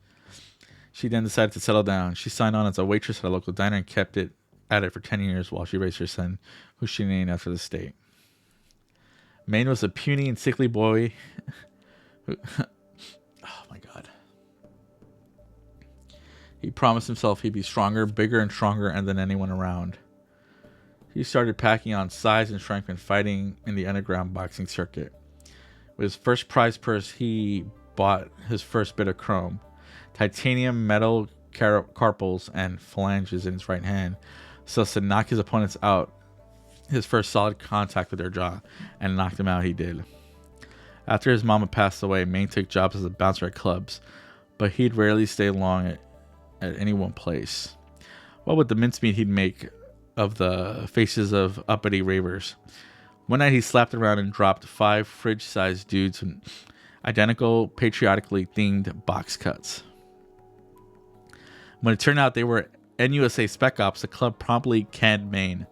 She then decided to settle down. She signed on as a waitress at a local diner and kept at it for 10 years while she raised her son, who she named after the state. Maine was a puny and sickly boy who, oh my god. He promised himself he'd be stronger, bigger, and stronger than anyone around. He started packing on size and strength and fighting in the underground boxing circuit. With his first prize purse, he bought his first bit of chrome, titanium metal carpals and phalanges in his right hand, so as to knock his opponents out. His first solid contact with their jaw, and knocked him out he did. After his mama passed away, Maine took jobs as a bouncer at clubs, but he'd rarely stay long at any one place. What with the mincemeat he'd make of the faces of uppity ravers. One night he slapped around and dropped 5 fridge-sized dudes in identical, patriotically themed box cuts. When it turned out they were NUSA Spec Ops, the club promptly canned Maine.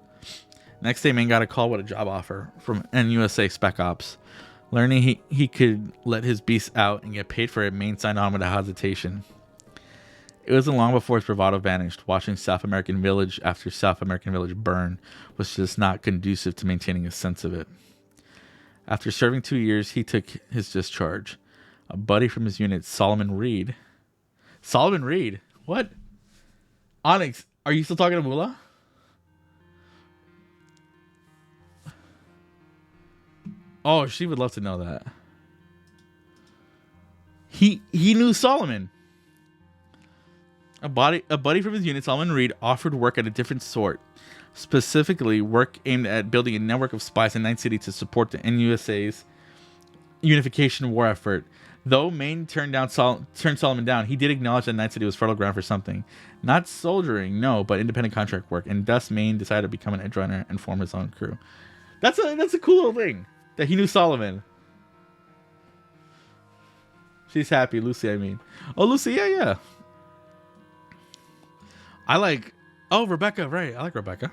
Next day, Maine got a call with a job offer from NUSA Spec Ops. Learning he could let his beast out and get paid for it, Maine signed on without hesitation. It wasn't long before his bravado vanished. Watching South American village after South American village burn was just not conducive to maintaining a sense of it. After serving 2 years, he took his discharge. A buddy from his unit, Solomon Reed. Solomon Reed? What? Onyx, are you still talking to Mula? Oh, she would love to know that. He knew Solomon. A buddy from his unit, Solomon Reed, offered work at a different sort. Specifically, work aimed at building a network of spies in Night City to support the NUSA's unification war effort. Though Maine turned Solomon down, he did acknowledge that Night City was fertile ground for something. Not soldiering, no, but independent contract work. And thus Maine decided to become an Edgerunner and form his own crew. That's a cool little thing that he knew Solomon. She's happy, Lucy. I mean, oh Lucy, yeah. I like. Oh, Rebecca, right? I like Rebecca.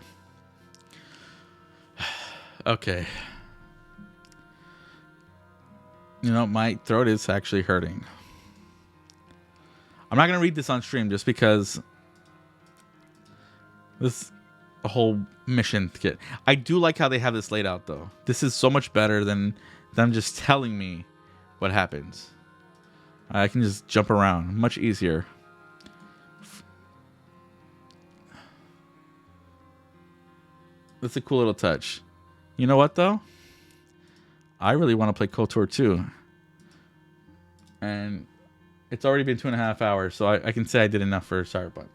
Okay. You know, my throat is actually hurting. I'm not gonna read this on stream just because this is a whole mission kit. I do like how they have this laid out, though. This is so much better than them just telling me what happens. I can just jump around. Much easier. That's a cool little touch. You know what, though? I really want to play KOTOR 2. And it's already been 2.5 hours, so I can say I did enough for Cyberpunk.